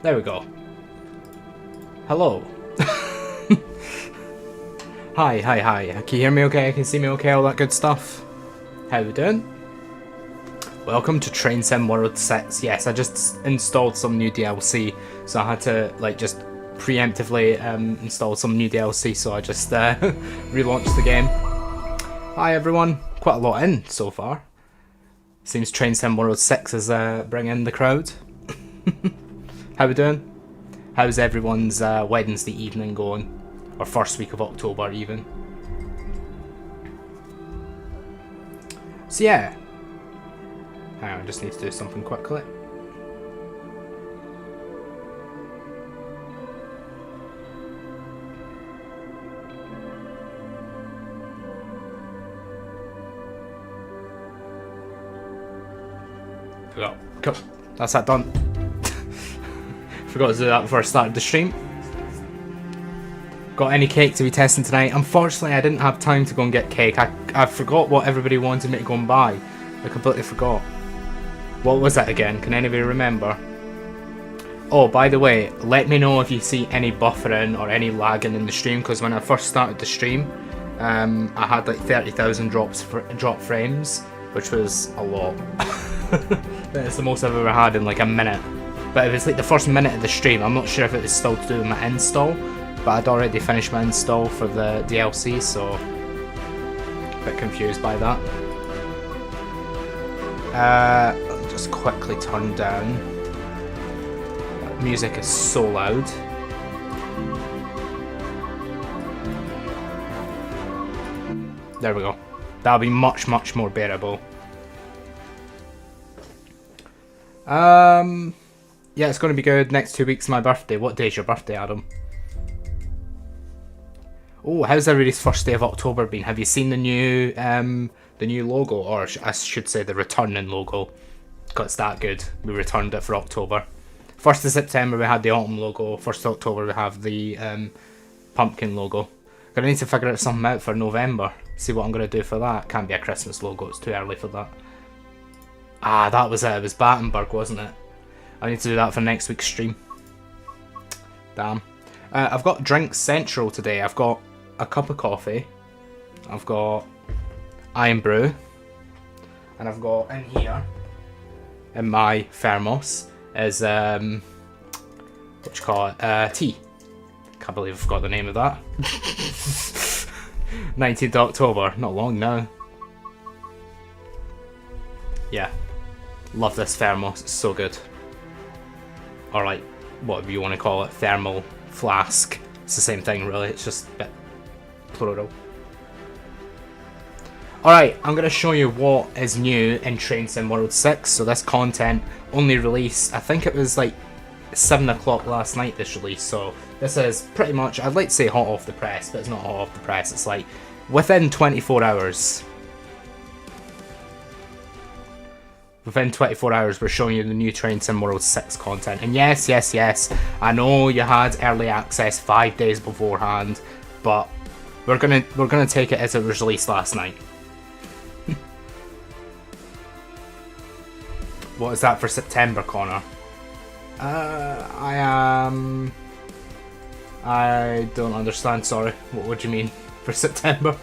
There we go. Hello. Hi. Can you hear me okay? Can you see me okay? All that good stuff. How we doing? Welcome to Train Sim World 6. Yes, I just installed some new DLC, so I had to like just preemptively install some new DLC, so I just relaunched the game. Hi everyone. Quite a lot in so far. Seems Train Sim World 6 is bringing the crowd. How we doing? How's everyone's Wednesday evening going? Or first week of October even? So yeah. Hang on, I just need to do something quickly. Forgot. Cool. That's that done. Forgot to do that before I started the stream. Got any cake to be testing tonight? Unfortunately, I didn't have time to go and get cake. I forgot what everybody wanted me to go and buy. I completely forgot. What was that again? Can anybody remember? Oh, by the way, let me know if you see any buffering or any lagging in the stream, because when I first started the stream, I had like 30,000 drop frames, which was a lot. That's the most I've ever had in like a minute. But it was like the first minute of the stream. I'm not sure if it was still to do with my install, but I'd already finished my install for the DLC, so a bit confused by that. Let me just quickly turn down. That music is so loud. There we go. That'll be much more bearable. Yeah, it's going to be good. Next 2 weeks, my birthday. What day is your birthday, Adam? Oh, how's everybody's first day of October been? Have you seen the new logo, or I should say the returning logo? God, it's that good. We returned it for October. 1st of September we had the autumn logo. 1st of October we have the pumpkin logo. Gonna need to figure something out for November. See what I'm gonna do for that. Can't be a Christmas logo. It's too early for that. Ah, that was it. It was Battenberg, wasn't it? I need to do that for next week's stream. Damn. I've got Drinks Central today. I've got a cup of coffee. I've got Iron Brew. And I've got in here, in my thermos, is, what you call it, tea. Can't believe I forgot the name of that. 19th October. Not long now. Yeah. Love this thermos. It's so good. Or like, whatever you want to call it, thermal flask. It's the same thing really, it's just a bit plural. Alright, I'm going to show you what is new in Train Sim World 6. So this content only released, I think it was like 7 o'clock last night this release. So this is pretty much, I'd like to say hot off the press, but it's not hot off the press. It's like within 24 hours. Within 24 hours, we're showing you the new Train Sim World 6 content. And yes, I know you had early access 5 days beforehand, but we're gonna take it as it was released last night. What is that for September, Connor? I don't understand, sorry. What do you mean for September?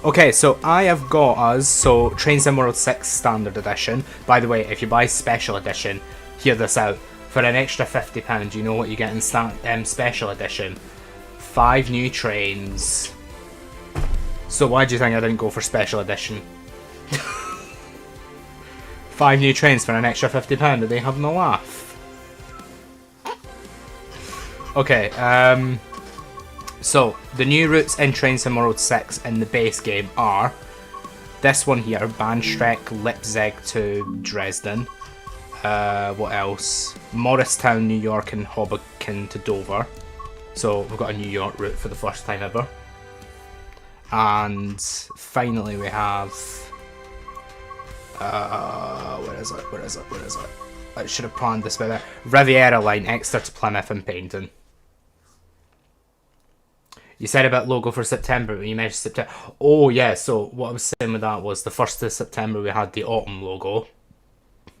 Okay, so I have got us, so Train Sim World 6 Standard Edition. By the way, if you buy Special Edition, hear this out. For an extra £50, you know what you get in Special Edition? 5 new trains. So why do you think I didn't go for Special Edition? 5 new trains for an extra £50, are they having a laugh? Okay, so, the new routes in Train Sim World 6 in the base game are this one here, Bahnstreck, Leipzig to Dresden. What else? Morristown, New York, and Hoboken to Dover. So, we've got a New York route for the first time ever. And finally we have... where is it? I should have planned this better. Riviera line, Exeter to Plymouth and Paddington. You said about logo for September, but you mentioned September. Oh yeah, so what I was saying with that was the 1st of September we had the autumn logo.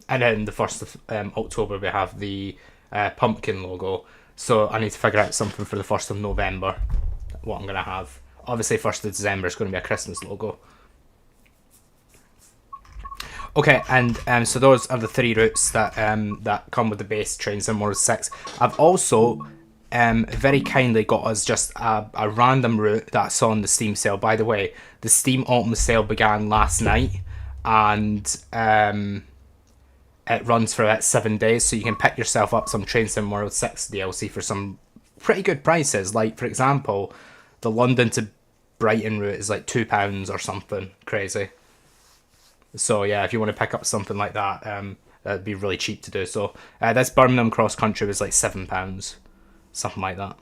And then the 1st of October we have the pumpkin logo. So I need to figure out something for the 1st of November, what I'm going to have. Obviously 1st of December is going to be a Christmas logo. Okay, and so those are the 3 routes that that come with the base Train Sim World 6. I've also very kindly got us just a random route that I saw on the Steam sale. By the way, the Steam Autumn sale began last night, and it runs for about 7 days, so you can pick yourself up some Train Sim World 6 DLC for some pretty good prices. Like, for example, the London to Brighton route is like £2 or something crazy. So yeah, if you want to pick up something like that, that'd be really cheap to do. So this Birmingham cross country was like £7, something like that.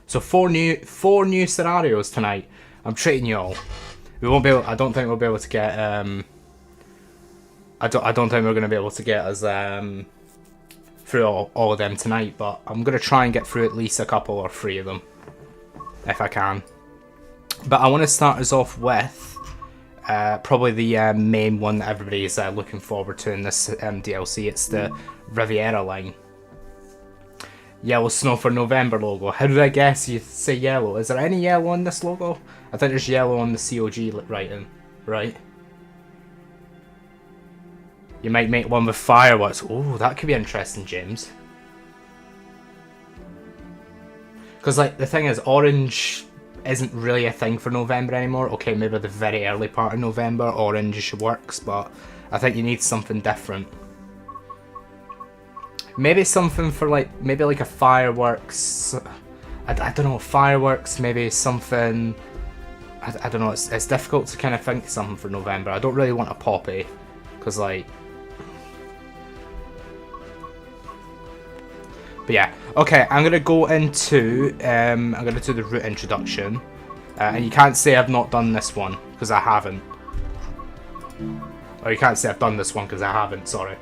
So four new scenarios tonight. I'm treating you all. We won't be able, I don't think we'll be able to get I don't think we're gonna be able to get us through all of them tonight, but I'm gonna try and get through at least a couple or 3 of them if I can. But I want to start us off with probably the main one that everybody is looking forward to in this DLC. It's the Riviera line. Yellow snow for November logo. How did I guess you say yellow? Is there any yellow on this logo? I think there's yellow on the COG writing, right? You might make one with fireworks. Oh, that could be interesting, James. Because, like, the thing is, orange isn't really a thing for November anymore. Okay, maybe the very early part of November, orange works, but I think you need something different. Maybe something for, like, maybe like a fireworks. I don't know, fireworks, maybe something. I don't know, it's difficult to kind of think of something for November. I don't really want a poppy, because, like. But yeah, okay, I'm going to go into, I'm going to do the route introduction. And you can't say I've not done this one, because I haven't. Or you can't say I've done this one, because I haven't, sorry.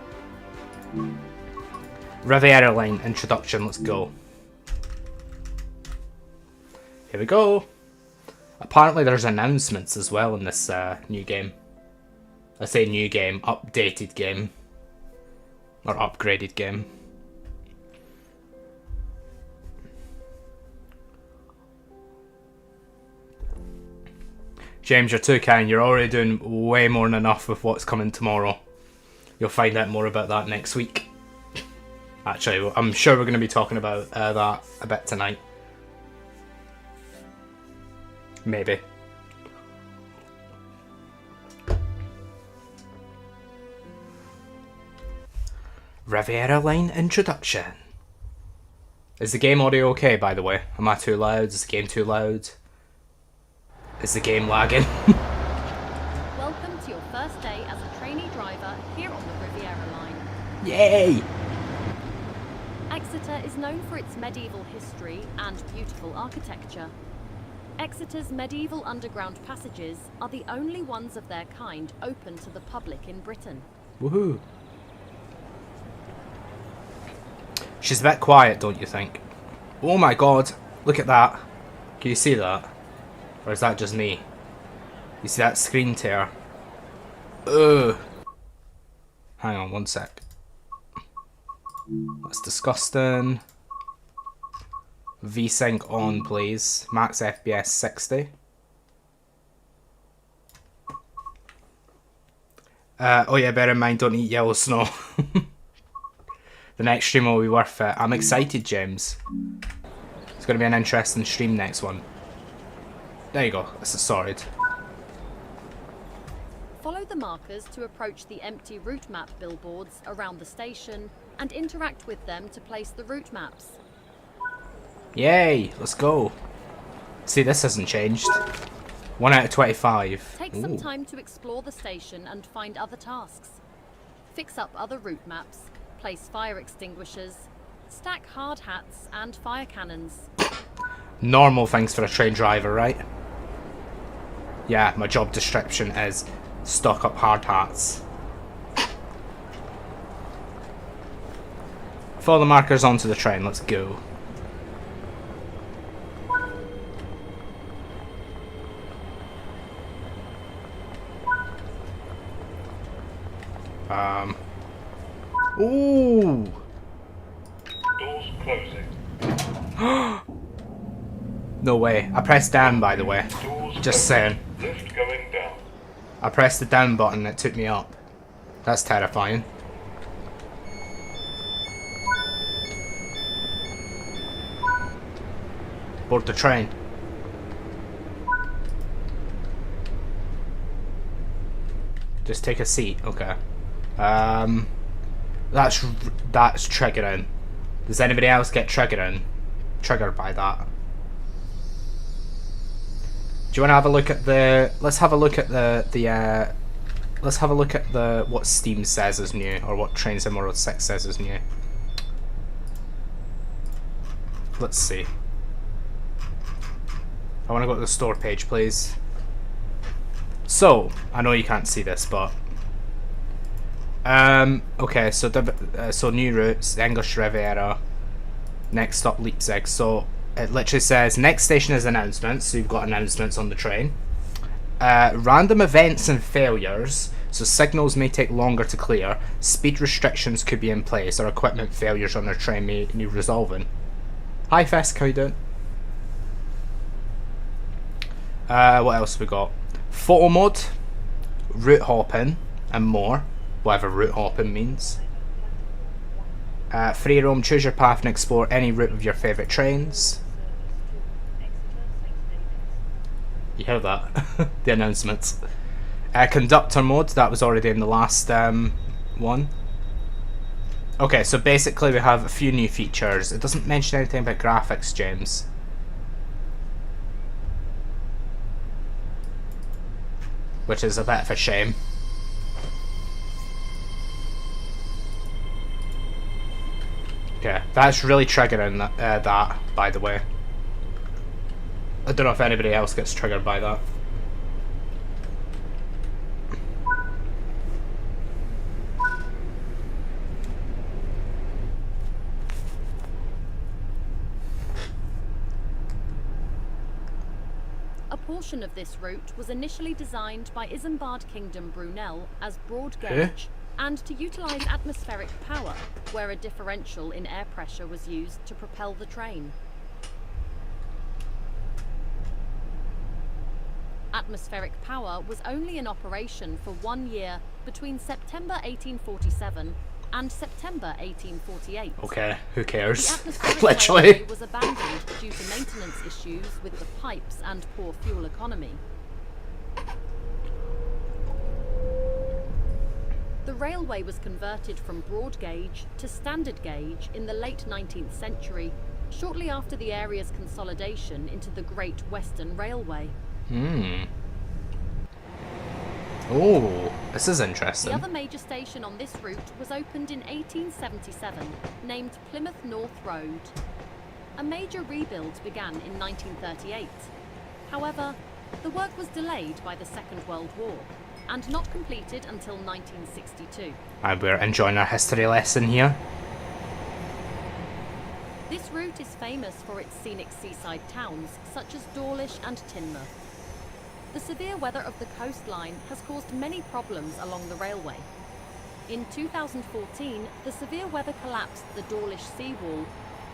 Riviera line introduction, let's go. Here we go. Apparently there's announcements as well in this new game. I say new game, updated game. Or upgraded game. James, you're too kind. You're already doing way more than enough with what's coming tomorrow. You'll find out more about that next week. Actually, I'm sure we're going to be talking about that a bit tonight. Maybe. Riviera line introduction. Is the game audio okay, by the way? Am I too loud? Is the game too loud? Is the game lagging? Welcome to your first day as a trainee driver here on the Riviera line. Yay! Exeter is known for its medieval history and beautiful architecture. Exeter's medieval underground passages are the only ones of their kind open to the public in Britain. Woohoo! She's a bit quiet, don't you think? Oh my god, look at that. Can you see that? Or is that just me? You see that screen tear? Ugh. Hang on one sec. That's disgusting. VSync on, please. Max FPS 60. Oh yeah, bear in mind, don't eat yellow snow. The next stream will be worth it. I'm excited, James. It's going to be an interesting stream, next one. There you go, this is sorted. Follow the markers to approach the empty route map billboards around the station and interact with them to place the route maps. Yay, let's go. See, this hasn't changed. 1 out of 25. Take some time to explore the station and find other tasks. Fix up other route maps, place fire extinguishers, stack hard hats and fire cannons. Normal things for a train driver, right? Yeah, my job description is stock up hard hats. Follow the markers onto the train, let's go. Ooh! Doors closing. No way. I pressed down, by the way. Doors Just open. saying. Lift going down. I pressed the down button and it took me up. That's terrifying. Board the train. Just take a seat. Okay. That's triggering. Does anybody else get triggered by that? Do you want to have a look at the? Let's have a look at let's have a look at what Steam says is new, or what Train Sim World 6 says is new. Let's see. I want to go to the store page, please. So, I know you can't see this, but okay, so so new routes, English Riviera, next stop Leipzig. So it literally says next station is announcements, so you've got announcements on the train. Random events and failures, so signals may take longer to clear, speed restrictions could be in place, or equipment failures on the train may need resolving. Hi Fesk, how you doing? What else have we got? Photo mode, route hopping, and more. Whatever route hopping means. Free roam, choose your path and explore any route of your favourite trains. You hear that? The announcements. Conductor mode, that was already in the last one. Okay, so basically we have a few new features. It doesn't mention anything about graphics, James. Which is a bit of a shame. Okay, that's really triggering that, by the way. I don't know if anybody else gets triggered by that. A portion of this route was initially designed by Isambard Kingdom Brunel as broad gauge and to utilise atmospheric power, where a differential in air pressure was used to propel the train. Atmospheric power was only in operation for 1 year between September 1847 and September 1848. Okay, who cares? The atmospheric Literally. railway was abandoned due to maintenance issues with the pipes and poor fuel economy. The railway was converted from broad gauge to standard gauge in the late 19th century, shortly after the area's consolidation into the Great Western Railway. Oh, this is interesting. The other major station on this route was opened in 1877, named Plymouth North Road. A major rebuild began in 1938. However, the work was delayed by the Second World War and not completed until 1962. And we're enjoying our history lesson here. This route is famous for its scenic seaside towns such as Dawlish and Teignmouth. The severe weather of the coastline has caused many problems along the railway. In 2014, the severe weather collapsed the Dawlish seawall,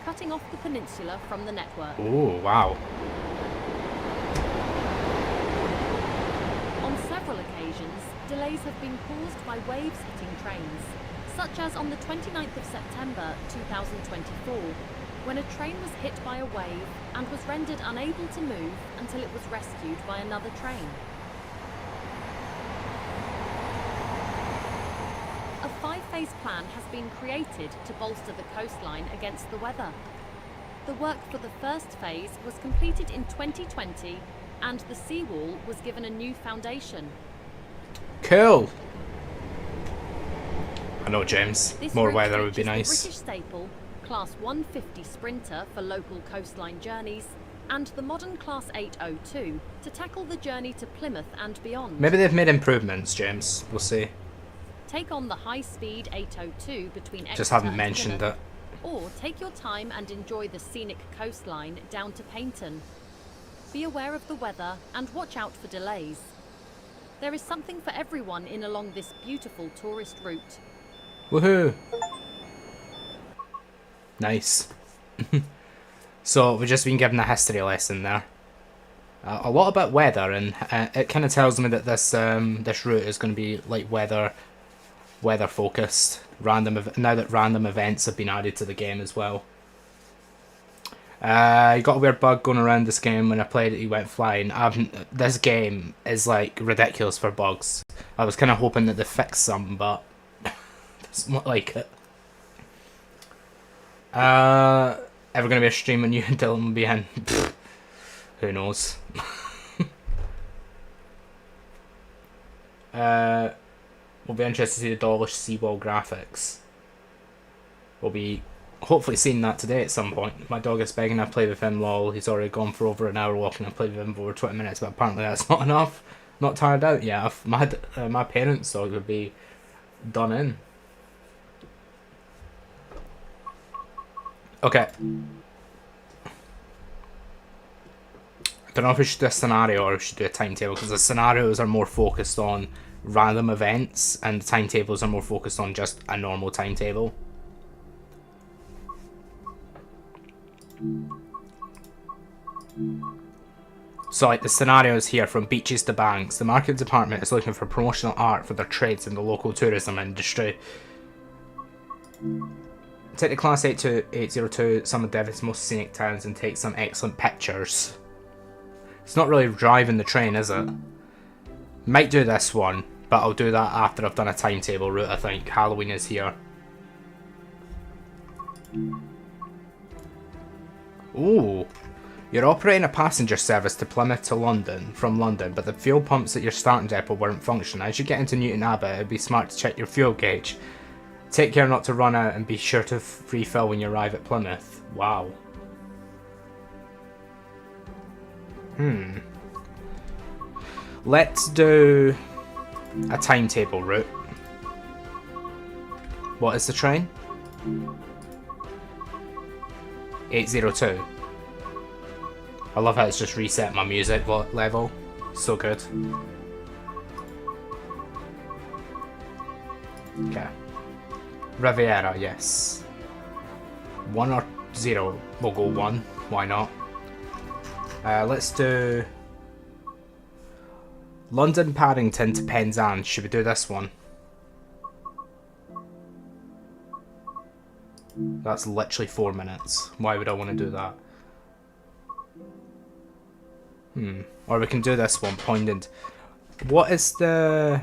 cutting off the peninsula from the network. Oh, wow. On several occasions, delays have been caused by waves hitting trains, such as on the 29th of September 2024, when a train was hit by a wave and was rendered unable to move until it was rescued by another train. A 5-phase plan has been created to bolster the coastline against the weather. The work for the first phase was completed in 2020 and the seawall was given a new foundation. Cool. I know, James. This More route weather would be features the nice. British staple, Class 150 Sprinter for local coastline journeys, and the modern Class 802 to tackle the journey to Plymouth and beyond. Maybe they've made improvements, James. We'll see. Take on the high-speed 802 between Exeter Just haven't and mentioned Plymouth, it. or take your time and enjoy the scenic coastline down to Paignton. Be aware of the weather and watch out for delays. There is something for everyone in along this beautiful tourist route. Woohoo! Nice. So we've just been given a history lesson there. A lot about weather, and it kind of tells me that this this route is going to be like weather focused. Now that random events have been added to the game as well. You got a weird bug going around this game. When I played it, he went flying. This game is like ridiculous for bugs. I was kind of hoping that they fixed some, but it's not like it. Ever gonna be a stream when you and Dylan will be in? Who knows? We'll be interested to see the Dawlish seawall graphics. We'll be hopefully seeing that today at some point. My dog is begging I play with him, lol. He's already gone for over an hour walking. I played with him for over 20 minutes, but apparently that's not enough. Not tired out yet. My parents' dog would be done in. Okay. I don't know if we should do a scenario or we should do a timetable, because the scenarios are more focused on random events and the timetables are more focused on just a normal timetable. So like the scenarios here, from beaches to banks, the market department is looking for promotional art for their trades in the local tourism industry. Take the Class 8 to 802, some of Devon's most scenic towns, and take some excellent pictures. It's not really driving the train, is it? Might do this one, but I'll do that after I've done a timetable route, I think. Halloween is here. Ooh. You're operating a passenger service to Plymouth to London, from London, but the fuel pumps at your starting depot weren't functioning. As you get into Newton Abbot, it'd be smart to check your fuel gauge. Take care not to run out and be sure to refill when you arrive at Plymouth. Wow. Let's do a timetable route. What is the train? 802. I love how it's just reset my music level. So good. Okay. Riviera, yes. 1 or 0? We'll go 1. Why not? Let's do London Paddington to Penzance. Should we do this one? That's literally 4 minutes. Why would I want to do that? Or we can do this one, pointed. What is the...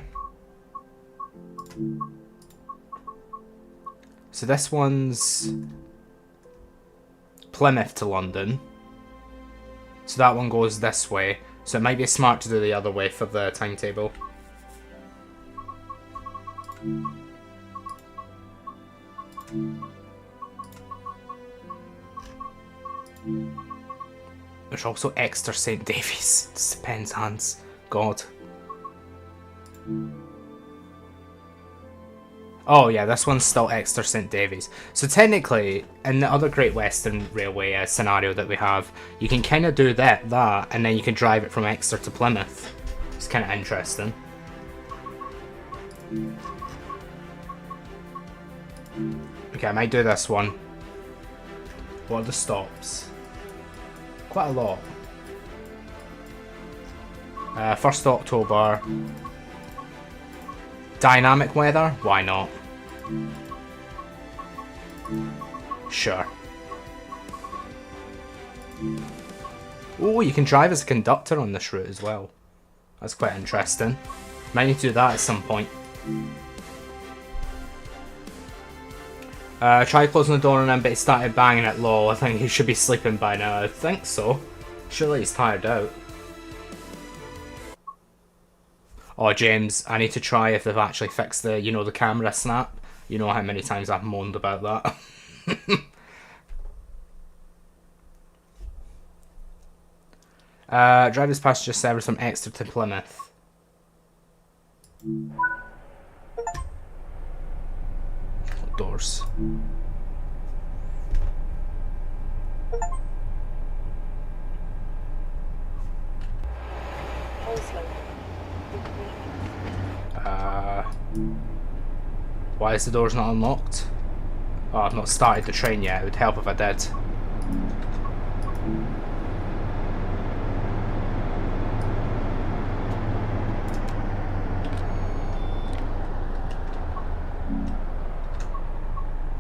So this one's Plymouth to London. So that one goes this way. So it might be smart to do the other way for the timetable. There's also Exeter St Davies. This depends, Hans. God. Oh yeah, this one's still Exeter St Davies. So technically, in the other Great Western Railway scenario that we have, you can kind of do that, and then you can drive it from Exeter to Plymouth. It's kind of interesting. Okay, I might do this one. What are the stops? Quite a lot. 1st October. Dynamic weather? Why not? Sure. Oh, you can drive as a conductor on this route as well. That's quite interesting. Might need to do that at some point. Tried closing the door on him, but he started banging it low. I think he should be sleeping by now. I think so. Surely he's tired out. Oh, James, I need to try if they've actually fixed the, you know, the camera snap. You know how many times I've moaned about that. Driver's passenger service from Exeter to Plymouth. Doors. Why is the doors not unlocked? Oh, I've not started the train yet. It would help if I did.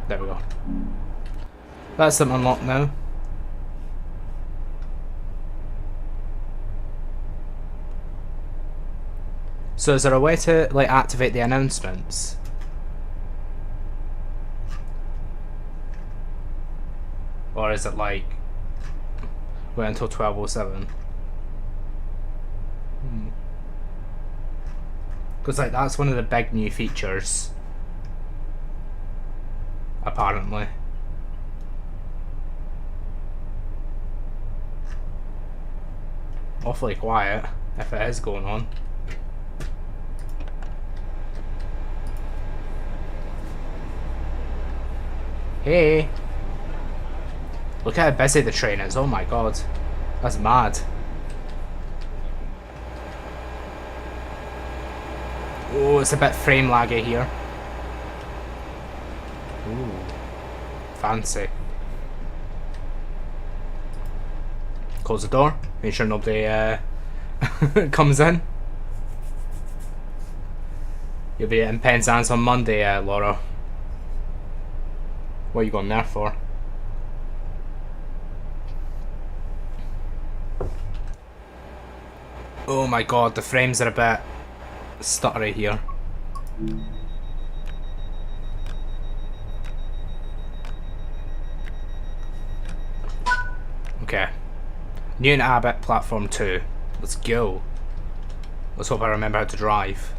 There we go. That's them unlocked now. So is there a way to like activate the announcements? Or is it like wait until 12:07? Because like that's one of the big new features. Apparently. Awfully quiet if it is going on. Hey! Look how busy the train is, oh my god. That's mad. Oh, it's a bit frame laggy here. Ooh. Fancy. Close the door, make sure nobody comes in. You'll be in Penzance on Monday, Laura. What are you going there for? Oh my god, the frames are a bit stuttery here. Okay. Newton Abbott, platform 2. Let's go. Let's hope I remember how to drive.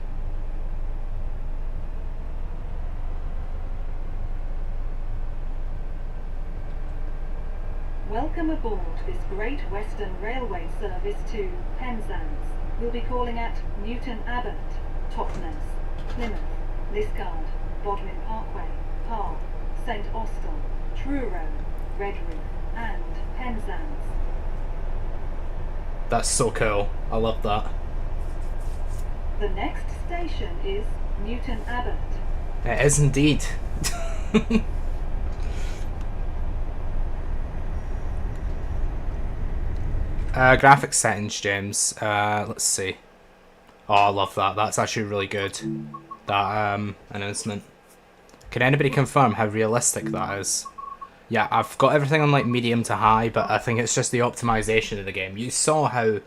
Welcome aboard this Great Western Railway service to Penzance. We'll be calling at Newton Abbott, Totnes, Plymouth, Liskeard, Bodmin Parkway, Hull, St Austell, Truro, Redruth and Penzance. That's so cool. I love that. The next station is Newton Abbott. It is indeed. Graphics settings, James. Let's see. Oh, I love that. That's actually really good. That announcement. Can anybody confirm how realistic that is? Yeah, I've got everything on like medium to high, but I think it's just the optimization of the game. You saw how...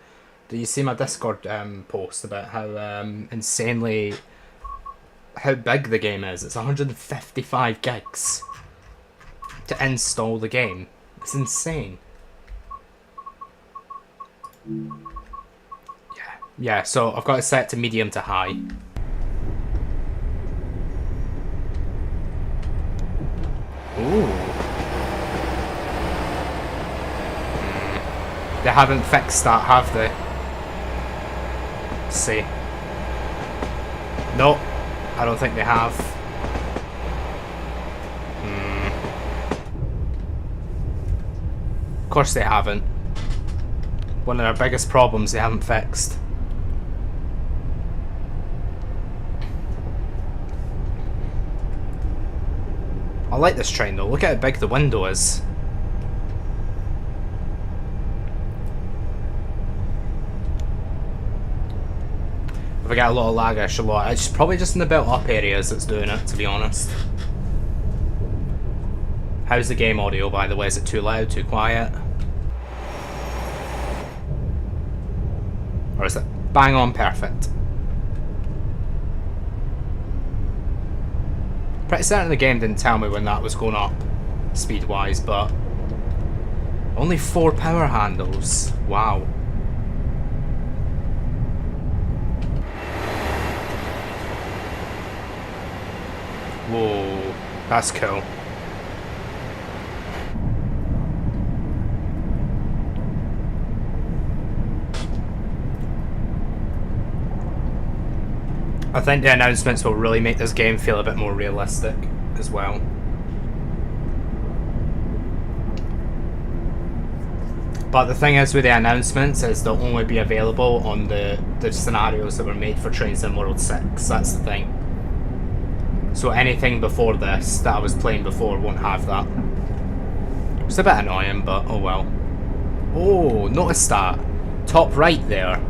Did you see my Discord post about how insanely... how big the game is? It's 155 gigs to install the game. It's insane. Yeah, so I've got it set to medium to high. Ooh. They haven't fixed that, have they? Let's see. No, I don't think they have. Of course they haven't. One of their biggest problems they haven't fixed. I like this train though, look at how big the window is. If I get a lot of lag, it's probably just in the built-up areas that's doing it, to be honest. How's the game audio, by the way? Is it too loud, too quiet? Or is it bang on perfect? Pretty certain the game didn't tell me when that was going up, speed-wise, but... Only 4 power handles. Wow. Whoa, that's cool. I think the announcements will really make this game feel a bit more realistic as well. But the thing is with the announcements is they'll only be available on the scenarios that were made for Train Sim World 6. That's the thing. So anything before this that I was playing before won't have that. It's a bit annoying, but oh well. Oh, notice that. Top right there.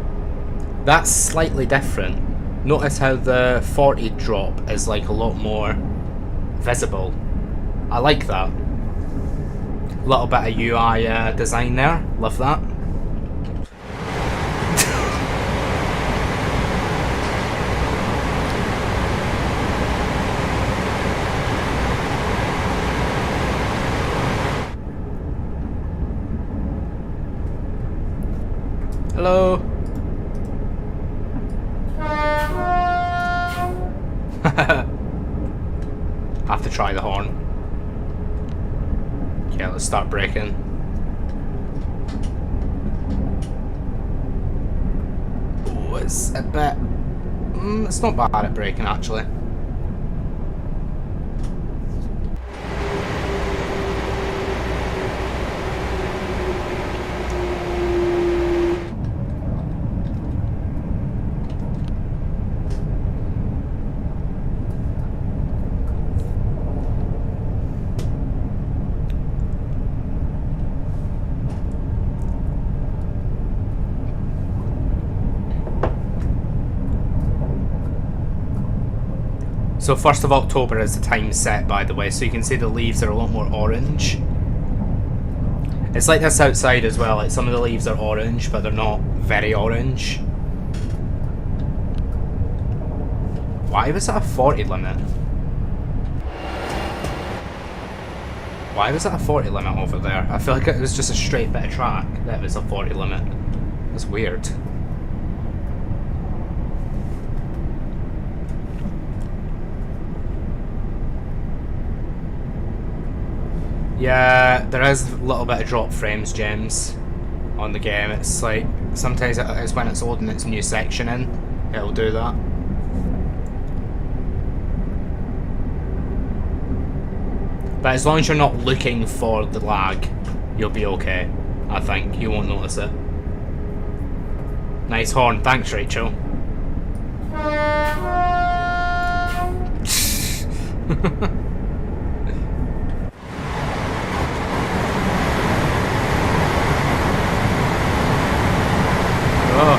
That's slightly different. Notice how the 40 drop is like a lot more visible. I like that. Little bit of UI design there. Love that. Hello. Have to try the horn. Okay, let's start braking. Oh, it's a bit... it's not bad at braking, actually. So 1st of October is the time set, by the way, so you can see the leaves are a lot more orange. It's like this outside as well, like some of the leaves are orange, but they're not very orange. Why was that a 40 limit? Why was that a 40 limit over there? I feel like it was just a straight bit of track that was a 40 limit. That's weird. Yeah, there is a little bit of drop frames, James, on the game. It's like, sometimes it's when it's loading its new section in, it'll do that. But as long as you're not looking for the lag, you'll be okay, I think. You won't notice it. Nice horn. Thanks, Rachel. Oh.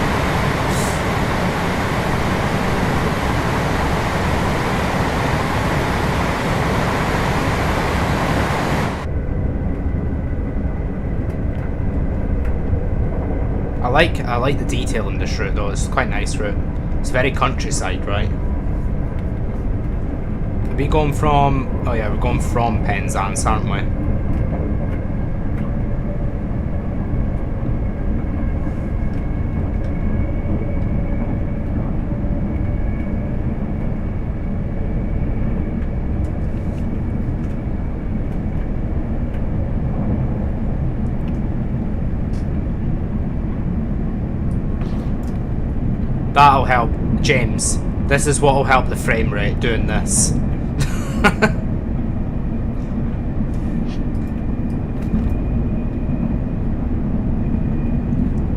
I like the detail in this route though. It's quite a nice route. It's very countryside, right? Are we going from... oh yeah, we're going from Penzance, aren't we? That'll help, James. This is what'll help the frame rate, doing this.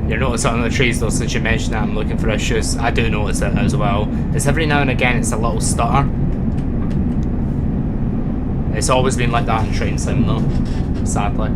You're noticing on the trees though, since you mentioned that I'm looking for issues. I do notice it as well. It's every now and again it's a little stutter. It's always been like that in Train Sim though, sadly.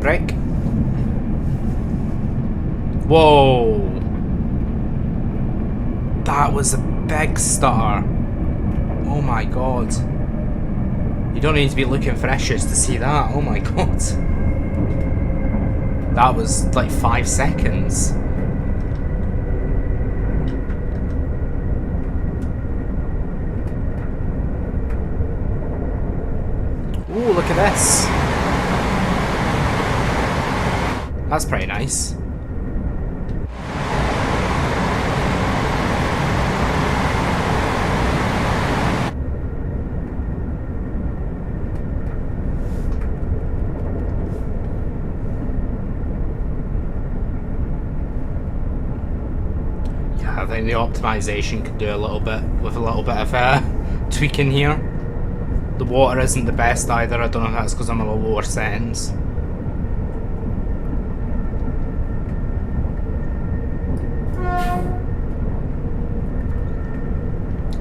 Break. Whoa! That was a big stutter. Oh my god. You don't need to be looking for issues to see that. Oh my god. That was like 5 seconds. Ooh, look at this. That's pretty nice. the optimization could do a little bit with a little bit of tweaking here. The water isn't the best either. I don't know if that's because I'm on the lower settings.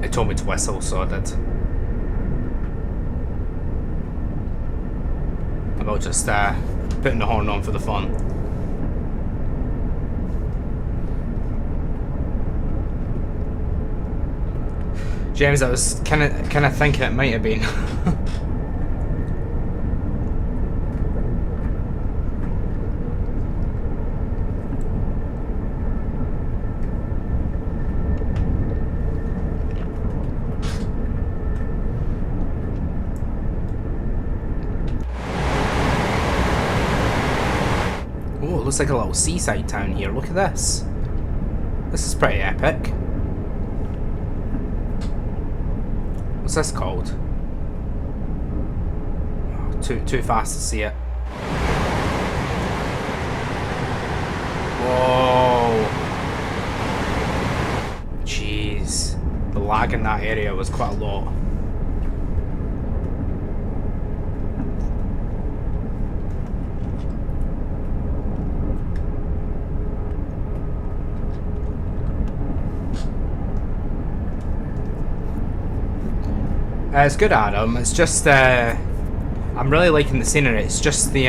It told me to whistle, so I did. About just putting the horn on for the fun. James, I was kind of thinking it might have been. Oh, it looks like a little seaside town here. Look at this. This is pretty epic. What's this called? Oh, too fast to see it. Whoa! Jeez, the lag in that area was quite a lot. It's good, Adam. It's just I'm really liking the scenery. It's just the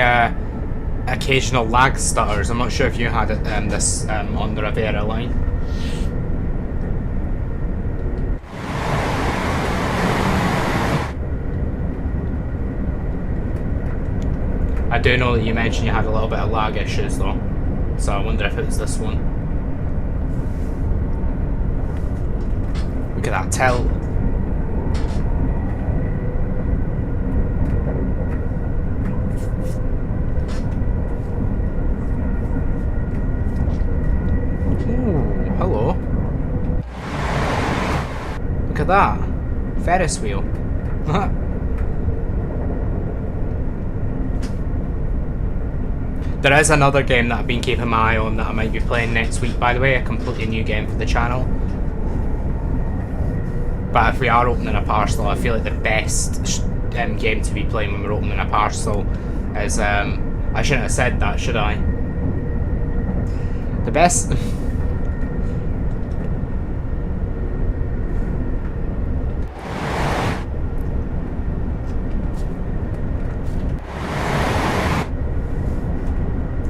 occasional lag stutters. I'm not sure if you had it this on the Riviera line. I do know that you mentioned you had a little bit of lag issues though, so I wonder if it was this one. Look at that tilt. Hello. Look at that. Ferris wheel. There is another game that I've been keeping my eye on that I might be playing next week, by the way, a completely new game for the channel. But if we are opening a parcel, I feel like the best game to be playing when we're opening a parcel is, I shouldn't have said that, should I? The best...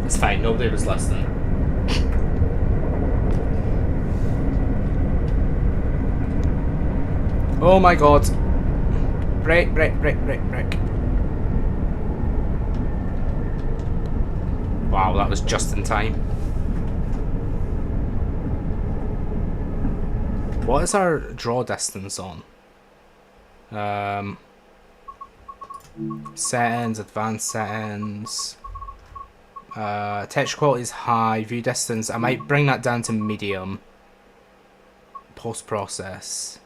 It's fine, nobody was listening. Oh my god. Break. Wow, that was just in time. What is our draw distance on? Settings, advanced settings. Texture quality is high, view distance. I might bring that down to medium. Post process.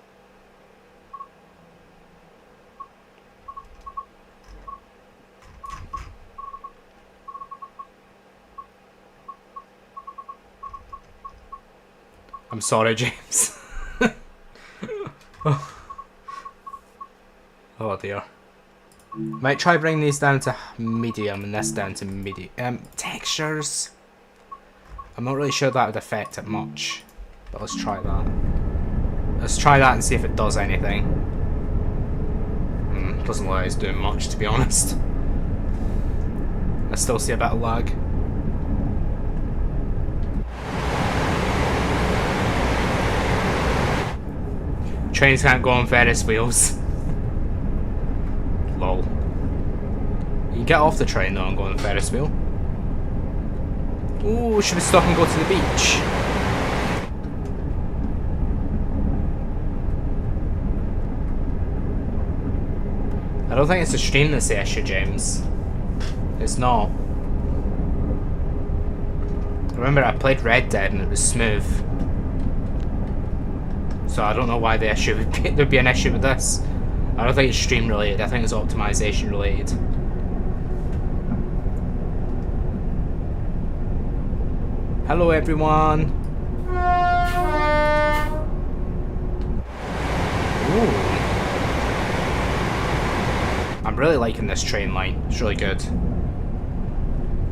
I'm sorry, James. Oh dear. Might try bringing these down to medium and this down to medium. Textures. I'm not really sure that would affect it much, but let's try that. Let's try that and see if it does anything. Doesn't look like it's doing much, to be honest. I still see a bit of lag. Trains can't go on Ferris wheels. Lol. You can get off the train though and go on the Ferris wheel. Ooh, should we stop and go to the beach? I don't think it's the stream that's the issue, James. It's not. Remember, I played Red Dead and it was smooth. So I don't know why the issue would be, there'd be an issue with this. I don't think it's stream related, I think it's optimization related. Hello everyone! really liking this train line. It's really good.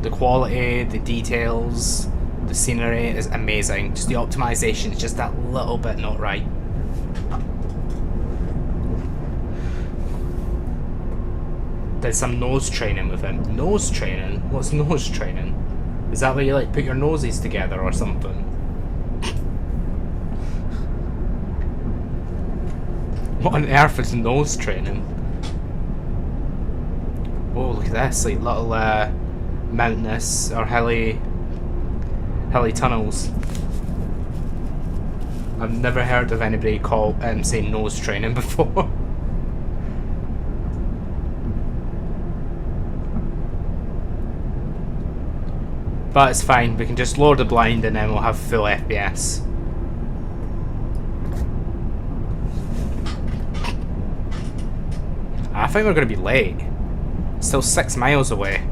The quality, the details, the scenery is amazing. Just the optimization is just that little bit not right. Did some nose training with him. Nose training? What's nose training? Is that where you like put your noses together or something? What on earth is nose training? Oh, look at this, like little mountainous or hilly tunnels. I've never heard of anybody say nose training before. But it's fine, we can just lower the blind and then we'll have full FPS. I think we're going to be late. Still 6 miles away.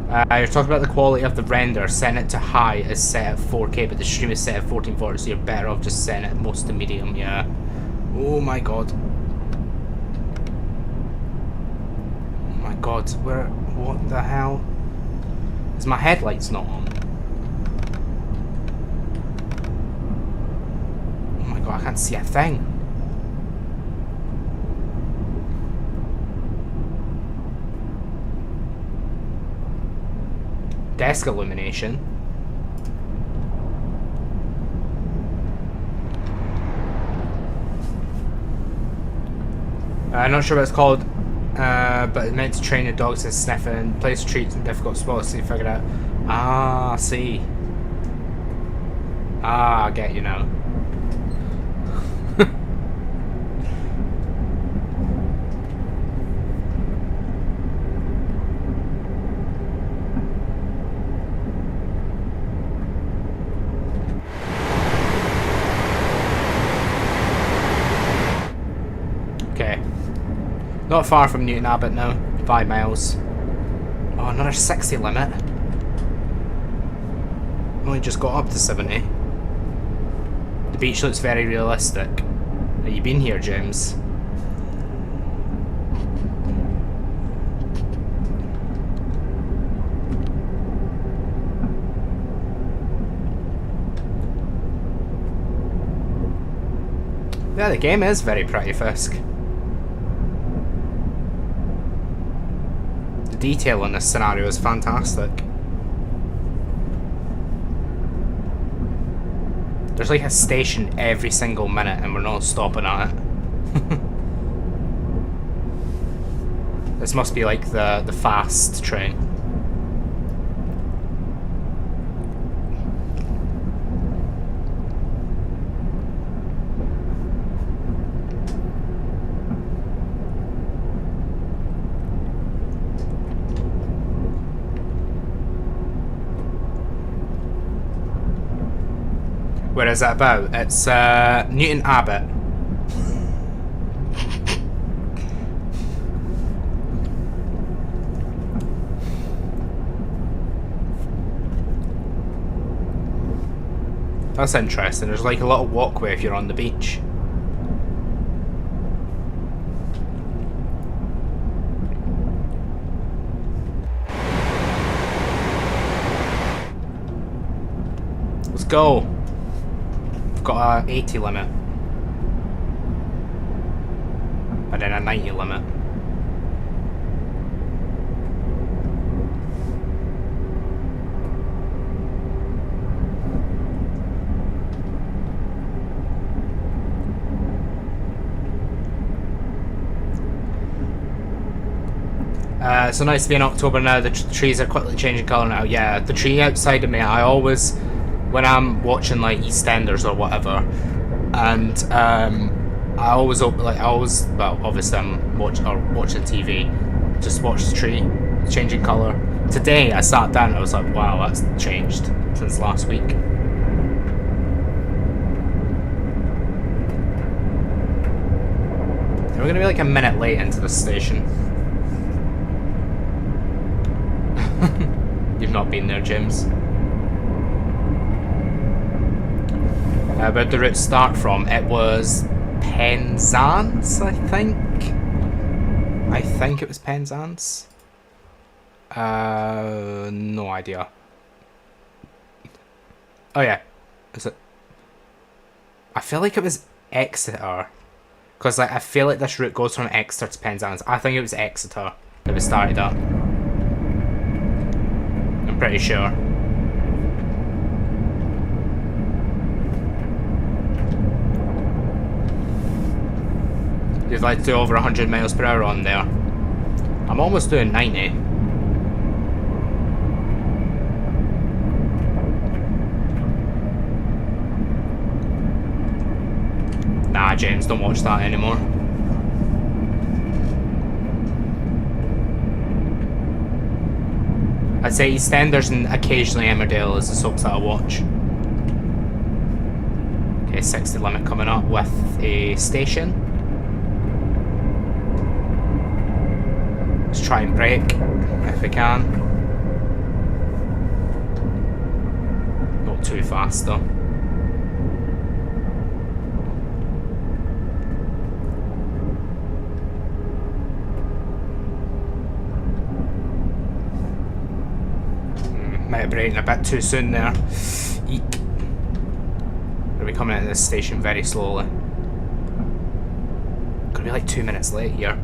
You're talking about the quality of the render. Setting it to high is set at 4K, but the stream is set at 1440, so you're better off just setting it most to medium, yeah. Oh my god. Oh my god, what the hell? Is my headlights not on? Oh my god, I can't see a thing. Desk illumination. I'm not sure what it's called, but it's meant to train your dogs in sniffing, place treats in difficult spots so you figure it out. Ah, I see. Ah, I get you now. Not far from Newton Abbot now, 5 miles. Oh, another 60 limit. Only just got up to 70. The beach looks very realistic. Have you been here, James? Yeah, the game is very pretty, Fisk. Detail in this scenario is fantastic. There's like a station every single minute and we're not stopping at it. This must be like the fast train. Where is that about? It's Newton Abbot. That's interesting. There's like a little walkway if you're on the beach. Let's go. Got a 80 limit and then a 90 limit. So nice to be in October now. The trees are quickly changing colour now. Yeah, the tree outside of me, I always, when I'm watching like EastEnders or whatever, and I always well, obviously I'm watching TV, just watch the tree changing colour. Today I sat down and I was like, wow, that's changed since last week. We're gonna be like a minute late into the station. You've not been there, James. Where'd the route start from? It was Penzance, I think. I think it was Penzance. No idea. Oh yeah, is it? I feel like it was Exeter, because like I feel like this route goes from Exeter to Penzance. I think it was Exeter that we started at. I'm pretty sure. You'd like to do over 100 miles per hour on there. I'm almost doing 90. Nah, James, don't watch that anymore. I'd say EastEnders and occasionally Emmerdale is the soaps that I watch. Okay, 60 limit coming up with a station. Let's try and brake if we can. Not too fast though. Might have braking a bit too soon there. Eek. We'll be coming into this station very slowly. Gonna be like 2 minutes late here.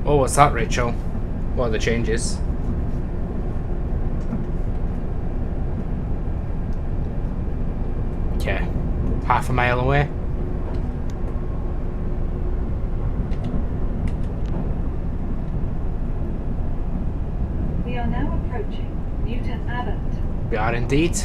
Oh, what's that, Rachel? What are the changes? Okay, half a mile away. We are now approaching Newton Abbot. We are indeed.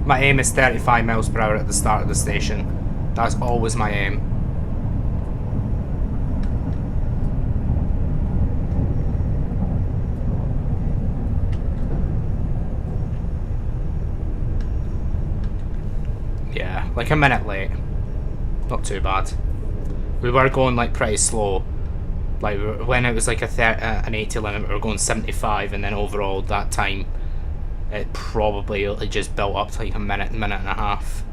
My aim is 35 miles per hour at the start of the station. That's always my aim. Yeah, like a minute late. Not too bad. We were going like pretty slow. Like when it was like an 80 limit, we were going 75, and then overall that time it probably just built up to like a minute and a half.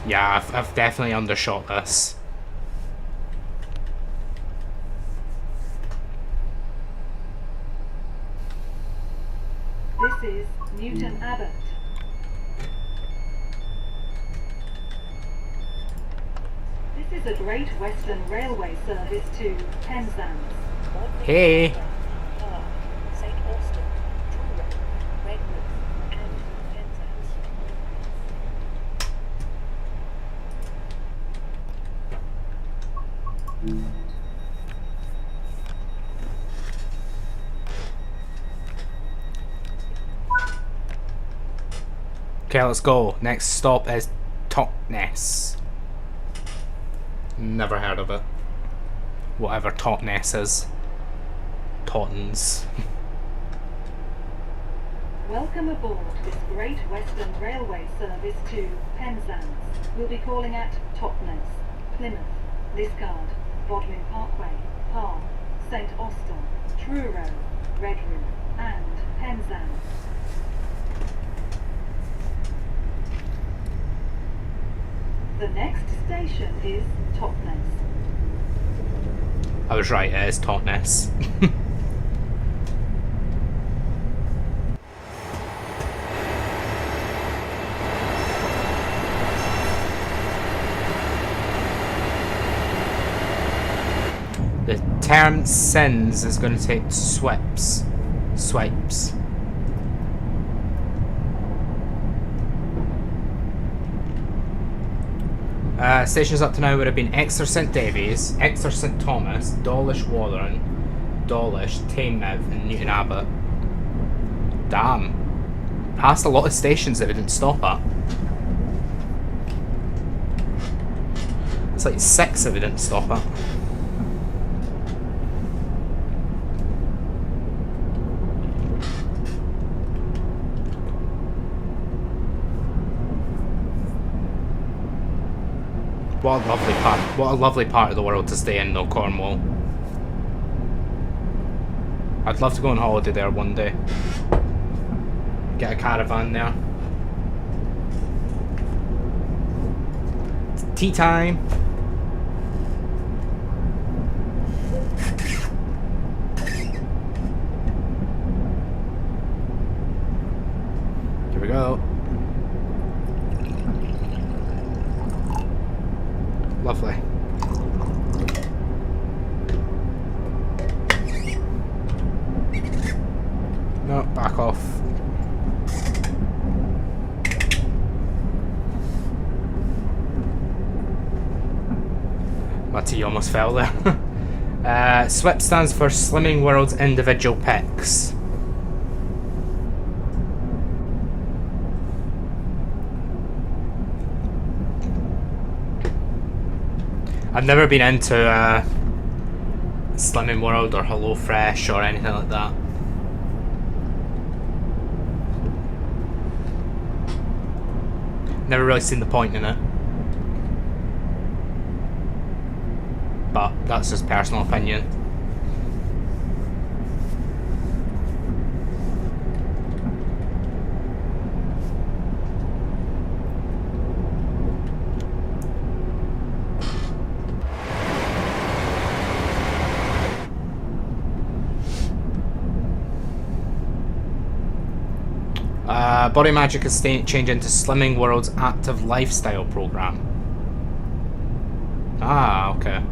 Yeah, I've definitely undershot this. This is Newton Abbot. This is a Great Western Railway service to Penzance. Hey! St. Austin, Truro, Redwood, and Penzance. Okay, let's go. Next stop is Totnes. Never heard of it. Whatever Totnes is. Tottens. Welcome aboard this Great Western Railway service to Penzance. We'll be calling at Totnes, Plymouth, Liskeard, Bodmin Parkway, Parr, St. Austin, Truro, Redwood, and Penzance. The next station is Totnes. I was right, it is Totnes. term sins is going to take swipes. Swipes. Stations up to now would have Exeter St Davies, Exeter St Thomas, Dawlish Warren, Dawlish, Tamev, and Newton Abbot. Damn. Passed a lot of stations that we didn't stop at. It's like 6 that we didn't stop at. What a lovely part of the world to stay in though, Cornwall. I'd love to go on holiday there one day. Get a caravan there. It's tea time. Here we go. Lovely. No, back off. My tea almost fell there. SWIP stands for Slimming World's Individual Picks. I've never been into Slimming World or HelloFresh or anything like that. Never really seen the point in it. But that's just personal opinion. Body Magic is changing to Slimming World's active lifestyle program. Ah, okay.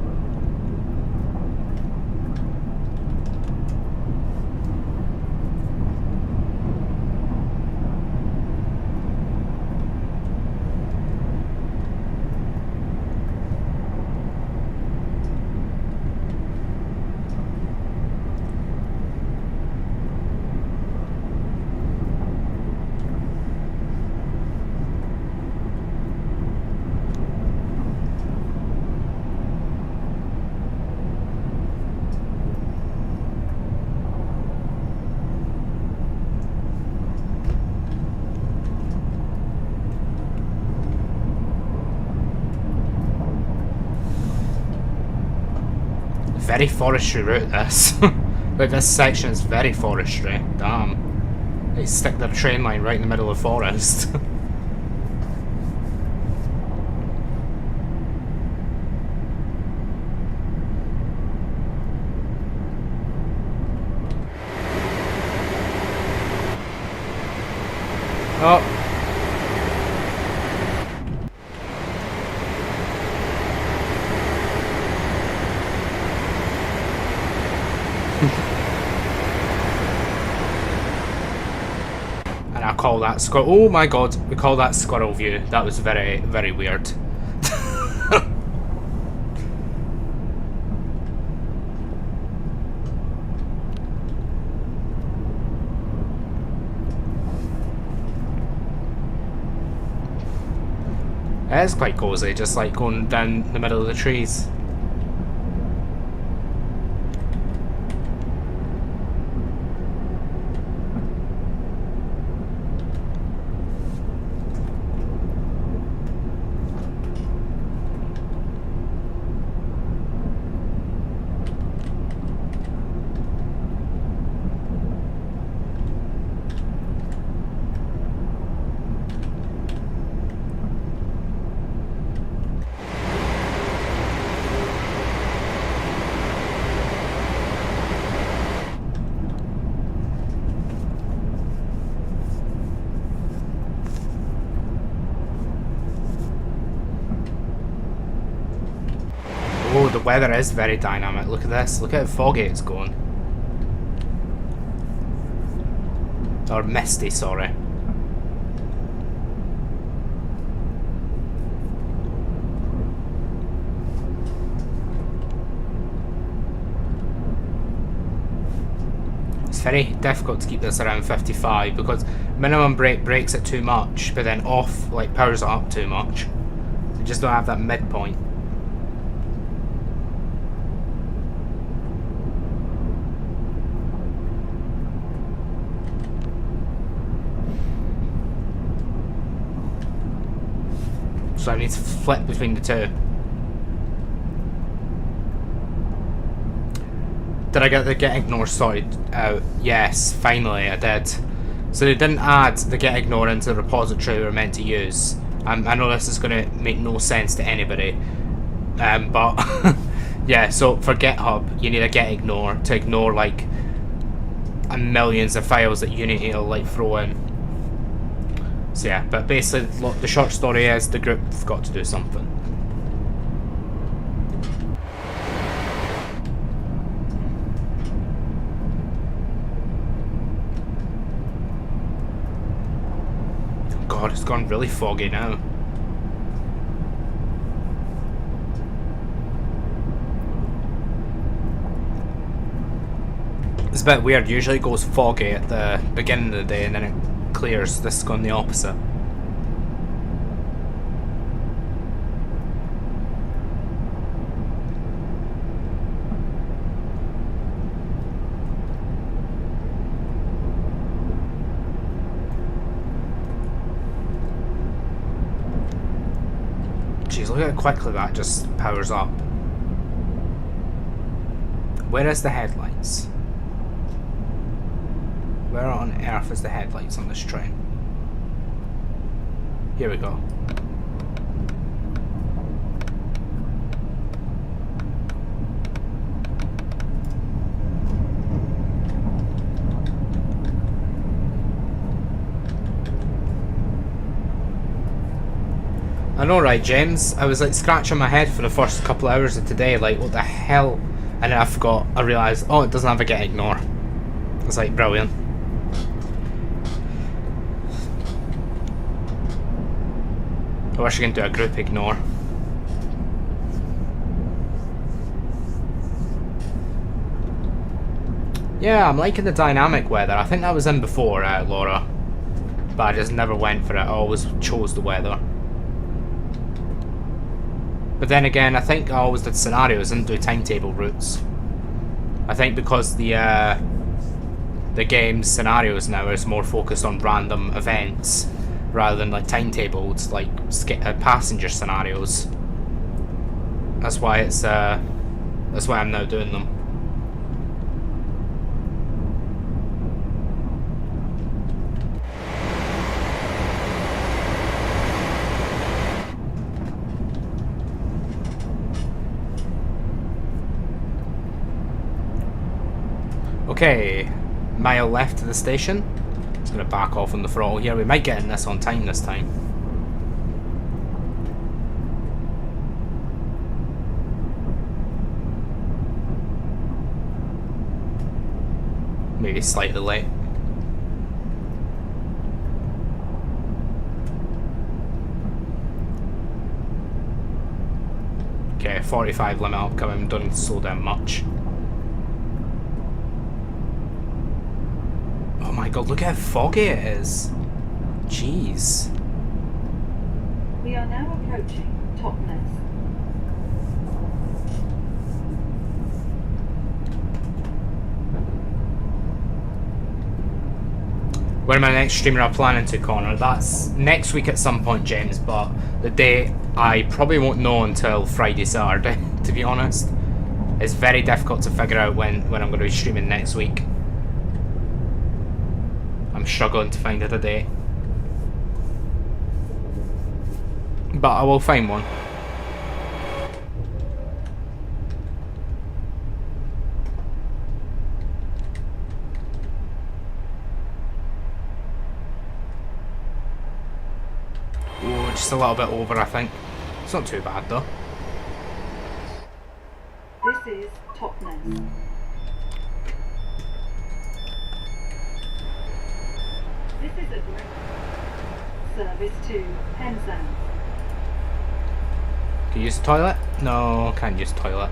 Very forestry route, this. Like, this section is very forestry. Damn. They stick their train line right in the middle of the forest. Oh. And I call that oh my god, we call that squirrel view. That was very, very weird. It is quite cozy, just like going down the middle of the trees. the weather is very dynamic. Look at this. Look at how foggy it's going. Or misty, sorry. It's very difficult to keep this around 55 because minimum brake breaks it too much, but then off like powers it up too much. You just don't have that midpoint. So I need to flip between the two. Did I get the get ignore sorted out? Yes, finally I did. So they didn't add the get ignore into the repository we were meant to use. I know this is going to make no sense to anybody. But yeah, so for GitHub you need a get ignore to ignore like millions of files that Unity will like throw in. So yeah, but basically the short story is the group have got to do something. Oh god, it's gone really foggy now. It's a bit weird, usually it goes foggy at the beginning of the day and then it clears. This is going the opposite. Jeez, look at how quickly that just powers up. Where is the headlights? Where on earth is the headlights on this train? Here we go. I know, right, James? I was like scratching my head for the first couple of hours of today, like what the hell? And then I forgot, I realised, oh, it doesn't have a get ignore. It's like brilliant. I wish I can do a group ignore. Yeah, I'm liking the dynamic weather. I think that was in before, Laura. But I just never went for it. I always chose the weather. But then again, I think I always did scenarios, didn't do timetable routes. I think because the game's scenarios now is more focused on random events rather than like timetables, like passenger scenarios. That's why it's that's why I'm now doing them. Okay, mile left to the station. Just gonna back off on the throttle here. We might get in this on time this time. Maybe slightly late. Okay, 45 limit upcoming. Don't need to slow down much. Oh my god, look how foggy it is. Jeez. We are now approaching Totnes. When am I next streamer I'm planning to, Connor? That's next week at some point, James, but the date I probably won't know until Friday, Saturday, to be honest. It's very difficult to figure out when I'm going to be streaming next week. I'm struggling to find it a day. But I will find one. Ooh, just a little bit over, I think. It's not too bad though. This is Totnes. This is a great service to Penzance. Can you use the toilet? No, can't use the toilet.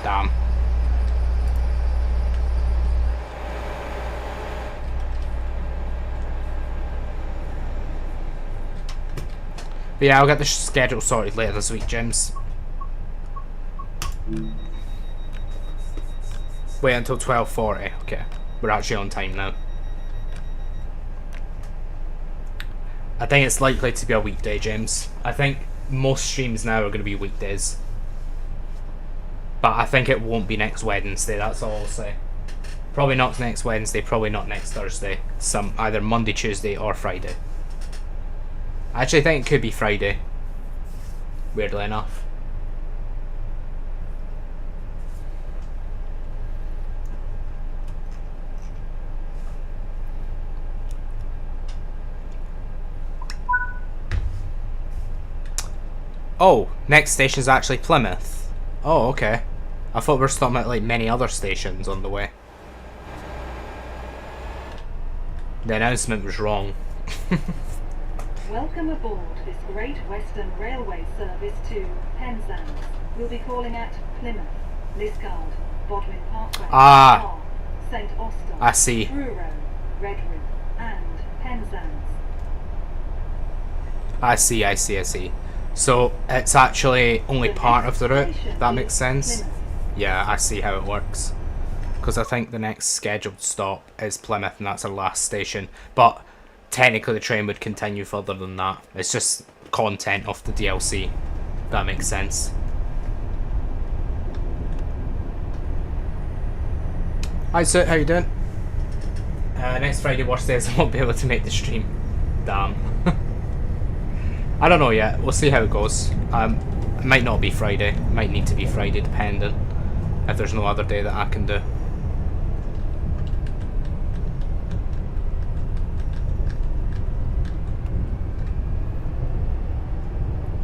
Damn. But yeah, I'll get the schedule sorted later this week, James. Wait until 12:40. Okay, we're actually on time now. I think it's likely to be a weekday, James. I think most streams now are going to be weekdays. But I think it won't be next Wednesday, that's all I'll say. Probably not next Wednesday, probably not next Thursday. Either Monday, Tuesday, or Friday. I actually think it could be Friday. Weirdly enough. Oh, next station's actually Plymouth. Oh, okay. I thought we were stopping at like many other stations on the way. The announcement was wrong. Welcome aboard this Great Western Railway service to Penzance. We'll be calling at Plymouth, Liskeard, Bodmin Parkway, Ah. St. Austin, I see. Truro, Redruth, and Penzance. I see. So it's actually only part of the route. That makes sense. Yeah, I see how it works. Because I think the next scheduled stop is Plymouth, and that's our last station. But technically the train would continue further than that. It's just content of the DLC. That makes sense. Hi Sue, how you doing? Next Friday, worst days, I won't be able to make the stream. Damn. I don't know yet. We'll see how it goes. It might not be Friday. It might need to be Friday, depending if there's no other day that I can do.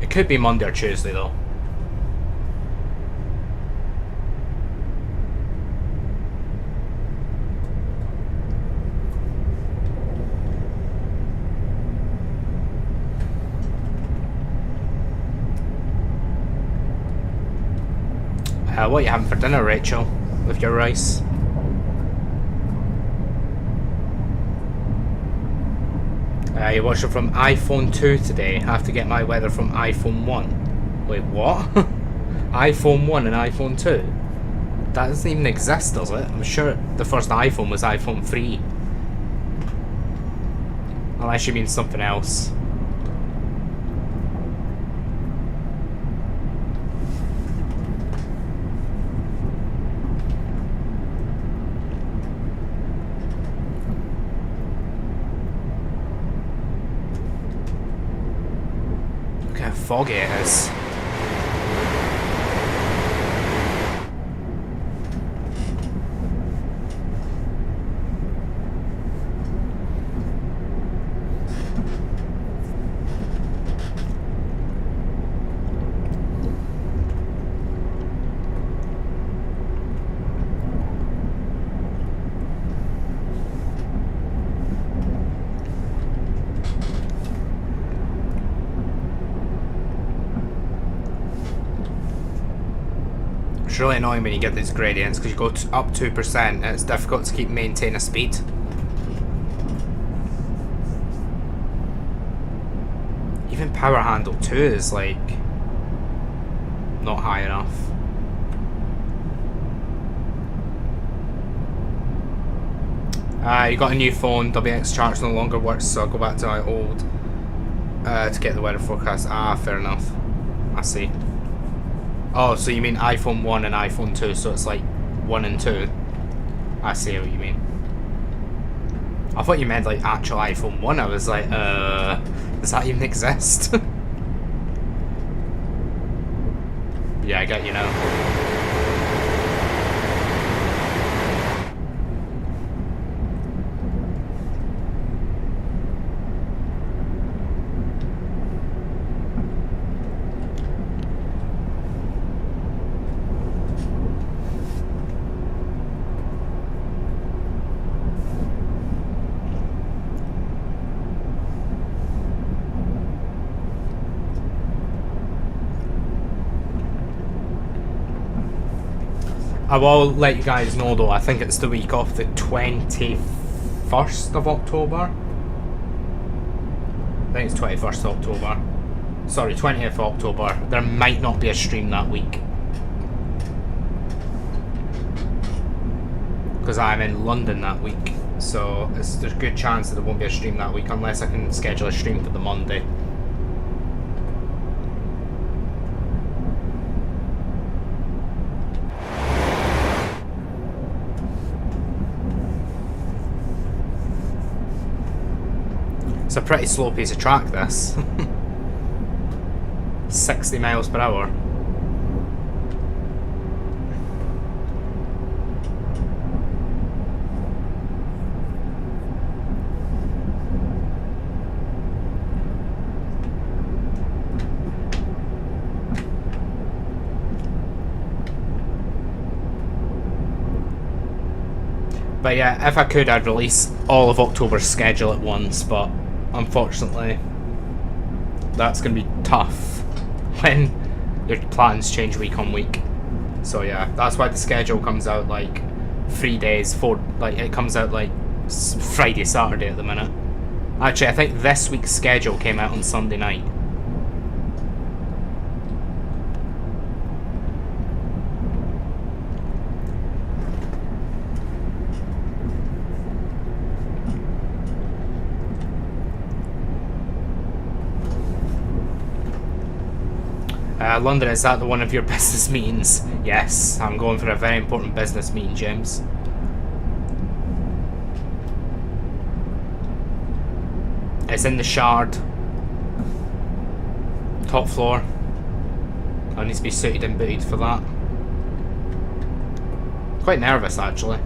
It could be Monday or Tuesday, though. What are you having for dinner, Rachel, with your rice? You're watching from iPhone 2 today. I have to get my weather from iPhone 1. Wait, what? iPhone 1 and iPhone 2? That doesn't even exist, does it? I'm sure the first iPhone was iPhone 3. Unless you mean something else. Foggy it is. It's really annoying when you get these gradients because you go up 2% and it's difficult to keep maintaining a speed. Even power handle 2 is like not high enough. You got a new phone, WX charge no longer works, so I'll go back to my old to get the weather forecast. Ah, fair enough. I see. Oh, so you mean iPhone 1 and iPhone 2, so it's like 1 and 2. I see what you mean. I thought you meant like actual iPhone 1. I was like, does that even exist? Yeah, I get you now. I will let you guys know though, I think it's the week of the 21st of October. I think it's 21st of October. Sorry, 20th of October. There might not be a stream that week. Because I'm in London that week. So there's a good chance that there won't be a stream that week unless I can schedule a stream for the Monday. It's a pretty slow piece of track, this. 60 miles per hour. But yeah, if I could, I'd release all of October's schedule at once, but unfortunately, that's going to be tough when your plans change week on week. So yeah, that's why the schedule comes out like 3 days, it comes out like Friday, Saturday at the minute. Actually, I think this week's schedule came out on Sunday night. London, is that the one of your business meetings? Yes, I'm going for a very important business meeting, James. It's in the Shard. Top floor. I need to be suited and booted for that. Quite nervous, actually.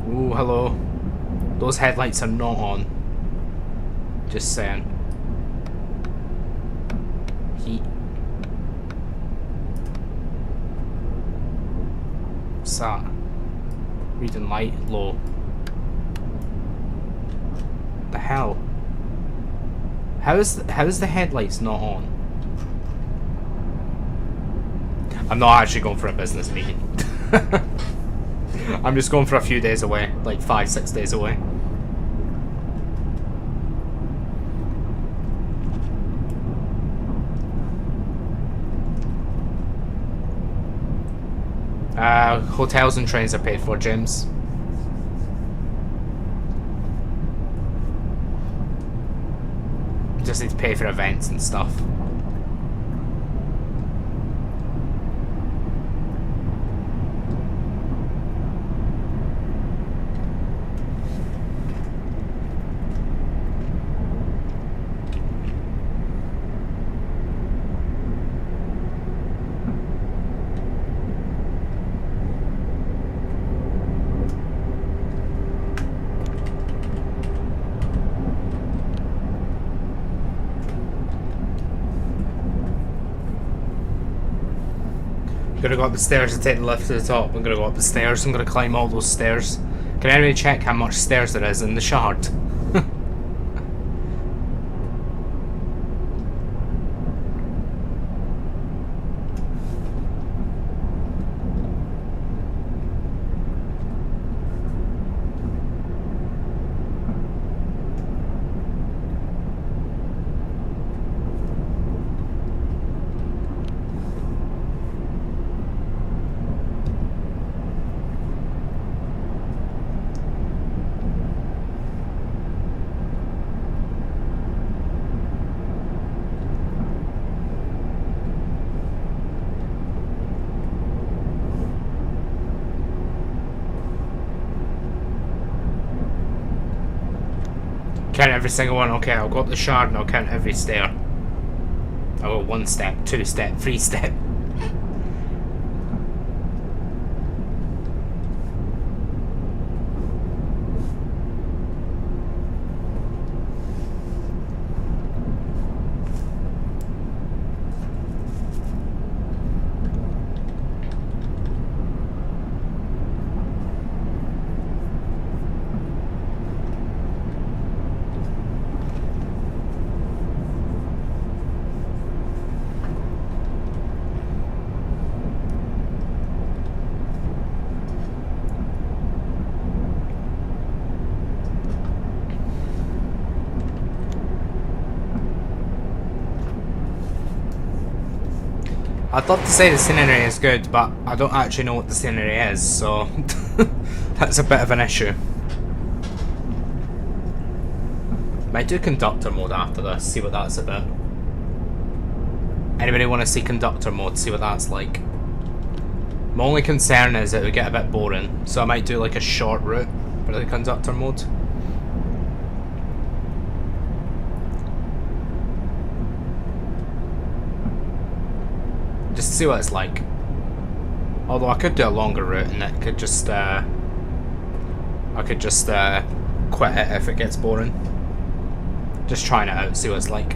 Ooh, hello. Those headlights are not on. Just saying. Heat. What's that? Reading light, low. The hell? How is the headlights not on? I'm not actually going for a business meeting. I'm just going for a few days away, like 5-6 days away. Hotels and trains are paid for, James. Just need to pay for events and stuff. Gonna go up the stairs to take the lift to the top. I'm gonna go up the stairs. I'm gonna climb all those stairs. Can anybody check how much stairs there is in the Shard? Count every single one. Okay, I'll go up the Shard and I'll count every stair. I'll go 1 step, 2 step, 3 step. I'd love to say the scenery is good, but I don't actually know what the scenery is, so that's a bit of an issue. Might do conductor mode after this, see what that's about. Anybody want to see conductor mode, see what that's like? My only concern is it would get a bit boring, so I might do like a short route for the conductor mode. Just to see what it's like. Although I could do a longer route and it could just I could just quit it if it gets boring. Just trying it out, see what it's like.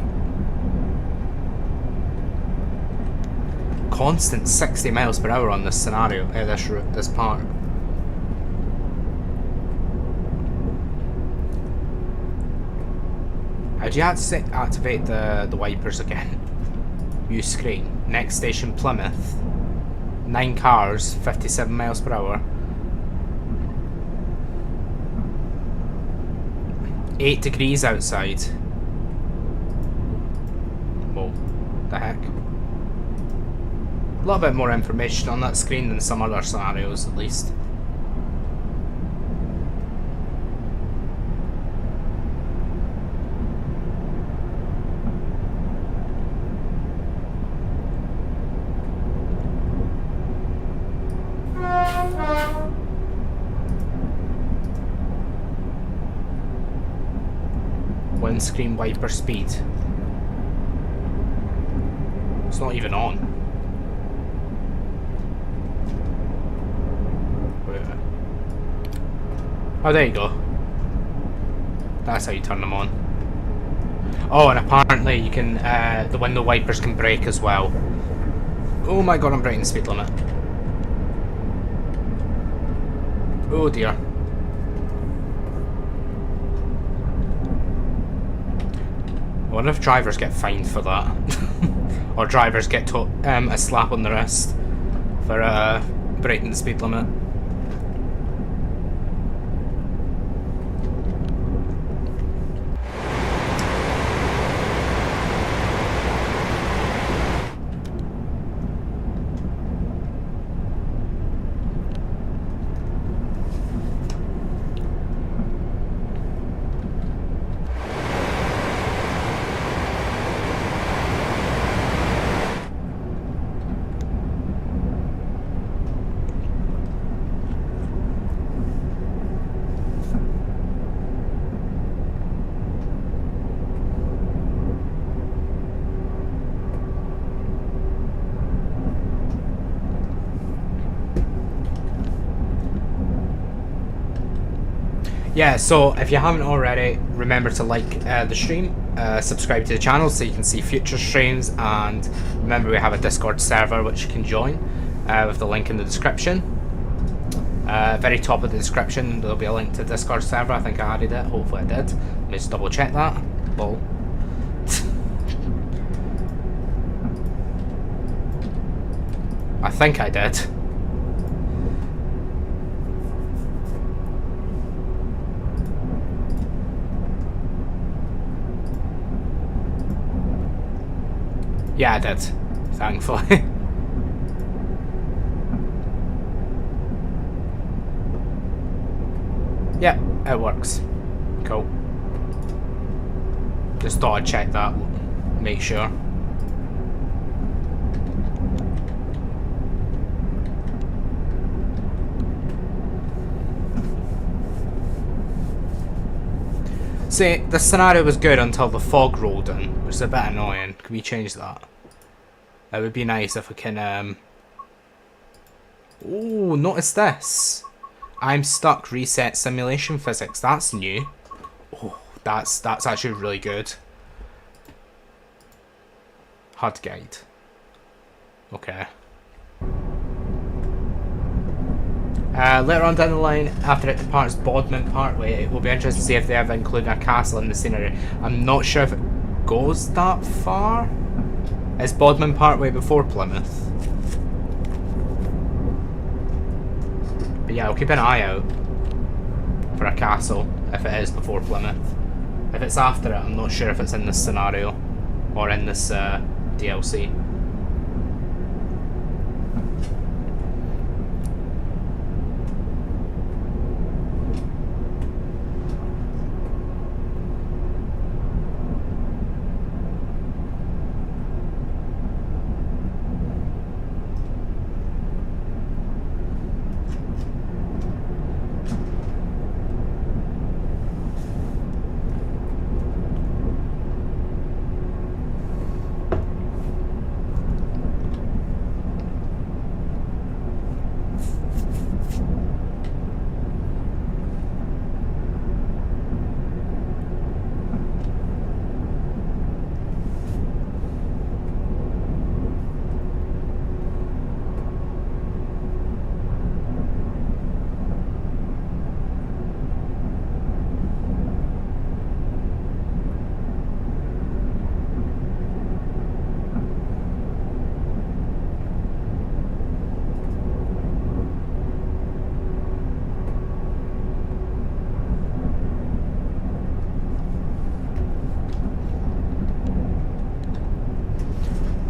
Constant 60 miles per hour on this scenario, this route, this part. How do you activate the wipers again? Use screen. Next station Plymouth. 9 cars, 57 miles per hour. 8 degrees outside. Whoa, the heck. A little bit more information on that screen than some other scenarios, at least. Windscreen wiper speed. It's not even on. Wait. Oh, there you go. That's how you turn them on. Oh, and apparently you can, the window wipers can brake as well. Oh my god, I'm breaking the speed limit. Oh dear. I wonder if drivers get fined for that. Or drivers get a slap on the wrist for breaking the speed limit. Yeah, so if you haven't already, remember to like the stream, subscribe to the channel so you can see future streams, and remember we have a Discord server which you can join with the link in the description. Very top of the description there'll be a link to the Discord server. I think I added it, hopefully I did. Let me just double check that. Lol. I think I did. Yeah, I did, thankfully. Yeah, it works. Cool. Just thought I'd check that, make sure. See, the scenario was good until the fog rolled in, which is a bit annoying. Can we change that? It would be nice if we can, Ooh, notice this. I'm stuck, reset simulation physics. That's new. Oh, that's actually really good. HUD guide. Okay. Later on down the line, after it departs Bodmin Parkway, it will be interesting to see if they have included a castle in the scenery. I'm not sure if it goes that far. Is Bodmin Parkway before Plymouth? But yeah, I'll keep an eye out for a castle if it is before Plymouth. If it's after it, I'm not sure if it's in this scenario or in this DLC.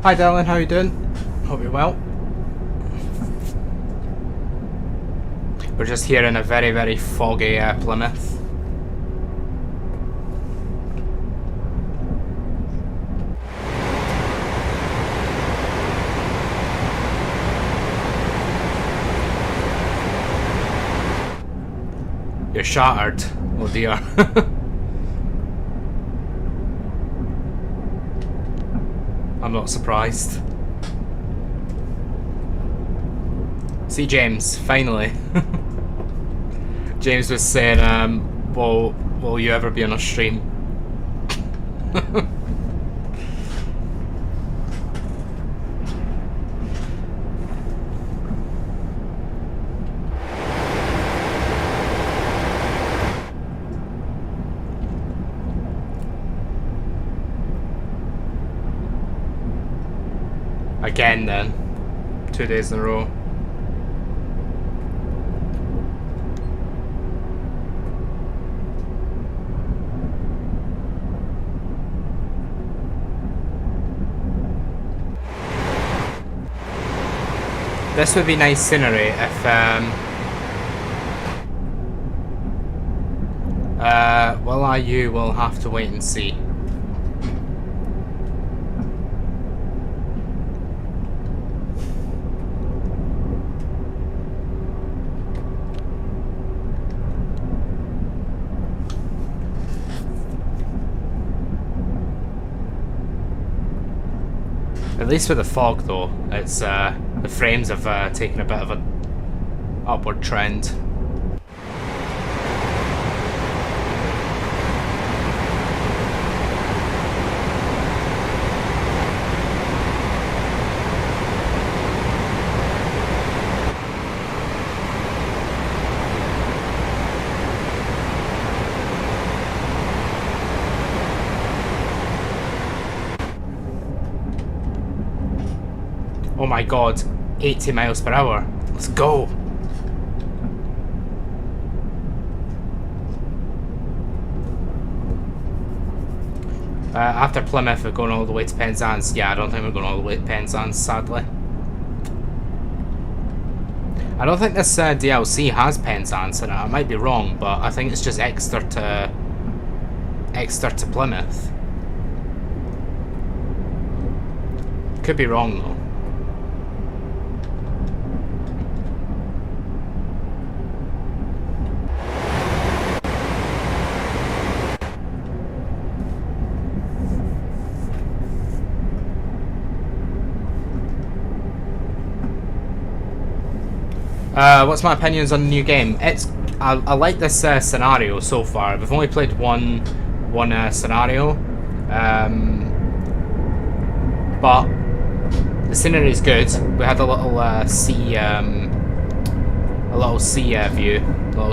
Hi Dylan, how you doing? Hope you're well. We're just here in a very, very foggy Plymouth. You're shattered. Oh dear. I'm not surprised. See James, finally. James was saying, will you ever be on a stream? Again then. 2 days in a row. This would be nice scenery if well, you will have to wait and see. At least with the fog though, it's the frames have taken a bit of an upward trend. Oh my god, 80 miles per hour. Let's go. After Plymouth, we're going all the way to Penzance. Yeah, I don't think we're going all the way to Penzance, sadly. I don't think this DLC has Penzance in it. I might be wrong, but I think it's just Exeter to Plymouth. Could be wrong though. What's my opinions on the new game? I like this scenario so far. We've only played one scenario, but the scenery is good. We had a little sea view, a little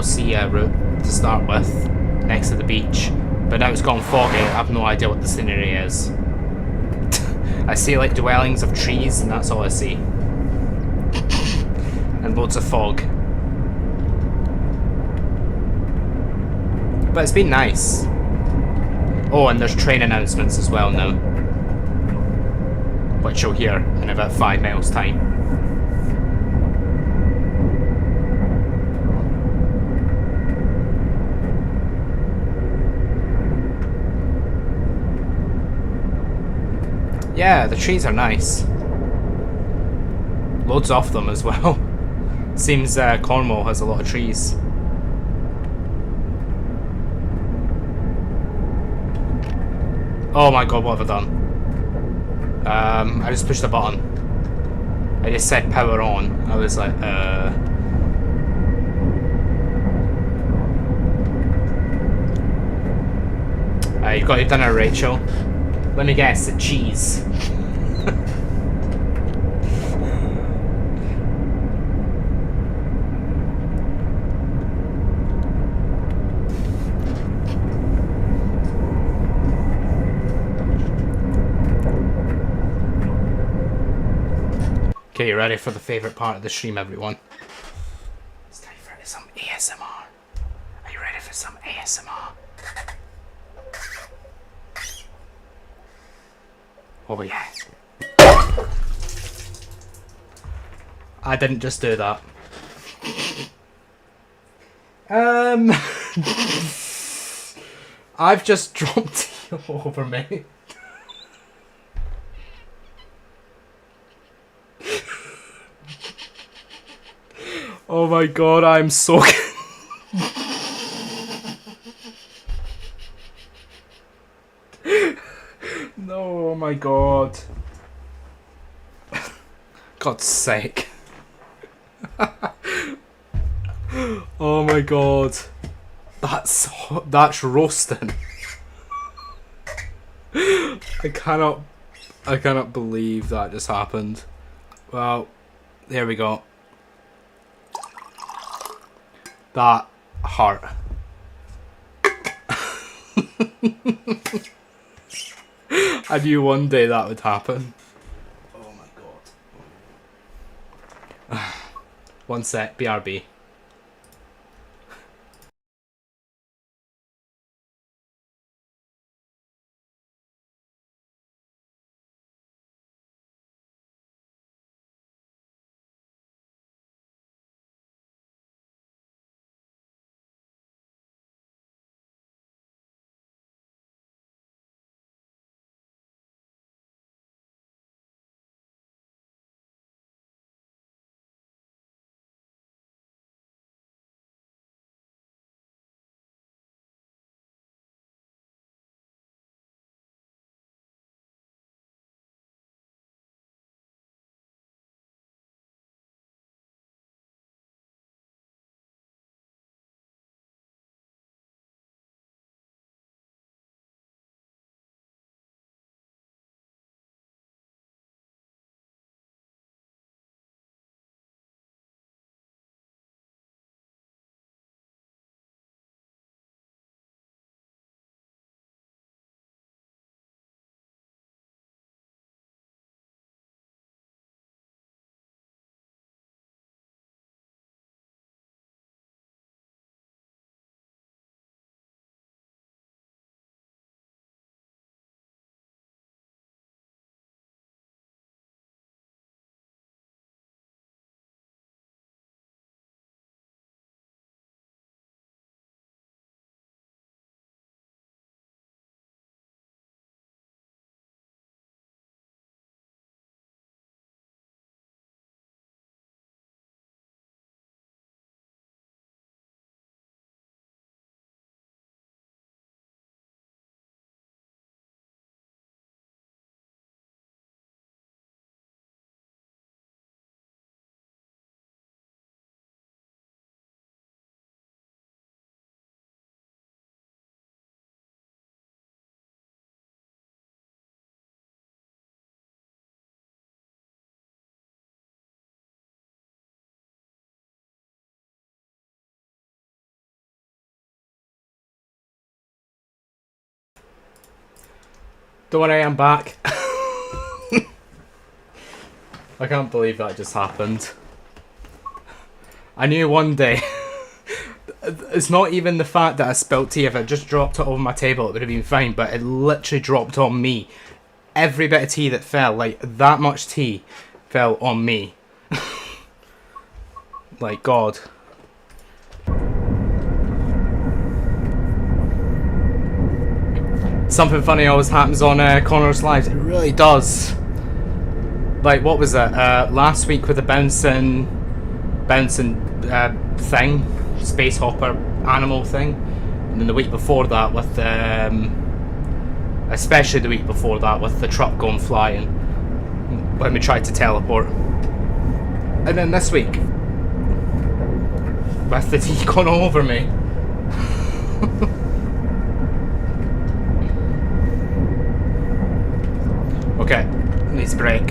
sea route to start with, next to the beach. But now it's gone foggy. I have no idea what the scenery is. I see like dwellings of trees, and that's all I see. And loads of fog. But it's been nice. Oh, and there's train announcements as well now, which you'll hear in about 5 miles time. Yeah, the trees are nice. Loads of them as well. Seems Cornwall has a lot of trees. Oh my god, what have I done? I just pushed the button. I just said power on. I was like, you got your dinner, Rachel. Let me guess, the cheese. Okay, you ready for the favourite part of the stream, everyone? It's time for some ASMR. Are you ready for some ASMR? Oh yeah. I didn't just do that. I've just dropped tea all over me. Oh my god, I'm so... No, oh my god. God's sake. Oh my god. That's roasting. I cannot believe that just happened. Well, there we go. That hurt. I knew one day that would happen. Oh my god. One sec, BRB. Don't worry, I'm back. I can't believe that just happened. I knew one day. It's not even the fact that I spilt tea. If I just dropped it over my table, it would have been fine. But it literally dropped on me. Every bit of tea that fell, like that much tea, fell on me. Like, God. Something funny always happens on Connor's lives. It really does. Like, what was it? Last week with the bouncing thing, space hopper animal thing, and then the week before that with especially the week before that with the truck going flying when we tried to teleport, and then this week with the tea going all over me. Okay, needs a break.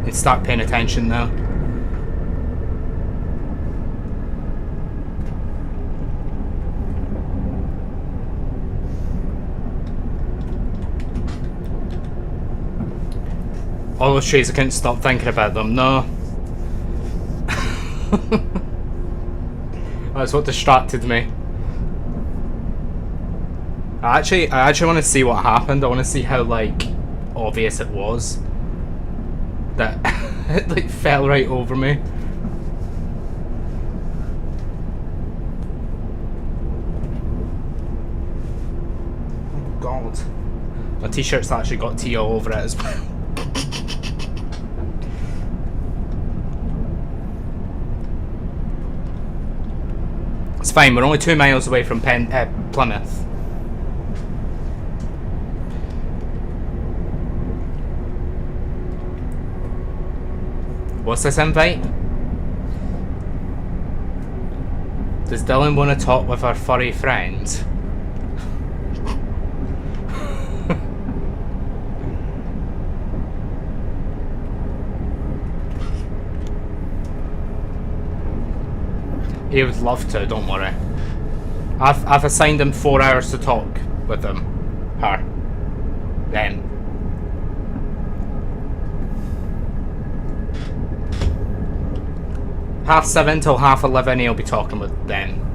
Need to start paying attention now. All those trees, I couldn't stop thinking about them, no. That's what distracted me. I actually want to see what happened. I want to see how, like, obvious it was that It like fell right over me. Oh god. My t-shirt's actually got tea all over it as well. It's fine, we're only 2 miles away from Plymouth. What's this invite? Does Dylan want to talk with our furry friend? He would love to, don't worry. I've assigned him 4 hours to talk with him. Her. Them. Half 7 till half 11 he'll be talking with them.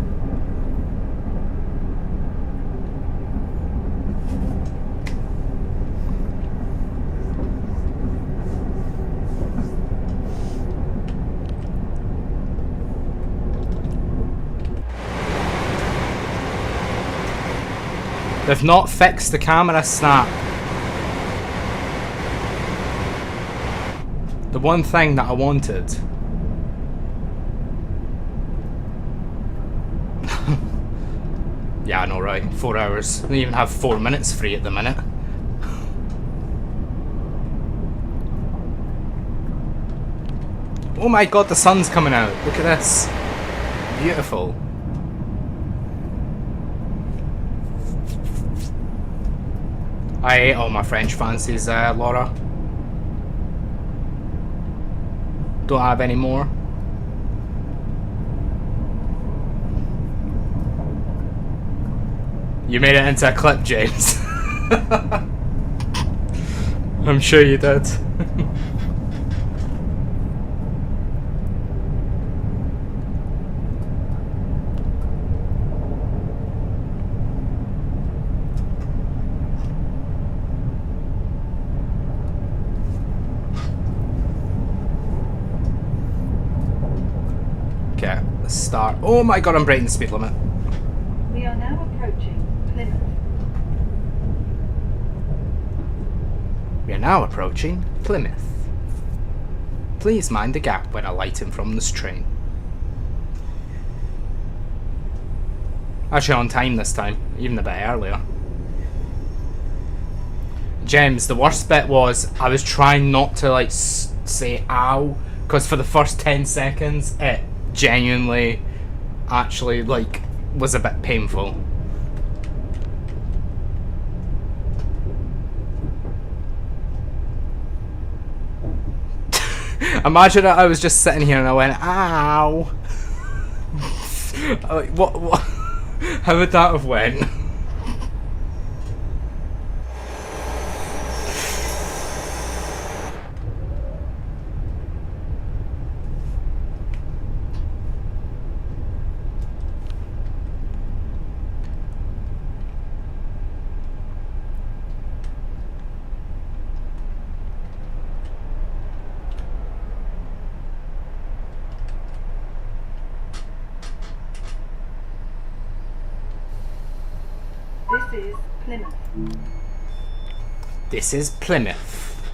They've not fixed the camera snap. The one thing that I wanted. Yeah, I know, right? 4 hours. I don't even have 4 minutes free at the minute. Oh my god, the sun's coming out. Look at this. Beautiful. I ate all my French fancies, Laura. Don't have any more. You made it into a clip, James. I'm sure you did. Okay, let's start. Oh my god, I'm breaking the speed limit. We are now approaching Plymouth. We are now approaching Plymouth. Please mind the gap when alighting from this train. Actually on time this time, even a bit earlier. James, the worst bit was I was trying not to like say ow, because for the first 10 seconds it genuinely actually like was a bit painful. Imagine that I was just sitting here and I went ow. Like, what how would that have went? This is Plymouth. This is Plymouth.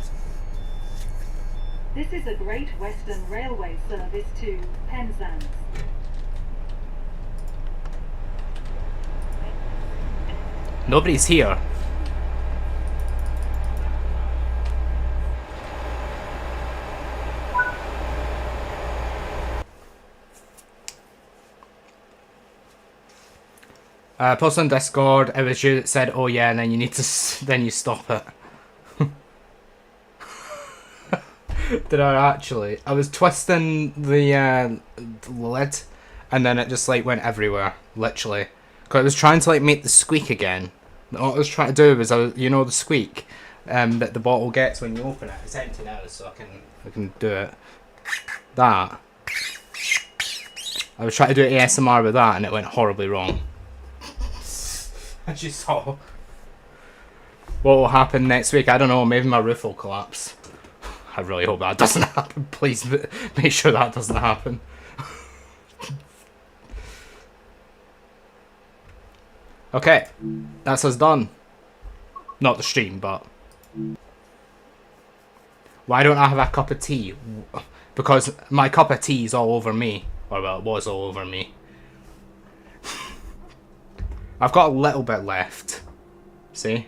This is a Great Western Railway service to Penzance. Nobody's here. Post on Discord, it was you that said, oh yeah, and then you need to, then you stop it. Did I actually? I was twisting the lid, and then it just like went everywhere, literally. Because I was trying to like make the squeak again. What I was trying to do was, you know the squeak that the bottle gets when you open it. It's empty now, so I can do it. That. I was trying to do ASMR with that, and it went horribly wrong. As you saw. What will happen next week? I don't know. Maybe my roof will collapse. I really hope that doesn't happen. Please make sure that doesn't happen. Okay, that's us done. Not the stream, but... Why don't I have a cup of tea? Because my cup of tea is all over me. Or, well, it was all over me. I've got a little bit left. See?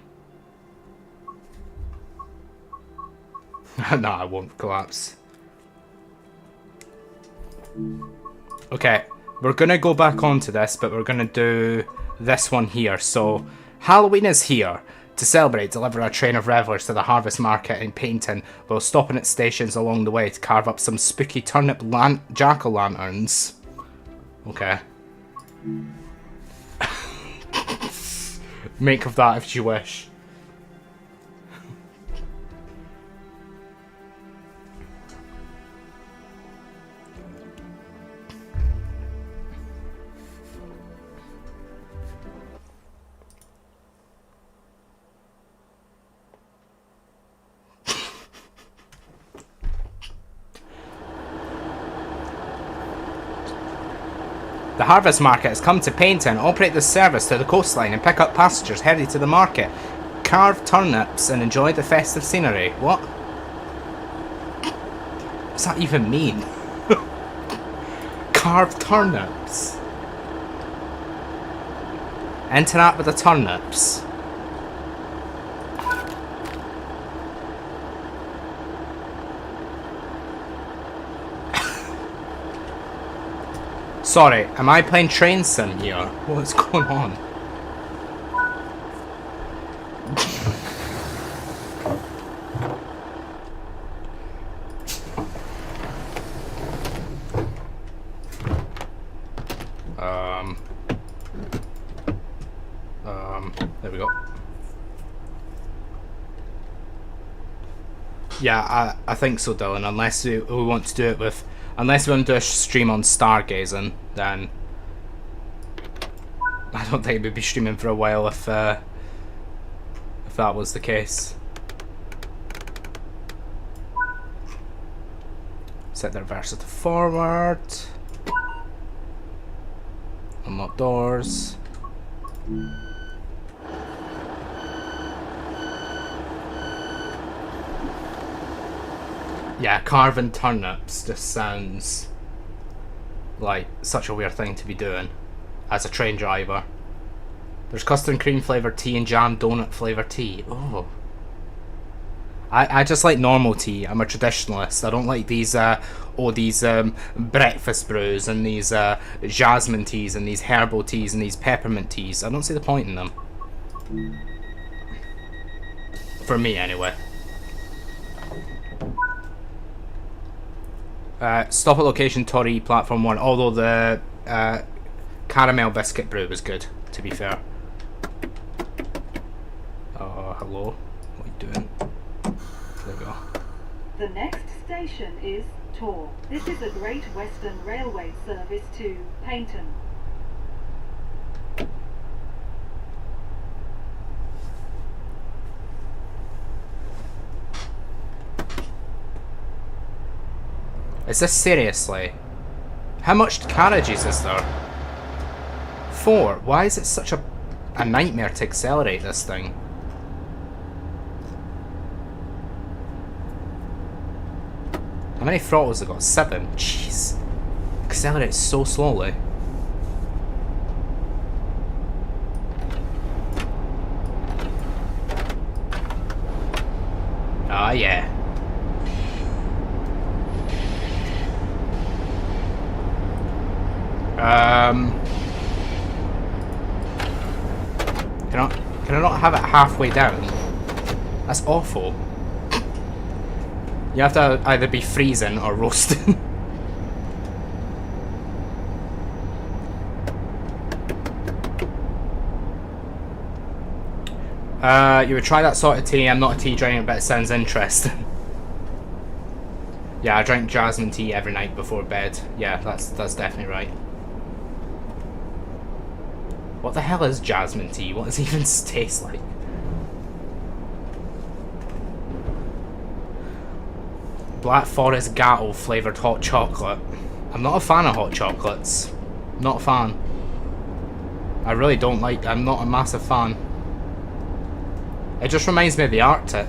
No, I won't collapse. Okay, we're gonna go back onto this, but we're gonna do this one here. So, Halloween is here. To celebrate, deliver a train of revelers to the Harvest Market in Paignton, while stopping at stations along the way to carve up some spooky turnip jack-o'-lanterns. Okay. Make of that if you wish. The Harvest Market has come to Paignton. Operate the service to the coastline and pick up passengers headed to the market. Carve turnips and enjoy the festive scenery. What? What's that even mean? Carve turnips. Interact with the turnips. Sorry, am I playing train sim here? What's going on? There we go. Yeah, I think so, Dylan, unless we want to do it with... Unless we want to do a stream on stargazing, then I don't think we'd be streaming for a while if that was the case. Set the reverser to forward. Unlock doors. Yeah, carving turnips just sounds like such a weird thing to be doing as a train driver. There's custard cream flavoured tea and jam donut flavoured tea. Oh. I just like normal tea. I'm a traditionalist. I don't like these breakfast brews and these jasmine teas and these herbal teas and these peppermint teas. I don't see the point in them. For me, anyway. Stop at location Torrey, platform 1. Although the caramel biscuit brew was good, to be fair. Oh, hello. What are you doing? There we go. The next station is Tor. This is a Great Western Railway service to Paignton. Is this seriously? How much carriages is there? 4. Why is it such a nightmare to accelerate this thing? How many throttles have I got? 7? Jeez. Accelerates so slowly. Ah, yeah. Can I not have it halfway down? That's awful. You have to either be freezing or roasting. You would try that sort of tea. I'm not a tea drinker, but it sounds interesting. Yeah, I drink jasmine tea every night before bed. Yeah, that's definitely right. What the hell is jasmine tea? What does it even taste like? Black Forest Gatto flavoured hot chocolate. I'm not a fan of hot chocolates. Not a fan. I really don't like. I'm not a massive fan. It just reminds me of the Arctic.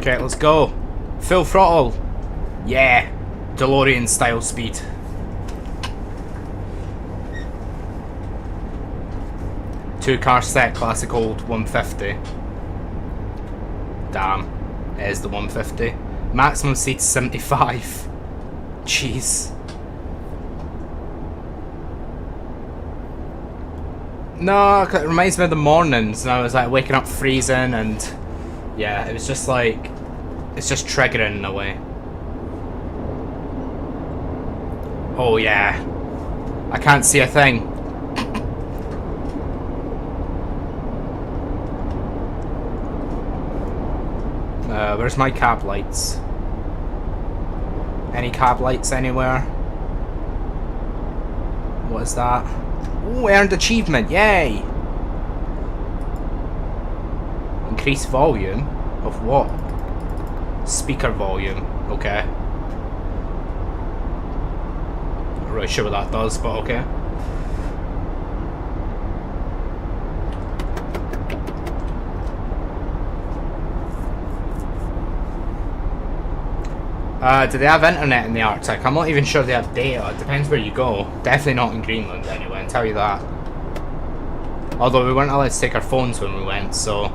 Okay, let's go. Full throttle. Yeah. DeLorean style speed. Two car set, classic old 150. Damn. It is the 150. Maximum seats 75. Jeez. No, it reminds me of the mornings, and I was like waking up freezing, and yeah, it was just like, it's just triggering in a way. Oh yeah. I can't see a thing. Where's my cab lights? Any cab lights anywhere? What is that? Ooh, earned achievement, yay! Increase volume? Of what? Speaker volume, okay. Not really sure what that does, but okay. Do they have internet in the Arctic? I'm not even sure they have data. It depends where you go. Definitely not in Greenland anyway, I'll tell you that. Although we weren't allowed to take our phones when we went, so...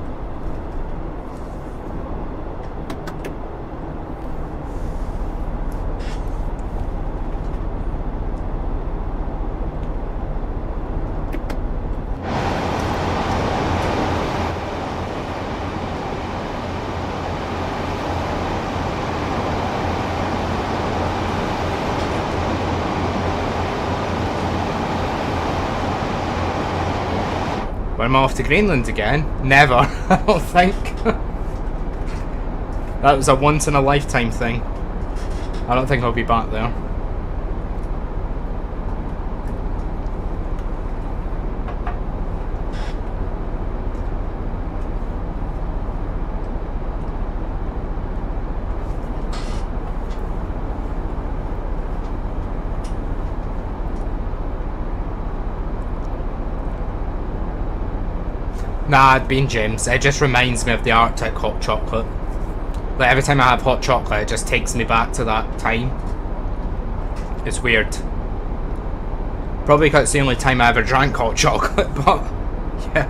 When am I off to Greenland again? Never, I don't think. That was a once in a lifetime thing. I don't think I'll be back there. Nah, it'd been James. It just reminds me of the Arctic hot chocolate. Like every time I have hot chocolate, it just takes me back to that time. It's weird. Probably because it's the only time I ever drank hot chocolate, but yeah.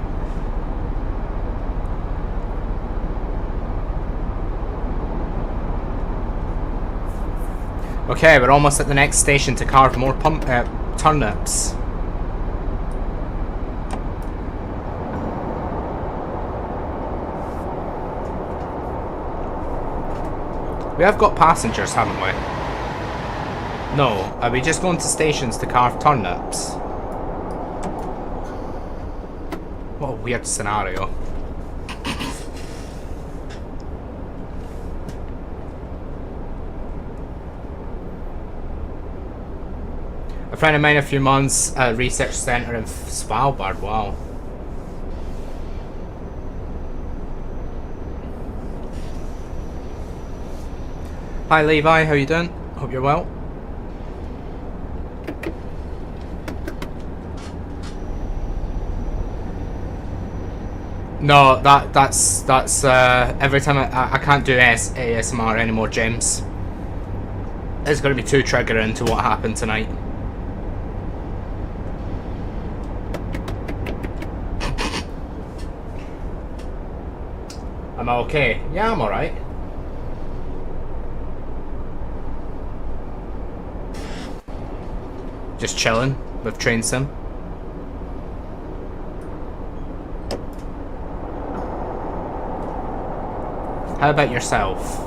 Okay, we're almost at the next station to carve more turnips. We have got passengers, haven't we? No, are we just going to stations to carve turnips? What a weird scenario. A friend of mine a few months at a research centre in Svalbard, wow. Hi Levi, how you doing? Hope you're well. No, that's every time I can't do ASMR anymore, James. It's gonna be too triggering to what happened tonight. Am I okay? Yeah, I'm alright. Just chilling with Train Sim. How about yourself?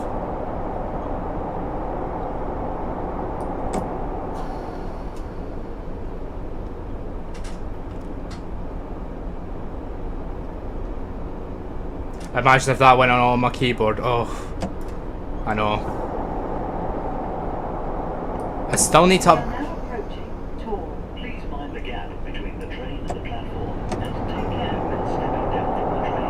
Imagine if that went on my keyboard. Oh. I know. I still need We are to... now approaching Tor. Please mind the gap between the train and the platform, and take care when stepping down from the train.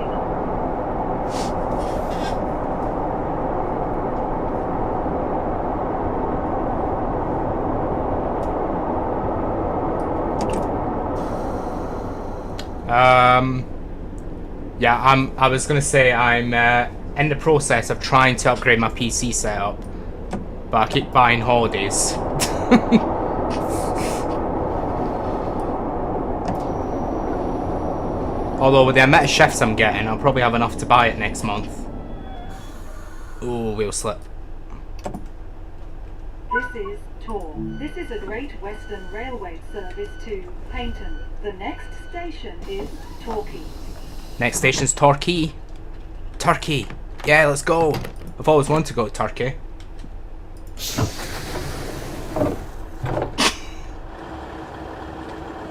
Yeah, I was gonna say I'm in the process of trying to upgrade my PC setup, but I keep buying holidays. Although with the amount of shifts I'm getting, I'll probably have enough to buy it next month. Ooh, wheel slip. This is Tor. This is a Great Western Railway service to Paignton. The next station is Torquay. Next station's Torquay. Turkey. Yeah, let's go. I've always wanted to go to Turkey.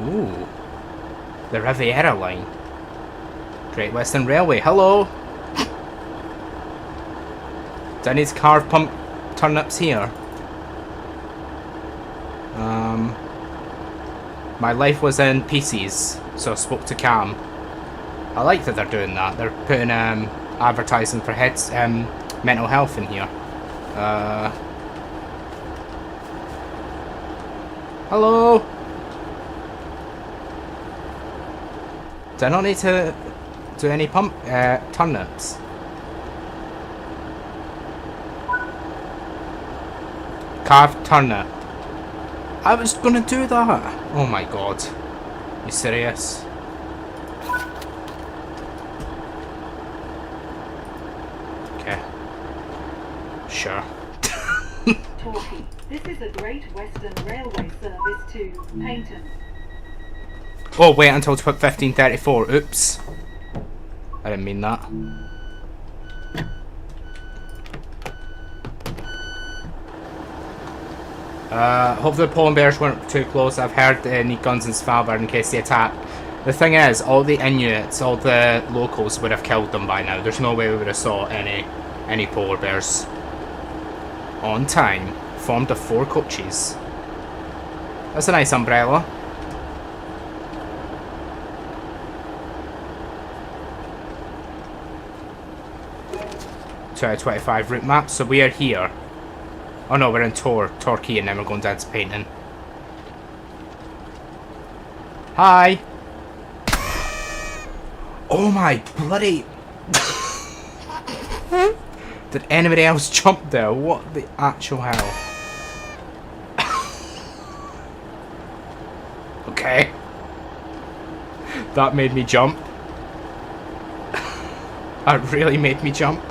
Ooh. The Riviera line. Great Western Railway. Hello. Do I need to carve pump turnips here? My life was in pieces, so I spoke to Cam. I like that they're doing that. They're putting advertising for heads, mental health in here. Hello. Do I not need to do any pump turnips? Carved turnip. I was gonna do that. Oh my god. You serious? Okay. Sure. Torquay. This is a Great Western Railway service to Paignton. Oh, wait until 1534. Oops. I didn't mean that. Hopefully the polar bears weren't too close. I've heard they need guns in Svalbard in case they attack. The thing is, all the Inuits, all the locals would have killed them by now. There's no way we would have saw any polar bears. On time. Formed of 4 coaches. That's a nice umbrella. Out of 25 route map, so we are here. Oh no, we're in Torquay, and then we're going down to Paignton. Hi! Oh my bloody... Did anybody else jump there? What the actual hell? Okay. That made me jump. That really made me jump.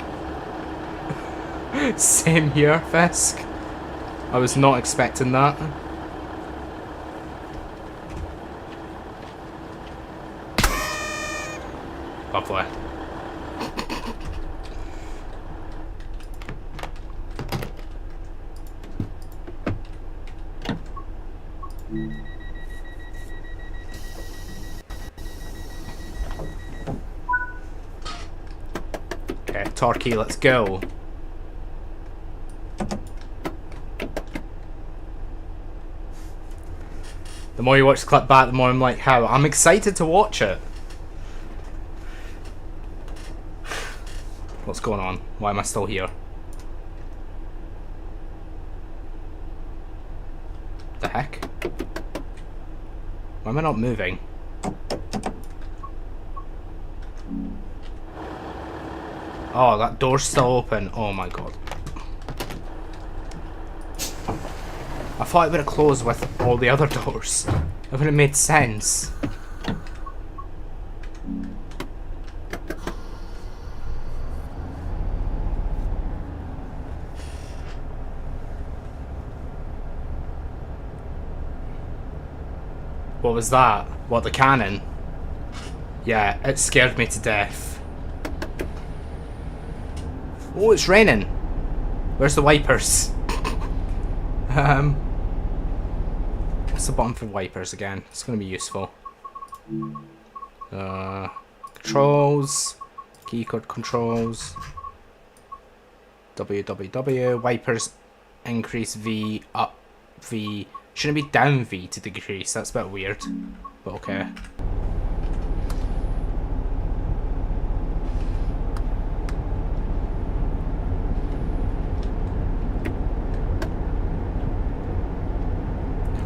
Same here, Fisk. I was not expecting that. Lovely. Okay, Torquay, let's go. The more you watch the clip back, the more I'm like, how? I'm excited to watch it. What's going on? Why am I still here? The heck? Why am I not moving? Oh, that door's still open. Oh my god. I thought it would have closed with all the other doors. It would have made sense. What was that? What, the cannon? Yeah, it scared me to death. Oh, it's raining. Where's the wipers? What's the button for wipers again? It's going to be useful. Controls. Keycard controls. www. Wipers increase V, up V. Shouldn't it be down V to decrease? That's a bit weird, but okay.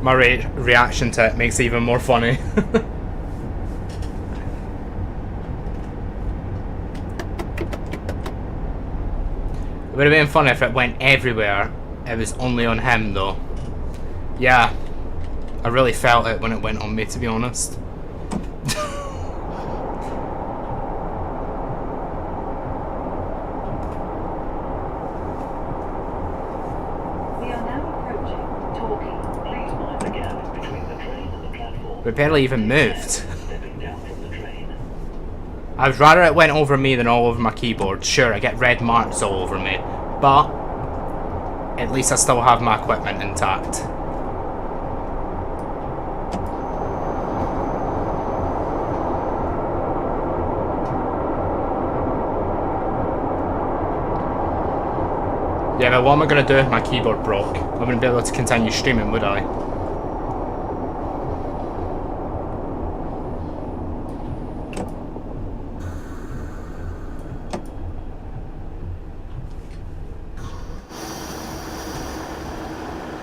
My reaction to it makes it even more funny. It would have been funny if it went everywhere. It was only on him though. Yeah, I really felt it when it went on me, to be honest. We are now approaching Torquay. Please mind the gap between the train and the platform. We barely even moved. Stepping down from the train. I'd rather it went over me than all over my keyboard. Sure, I get red marks all over me, but at least I still have my equipment intact. Yeah, but what am I going to do if my keyboard broke? I wouldn't be able to continue streaming, would I?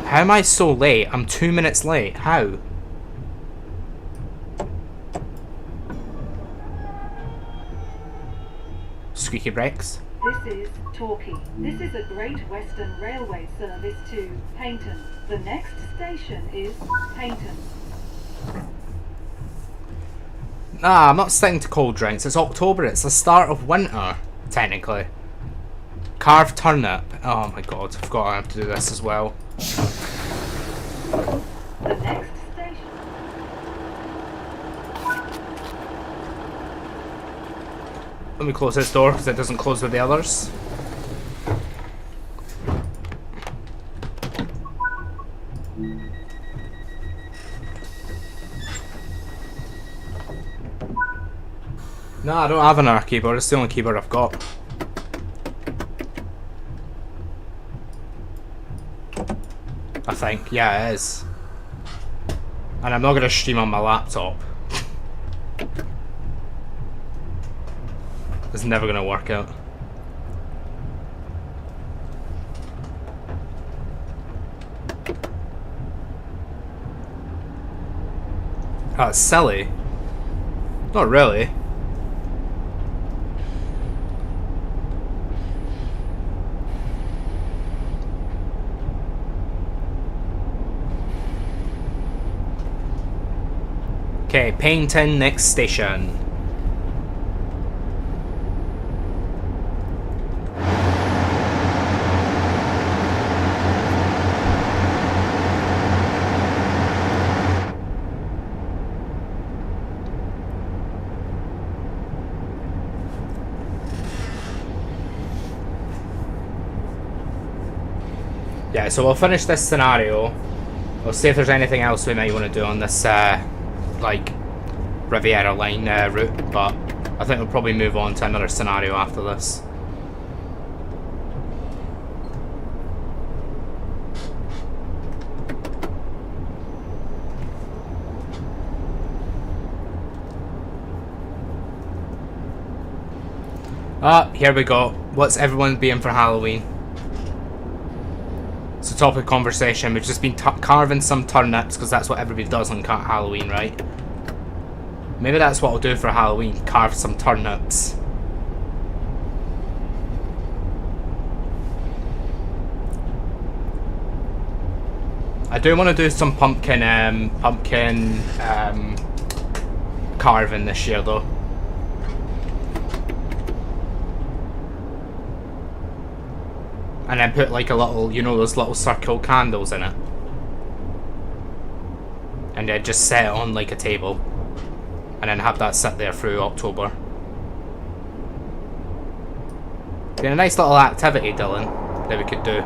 How am I so late? I'm 2 minutes late. How? Squeaky brakes. This is Torquay. This is a Great Western Railway service to Paignton. The next station is Paignton. Nah, I'm not sticking to cold drinks. It's October. It's the start of winter, technically. Carved turnip. Oh my god, I forgot I have to do this as well. The next station. Let me close this door because it doesn't close with the others. No, I don't have another keyboard. It's the only keyboard I've got. I think. Yeah, it is. And I'm not going to stream on my laptop. It's never going to work out. Oh, it's silly. Not really. Okay, Paignton, next station. Yeah, so we'll finish this scenario. We'll see if there's anything else we might want to do on this, like, Riviera line route, but I think we'll probably move on to another scenario after this. Here we go. What's everyone being for Halloween? It's a topic of conversation. We've just been carving some turnips because that's what everybody does on Halloween, right? Maybe that's what I'll do for Halloween, carve some turnips. I do want to do some pumpkin carving this year though. And then put like a little, you know, those little circle candles in it. And then just set it on like a table. And then have that sit there through October. Be a nice little activity, Dylan, that we could do.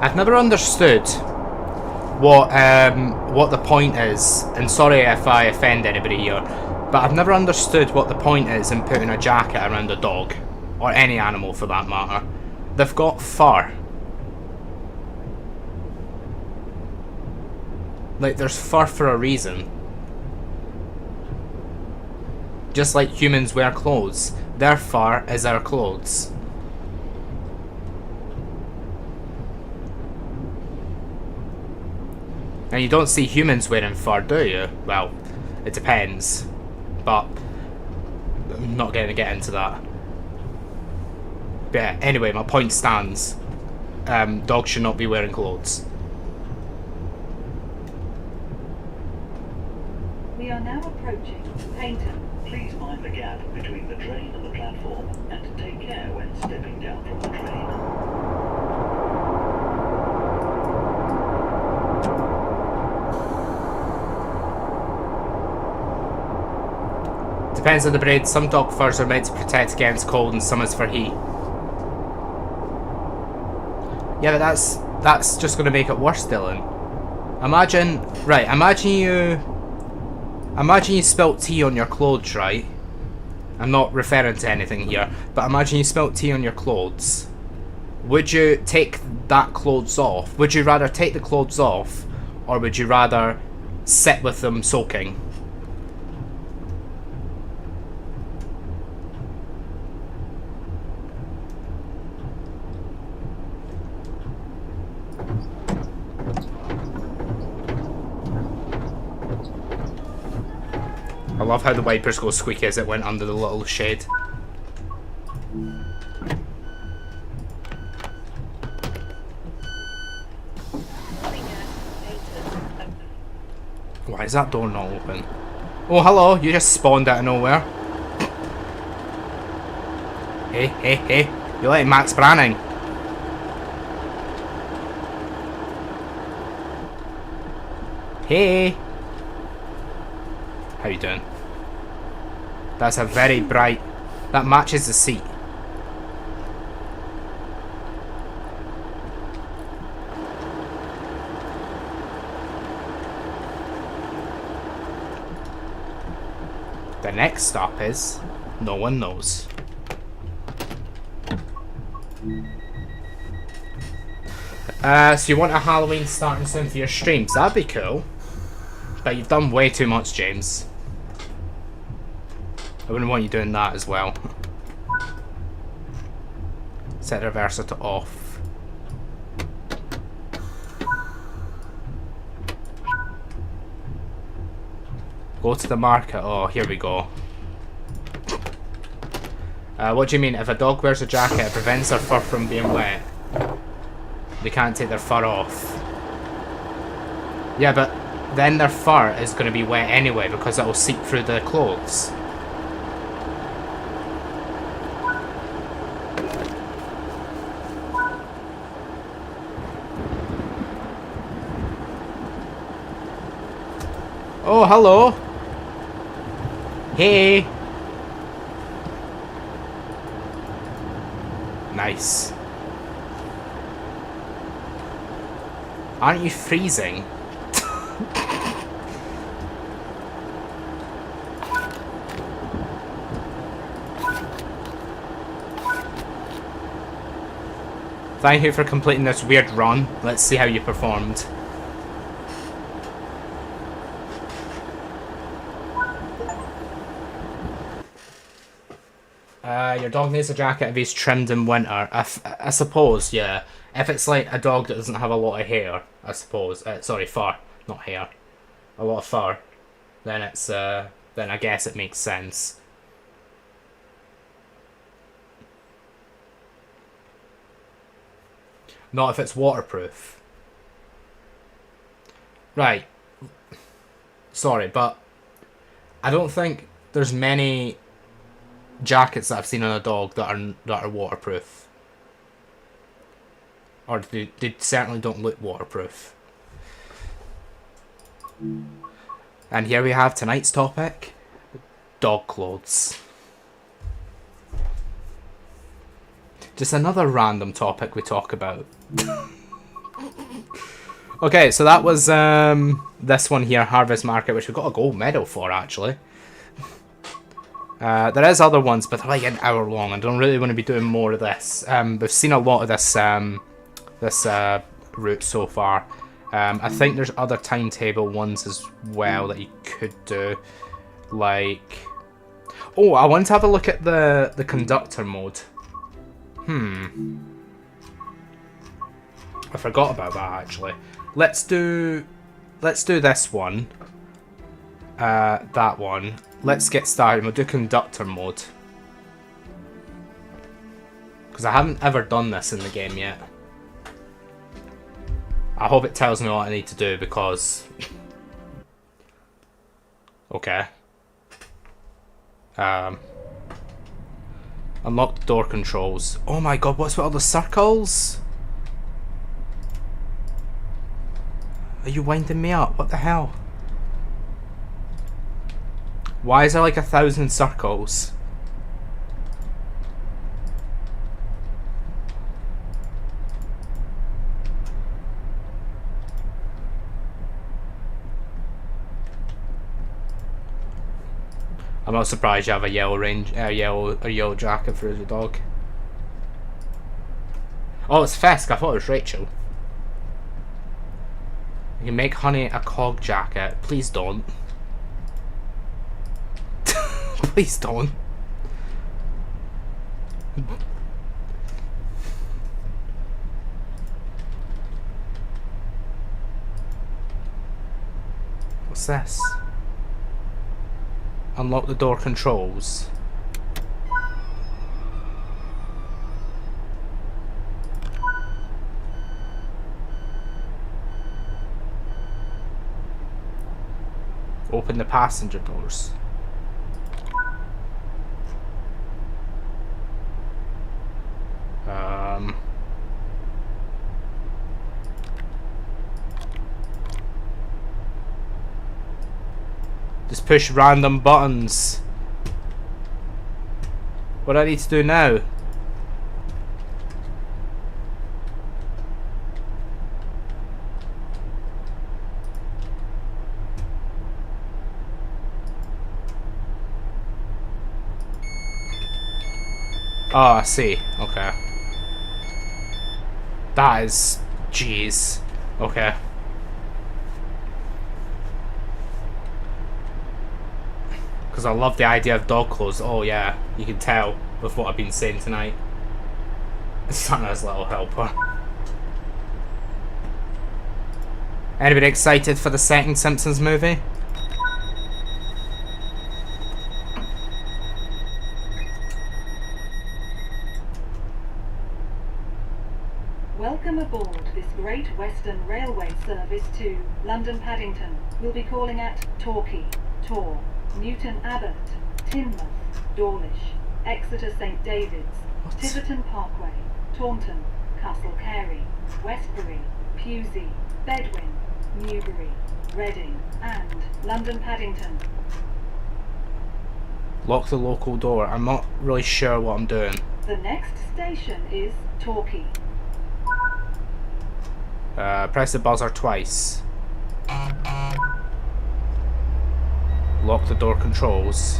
I've never understood what the point is, and sorry if I offend anybody here, but I've never understood what the point is in putting a jacket around a dog, or any animal for that matter. They've got fur. Like, there's fur for a reason. Just like humans wear clothes, their fur is our clothes. Now, you don't see humans wearing fur, do you? Well, it depends. But I'm not going to get into that. But yeah, anyway, my point stands. Dogs should not be wearing clothes. We are now approaching Paynton. Please mind the gap between the train and the platform, and take care when stepping down from the train. Depends on the breed. Some dog furs are meant to protect against cold and some is for heat. Yeah, but that's just going to make it worse, Dylan. Imagine you spilt tea on your clothes, right? I'm not referring to anything here, but imagine you spilt tea on your clothes. Would you take that clothes off? Would you rather take the clothes off, or would you rather sit with them soaking? I love how the wipers go squeaky as it went under the little shade. Why is that door not open? Oh, hello, you just spawned out of nowhere. Hey, hey, hey, you're like Max Branning. Hey. How you doing? That's a very bright... That matches the seat. The next stop is... No one knows. So you want a Halloween starting soon for your streams? That'd be cool. But you've done way too much, James. I wouldn't want you doing that as well. Set the reverser to off. Go to the market. Oh, here we go. What do you mean? If a dog wears a jacket, it prevents their fur from being wet. They can't take their fur off. Yeah, but then their fur is going to be wet anyway because it will seep through the clothes. Oh, hello. Hey. Nice. Aren't you freezing? Thank you for completing this weird run. Let's see how you performed. Your dog needs a jacket if he's trimmed in winter. I suppose, yeah. If it's like a dog that doesn't have a lot of hair, I suppose. Sorry, fur, not hair. A lot of fur. Then it's then I guess it makes sense. Not if it's waterproof. Right. Sorry, but I don't think there's many jackets that I've seen on a dog that are waterproof. Or they certainly don't look waterproof. And here we have tonight's topic. Dog clothes. Just another random topic we talk about. Okay, so that was this one here, Harvest Market, which we got a gold medal for, actually. There is other ones, but they're like an hour long. I don't really want to be doing more of this. We've seen a lot of this route so far. I think there's other timetable ones as well that you could do. Like... Oh, I want to have a look at the conductor mode. I forgot about that, actually. Let's do this one. That one. Let's get started. We'll do conductor mode. Because I haven't ever done this in the game yet. I hope it tells me what I need to do because... Okay. Unlock the door controls. Oh my god, what's with all the circles? Are you winding me up? What the hell? Why is there like 1,000 circles? I'm not surprised you have a yellow jacket for your dog. Oh, it's Fesk. I thought it was Rachel. You can make Honey a cog jacket. Please don't. Please don't. What's this? Unlock the door controls. Open the passenger doors. Just push random buttons. What do I need to do now? Oh, I see. Okay. That is... Jeez. Okay. Because I love the idea of dog clothes. Oh yeah, you can tell with what I've been saying tonight. Santa's little helper. Anybody excited for the second Simpsons movie? Welcome aboard this Great Western Railway service to London Paddington. We'll be calling at Torquay, Tor, Newton Abbot, Teignmouth, Dawlish, Exeter St David's, Tiverton Parkway, Taunton, Castle Carey, Westbury, Pewsey, Bedwin, Newbury, Reading, and London Paddington. Lock the local door. I'm not really sure what I'm doing. The next station is Torquay. Press the buzzer twice. Lock the door controls.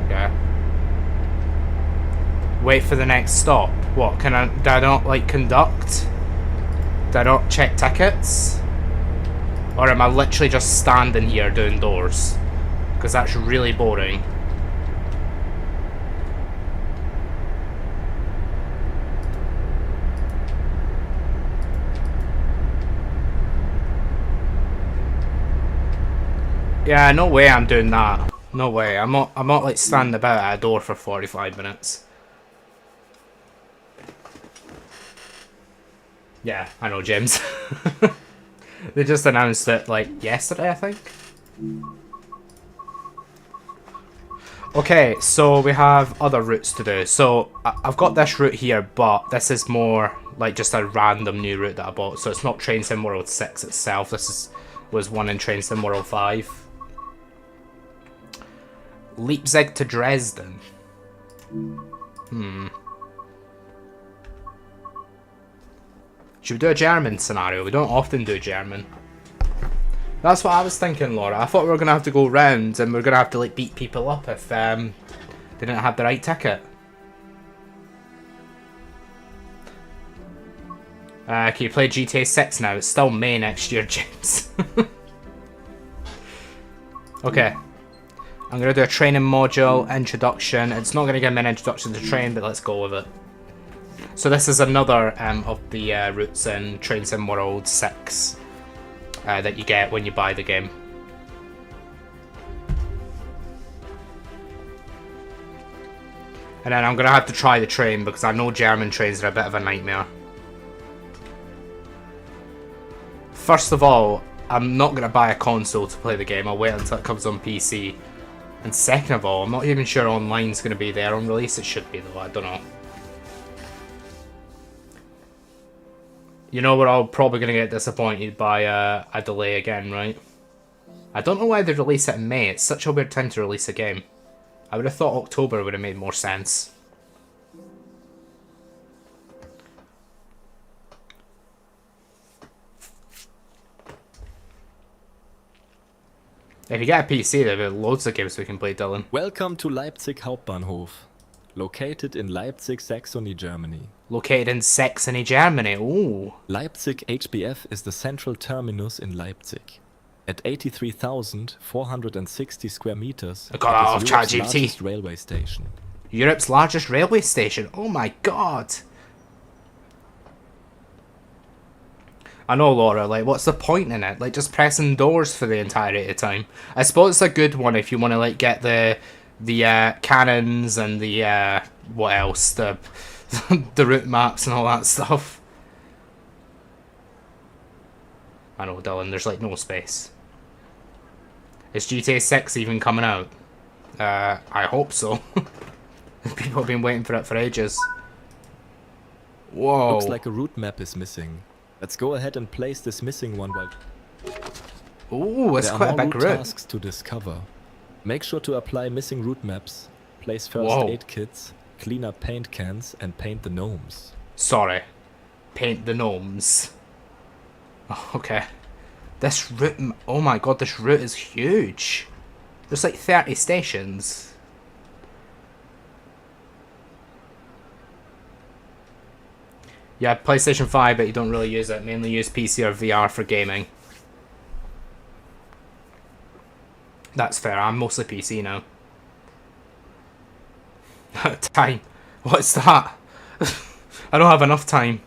Okay. Wait for the next stop. What, do I not like conduct? Do I not check tickets? Or am I literally just standing here doing doors? Because that's really boring. Yeah, no way I'm doing that. No way. I'm not like standing about at a door for 45 minutes. Yeah, I know, James. They just announced it like yesterday, I think. Okay, so we have other routes to do. So I've got this route here, but this is more like just a random new route that I bought. So it's not Train Sim World 6 itself. This was one in Train Sim World 5. Leipzig to Dresden. Should we do a German scenario? We don't often do German. That's what I was thinking, Laura. I thought we were going to have to go round and we are going to have to like beat people up if they didn't have the right ticket. Can you play GTA 6 now? It's still May next year, James. Okay. I'm going to do a training module, introduction. It's not going to give me an introduction to train, but let's go with it. So this is another of the routes in Train Sim World 6 that you get when you buy the game. And then I'm going to have to try the train because I know German trains are a bit of a nightmare. First of all, I'm not going to buy a console to play the game. I'll wait until it comes on PC. And second of all, I'm not even sure online's going to be there on release. It should be though, I don't know. You know, we're all probably going to get disappointed by a delay again, right? I don't know why they release it in May. It's such a weird time to release a game. I would have thought October would have made more sense. If you get a PC, there will be loads of games we can play, Dylan. Welcome to Leipzig Hauptbahnhof, located in Leipzig, Saxony, Germany. Located in Saxony, Germany. Ooh. Leipzig HBF is the central terminus in Leipzig. At 83,460 square meters, I got that off it is Europe's ChatGPT. largest railway station. Europe's largest railway station. Oh my god. I know, Laura, like, what's the point in it? Like, just pressing doors for the entirety of the time. I suppose it's a good one if you want to, like, get the cannons and the, what else? The route maps and all that stuff. I know, Dylan, there's, like, no space. Is GTA 6 even coming out? I hope so. People have been waiting for it for ages. Whoa. Looks like a route map is missing. Let's go ahead and place this missing one while... Ooh, it's there quite are a more big route route. tasks to discover. Make sure to apply missing route maps, place first Whoa. aid kits, clean up paint cans and paint the gnomes. Sorry. Paint the gnomes. Oh, okay. This route... Oh my god, this route is huge. There's like 30 stations. Yeah, PlayStation 5, but you don't really use it. Mainly use PC or VR for gaming. That's fair. I'm mostly PC now. Time. What's that? I don't have enough time.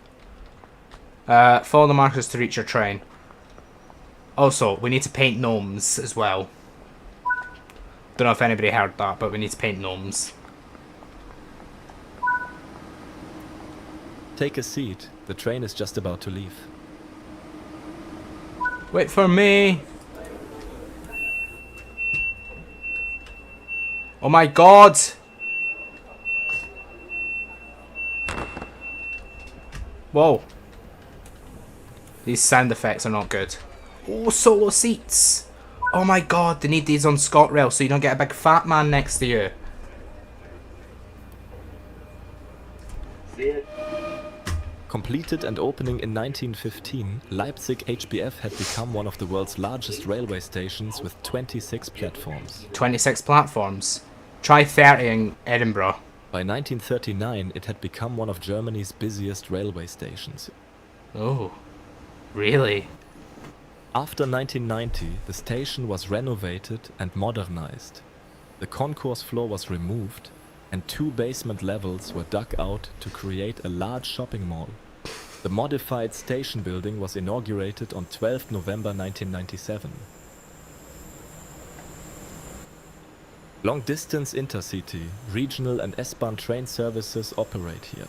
Follow the markers to reach your train. Also, we need to paint gnomes as well. Don't know if anybody heard that, but we need to paint gnomes. Take a seat. The train is just about to leave. Wait for me! Oh my god! Whoa. These sound effects are not good. Oh, solo seats! Oh my god, they need these on ScotRail so you don't get a big fat man next to you. Completed and opening in 1915, Leipzig HBF had become one of the world's largest railway stations with 26 platforms. 26 platforms. Try 30 in Edinburgh. By 1939, it had become one of Germany's busiest railway stations. Oh, really? After 1990, the station was renovated and modernized. The concourse floor was removed, and 2 basement levels were dug out to create a large shopping mall. The modified station building was inaugurated on 12 November 1997. Long-distance intercity, regional and S-Bahn train services operate here.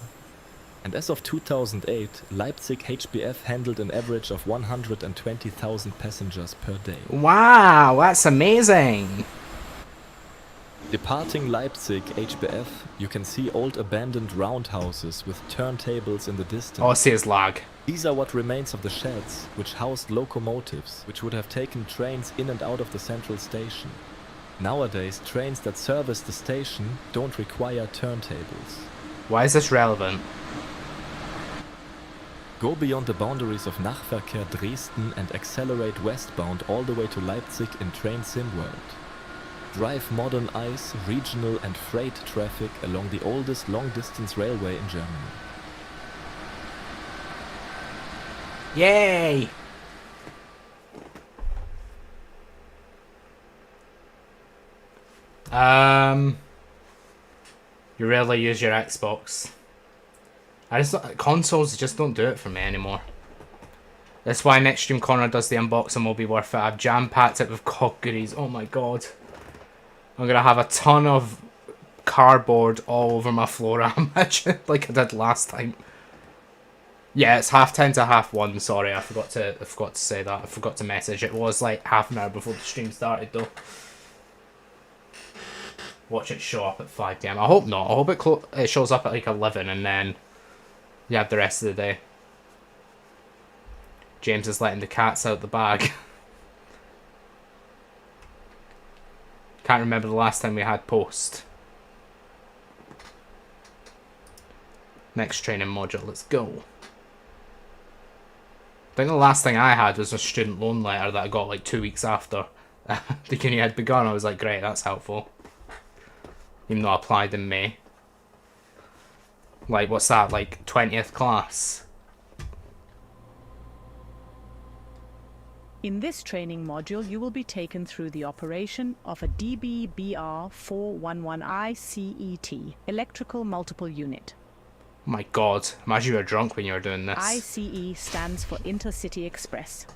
And as of 2008, Leipzig HBF handled an average of 120,000 passengers per day. Wow, that's amazing! Departing Leipzig HBF, you can see old abandoned roundhouses with turntables in the distance. All I see is lag. These are what remains of the sheds, which housed locomotives, which would have taken trains in and out of the central station. Nowadays, trains that service the station don't require turntables. Why is this relevant? Go beyond the boundaries of Nahverkehr Dresden and accelerate westbound all the way to Leipzig in Train Sim World. Drive modern ICE, regional and freight traffic along the oldest long-distance railway in Germany. Yay! You rarely use your Xbox. Consoles just don't do it for me anymore. That's why next stream Connor does the unboxing will be worth it. I've jam-packed it with COD goodies. Oh my god. I'm gonna have a ton of cardboard all over my floor, I imagine, like I did last time. Yeah, it's 10:30 to 1:30. Sorry, I forgot to say that. I forgot to message. It was like half an hour before the stream started, though. Watch it show up at 5 PM. I hope not. I hope it shows up at like 11, and then you have the rest of the day. James is letting the cats out the bag. Can't remember the last time we had post. Next training module. Let's go. I think the last thing I had was a student loan letter that I got like 2 weeks after the uni had begun. I was like, great, that's helpful. Even though I applied in May. Like, what's that, like 20th class? In this training module, you will be taken through the operation of a DBBR411I CET, Electrical Multiple Unit. Oh my god, imagine you were drunk when you were doing this. ICE stands for Intercity Express.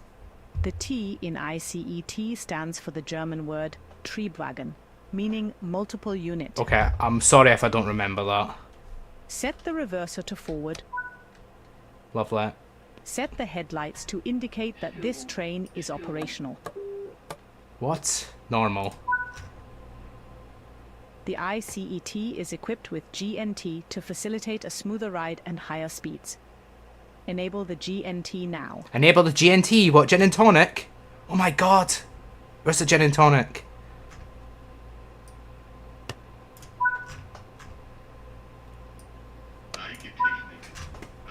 The T in ICET stands for the German word Triebwagen, meaning multiple unit. Okay, I'm sorry if I don't remember that. Set the reverser to forward. Lovely. Set the headlights to indicate that this train is operational. What? Normal. The ICET is equipped with GNT to facilitate a smoother ride and higher speeds. Enable the GNT now. Enable the GNT? What, gin and tonic? Oh my god! Where's the gin and tonic?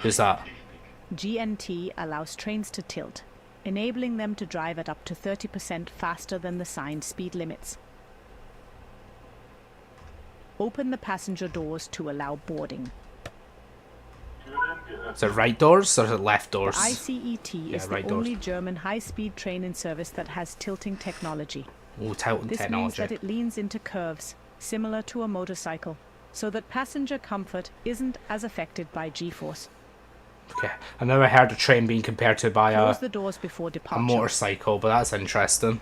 Who's that? GNT allows trains to tilt, enabling them to drive at up to 30% faster than the signed speed limits. Open the passenger doors to allow boarding. Is it right doors or is it left The doors? ICET is right the doors. only German high-speed train in service that has tilting technology. Oh, tilting This means technology. that it leans into curves, similar to a motorcycle, so that passenger comfort isn't as affected by G-force. Okay, I've never heard a train being compared to by Close the doors before a departure. motorcycle, but that's interesting.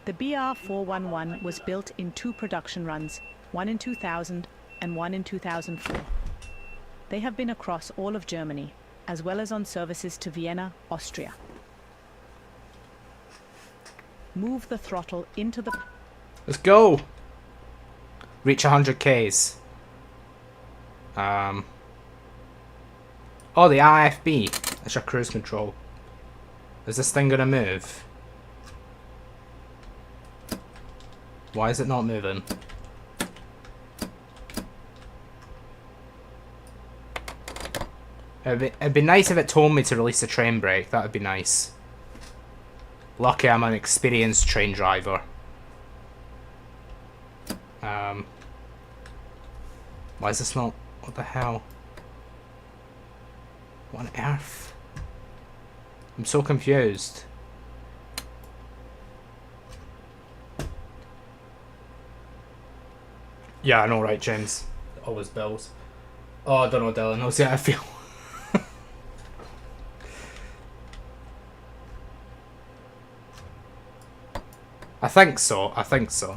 The BR411 was built in 2 production runs, one in 2000 and one in 2004. They have been across all of Germany, as well as on services to Vienna, Austria. Move the throttle into the... Let's go! Reach 100 Ks. Oh, the IFB. That's your cruise control. Is this thing gonna move? Why is it not moving? It'd be nice if it told me to release the train brake. That would be nice. Lucky I'm an experienced train driver. Why is this not... What the hell? What on earth? I'm so confused. Yeah, I know, right, James? Always bills. Oh, I don't know, Dylan. I'll see how I feel. I think so. I think so.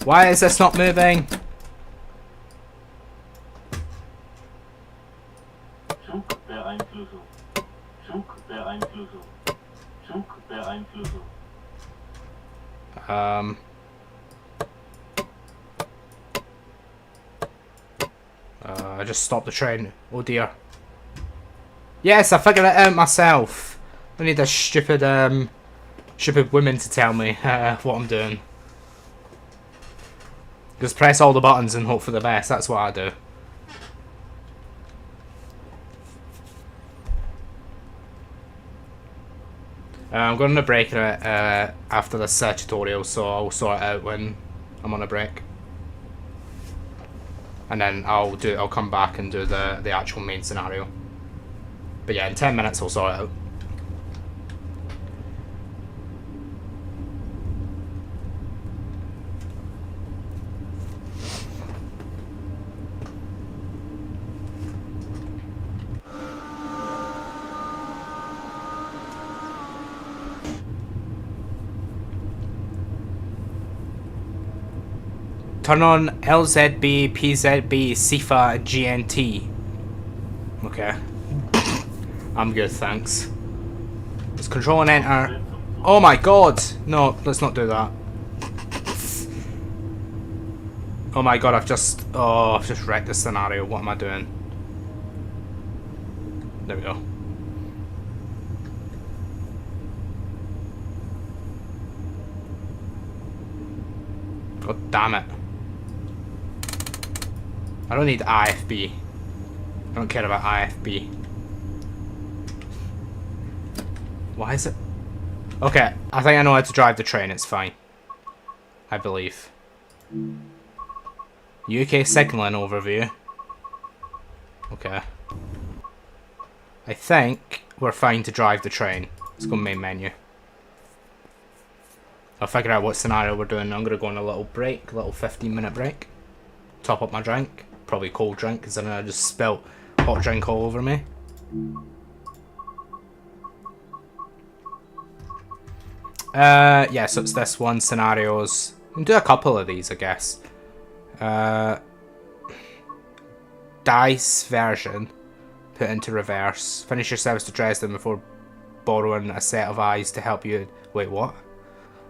Why is this not moving? Zugbeeinflussung. Zugbeeinflussung. Zugbeeinflussung. I just stopped the train. Oh dear. Yes, I figured it out myself. I need a stupid stupid woman to tell me what I'm doing. Just press all the buttons and hope for the best. That's what I do. I'm going on a break after the search tutorial, so I'll sort it out when I'm on a break. And then I'll come back and do the actual main scenario. But yeah, in 10 minutes I'll sort it out. Turn on LZB, PZB, CIFA, GNT. Okay. I'm good, thanks. Let's control and enter. Oh my god! No, let's not do that. Oh my god, I've just wrecked the scenario. What am I doing? There we go. God damn it. I don't need IFB. I don't care about IFB. Why is it? Okay, I think I know how to drive the train. It's fine. I believe. UK signalling overview. Okay. I think we're fine to drive the train. Let's go main menu. I'll figure out what scenario we're doing. I'm gonna go on a little break, a little 15-minute break. Top up my drink. Probably cold drink, because then I just spilt hot drink all over me. Yeah, so it's this one, scenarios. We can do a couple of these, I guess. Dice version. Put into reverse. Finish your service to Dresden before borrowing a set of eyes to help you. Wait, what?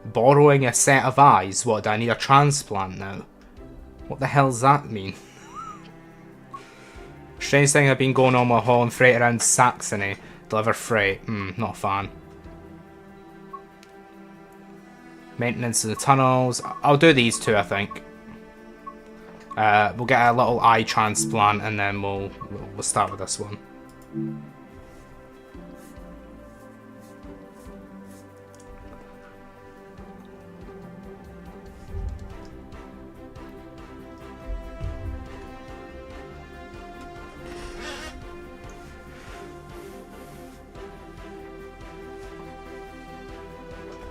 Borrowing a set of eyes? What, do I need a transplant now? What the hell does that mean? Strange thing I've been going on while hauling freight around Saxony. Deliver freight. Not a fan. Maintenance of the tunnels. I'll do these two, I think. We'll get a little eye transplant and then we'll start with this one.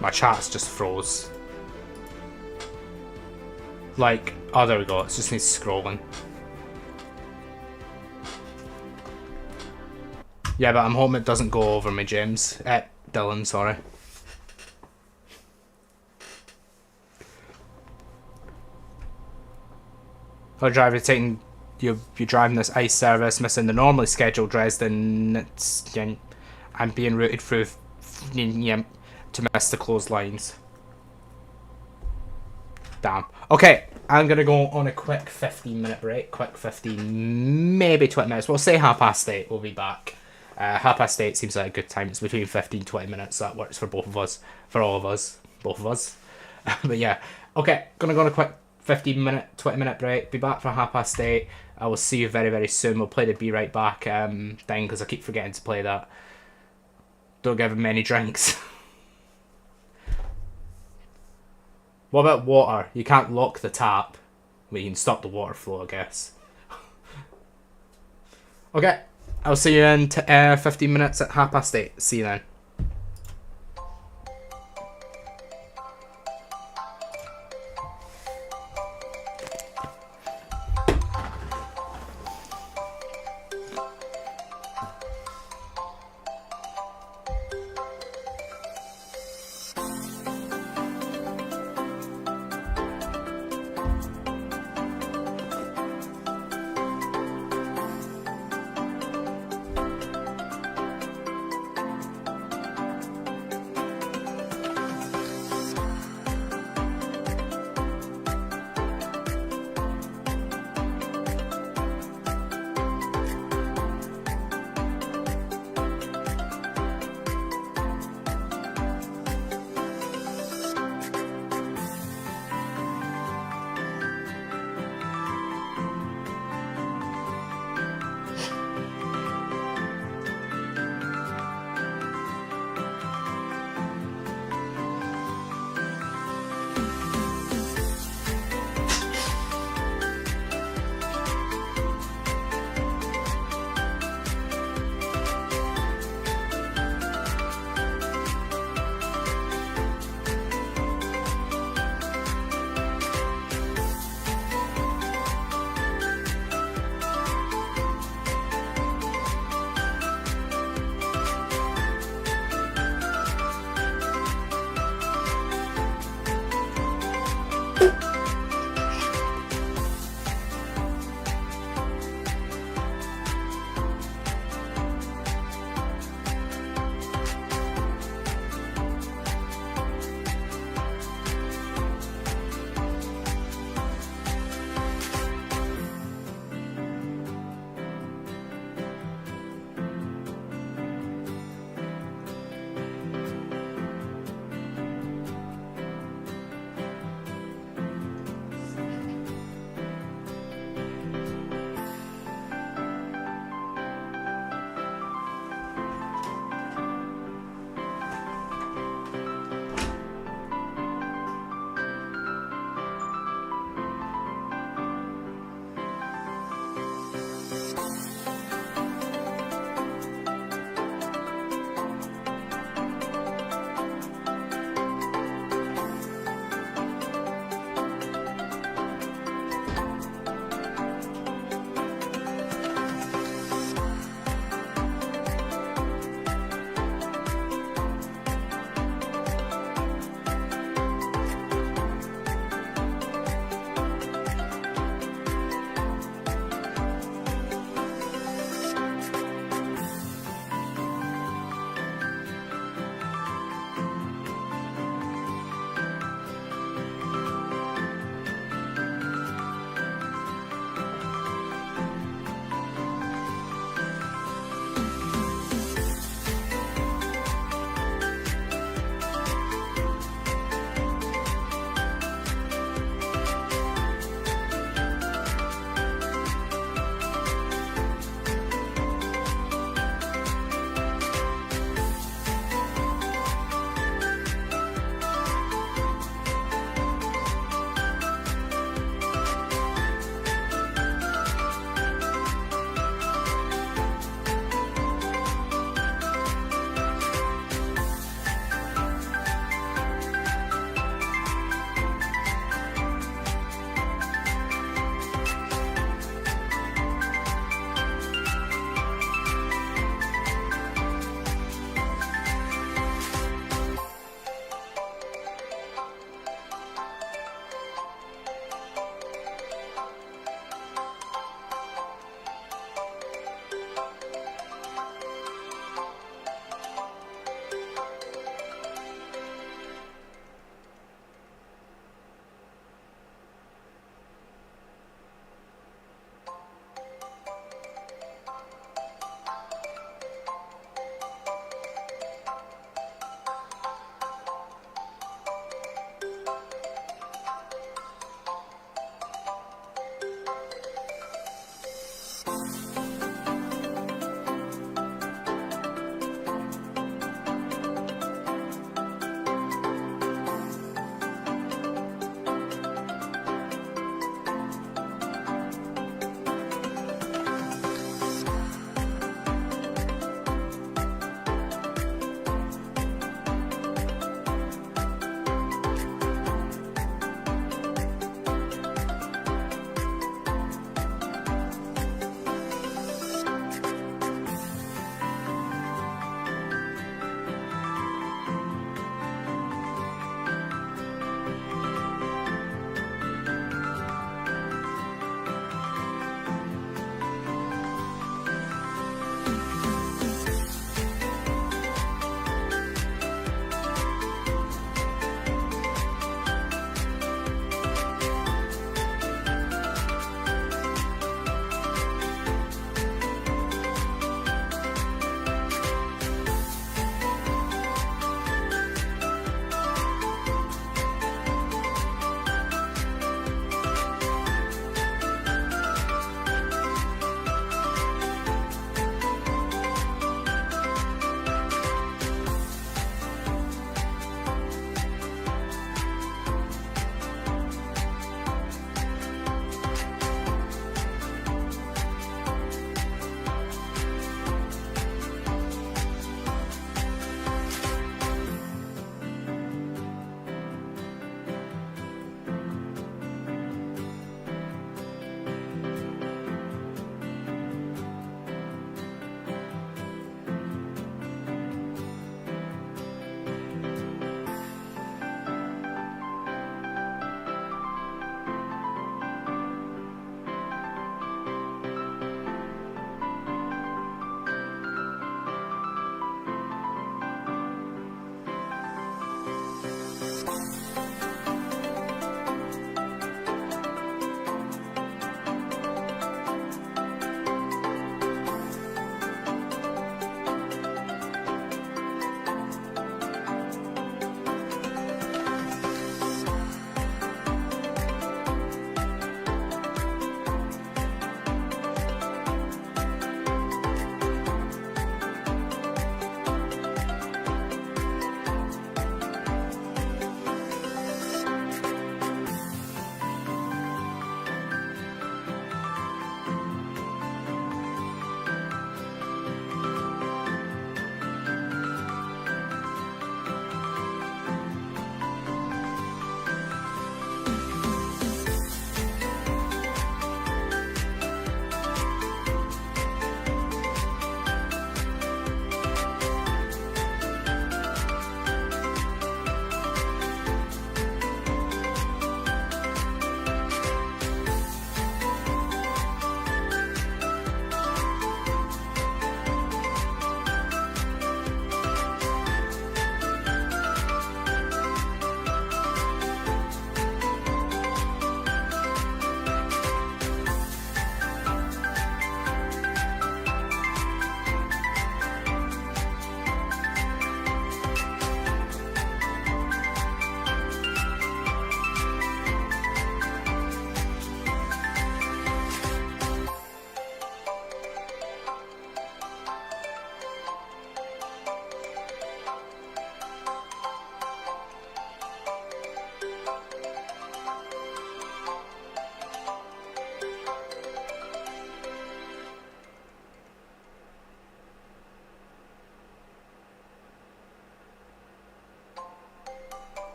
My chat's just froze. Like, oh, there we go. It just needs scrolling. Yeah, but I'm hoping it doesn't go over me, James. Dylan, sorry. Oh, driver, you're driving this ice service, missing the normally scheduled Dresden. I'm being routed through to miss the closed lines. Damn. Okay, I'm gonna go on a quick 15-minute break. Quick 15, maybe 20 minutes. We'll say 8:30. We'll be back. 8:30 seems like a good time. It's between 15 and 20 minutes. That works for both of us. For all of us. Both of us. But yeah. Okay, gonna go on a quick 15-minute, 20-minute break. Be back for 8:30. I will see you very, very soon. We'll play the Be Right Back thing, because I keep forgetting to play that. Don't give him many drinks. What about water? You can't lock the tap. Well, you can stop the water flow, I guess. Okay, I'll see you in 15 minutes at 8:30. See you then.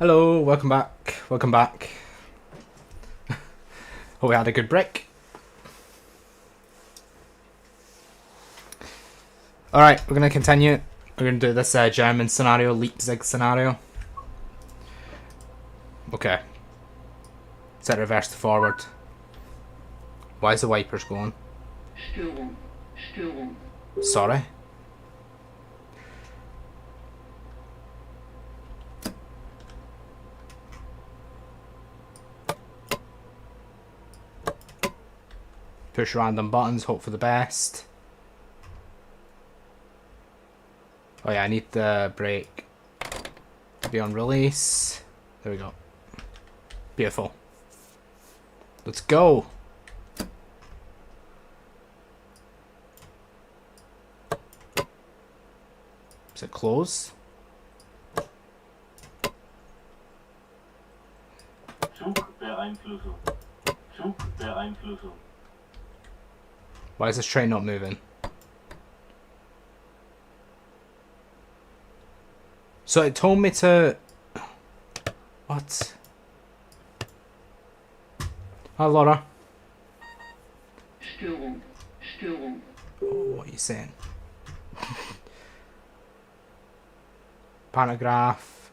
Hello, welcome back. Welcome back. Hope we had a good break. Alright, we're going to continue. We're going to do this German scenario, Leipzig scenario. Okay. Set reverse to forward. Why is the wipers going? Störung. Störung. Sorry. Push random buttons, hope for the best. Oh yeah, I need the brake to be on release. There we go. Beautiful. Let's go. Is it close? Zugbeeinflussung. Zugbeeinflussung. Why is this train not moving? So it told me to... What? Hi Laura. Störung. Störung. Oh, what are you saying? Pantograph.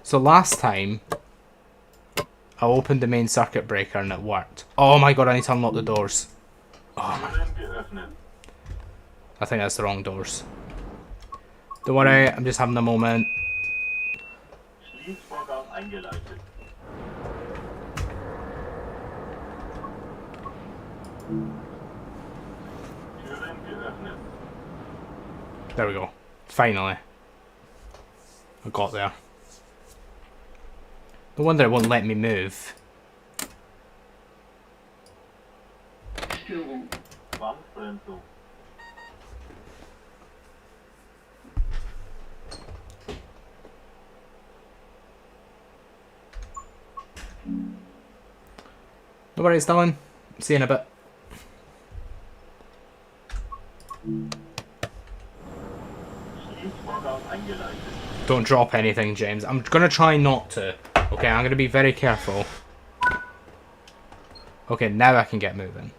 So last time I opened the main circuit breaker and it worked. Oh my god, I need to unlock the doors. Oh my. I think that's the wrong doors. Don't worry, I'm just having a moment. Schließvorgang eingeleitet. Türen geöffnet. There we go. Finally. I got there. No wonder it won't let me move. Störung. Wandbremsung. No worries, Dylan. See you in a bit. Schließvorgang eingeleitet. Don't drop anything, James. I'm gonna try not to. Okay, I'm gonna be very careful. Okay, now I can get moving.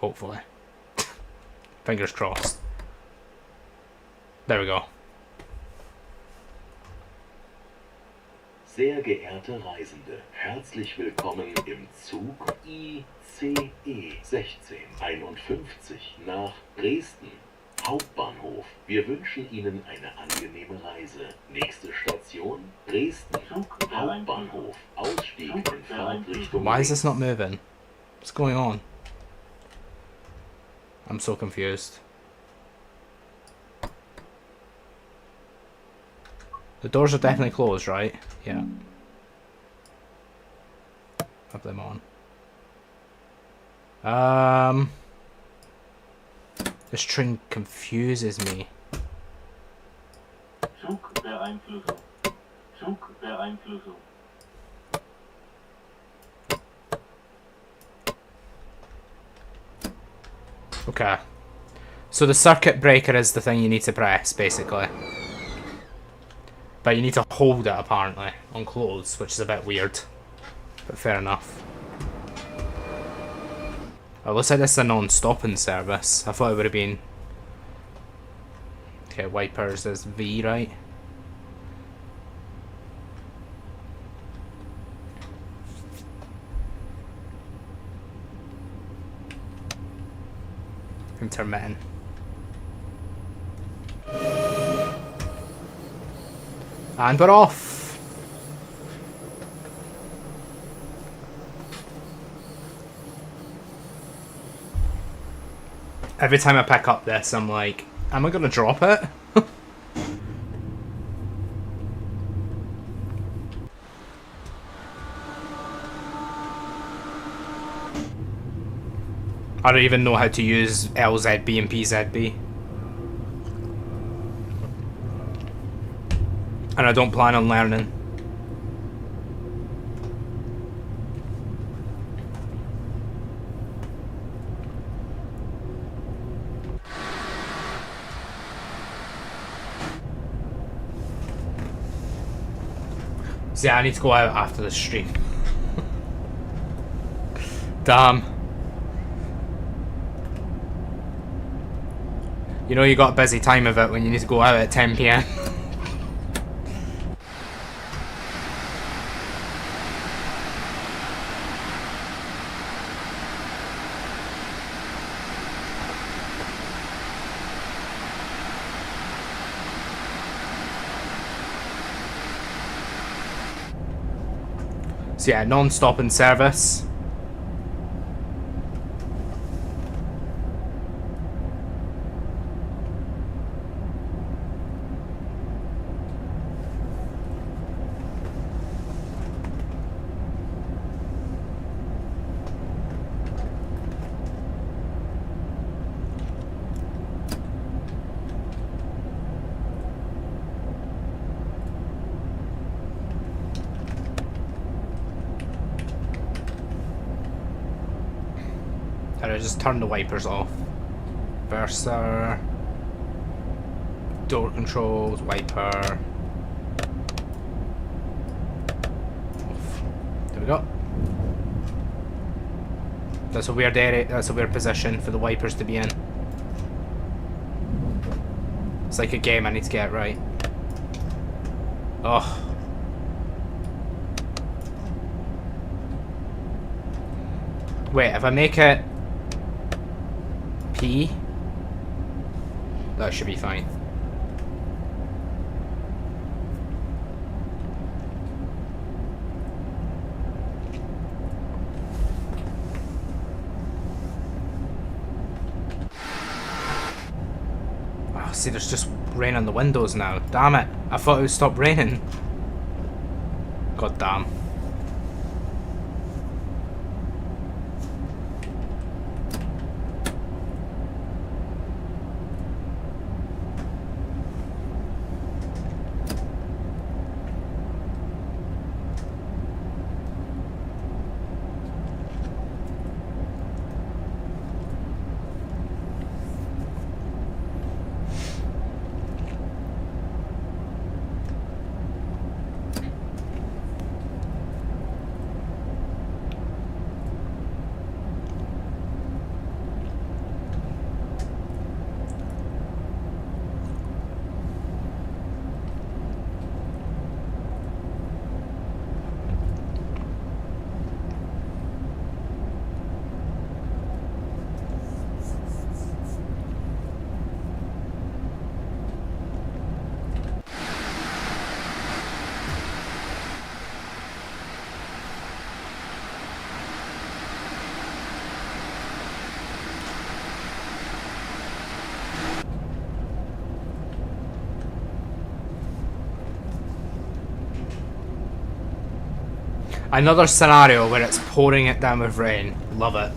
Hopefully. Fingers crossed. There we go. Sehr geehrte Reisende, herzlich willkommen im Zug ICE 1651 nach Dresden. Hauptbahnhof. Wir wünschen Ihnen eine angenehme Reise. Nächste Station Dresden. Hauptbahnhof. Ausstieg in Fahrtrichtung. Why is this not moving? What's going on? I'm so confused. The doors are definitely closed, right? Yeah. Have them on. This train confuses me. Zugbeeinflussung. Zugbeeinflussung. Okay. So the circuit breaker is the thing you need to press, basically. But you need to hold it, apparently, on clothes, which is a bit weird. But fair enough. Oh, looks like this is a non-stopping service. I thought it would have been... Okay, wipers is V, right? Intermittent. And we're off! Every time I pick up this, I'm like, am I gonna drop it? I don't even know how to use LZB and PZB. And I don't plan on learning. See, I need to go out after this stream. Damn. You know you got a busy time of it when you need to go out at 10 PM. So yeah, non-stopping service. I just turn the wipers off. Versa. Door controls, wiper. Off. There we go. That's a weird area, that's a weird position for the wipers to be in. It's like a game I need to get right. Oh. Wait, if I make it P, that should be fine. Oh, see, there's just rain on the windows now. Damn it. I thought it would stop raining. God damn. Another scenario where it's pouring it down with rain. Love it.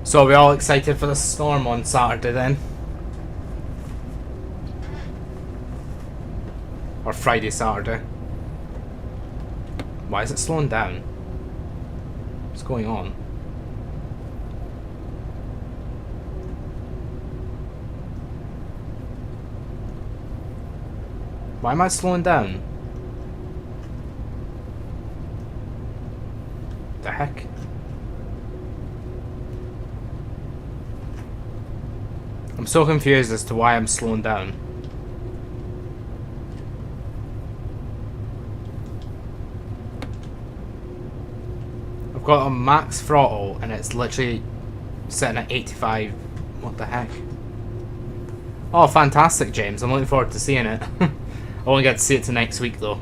So are we all excited for the storm on Saturday then? Or Friday, Saturday? Why is it slowing down? What's going on? Why am I slowing down? The heck? I'm so confused as to why I'm slowing down. I've got a max throttle and it's literally sitting at 85. What the heck? Oh, fantastic, James. I'm looking forward to seeing it. I won't get to see it till next week, though.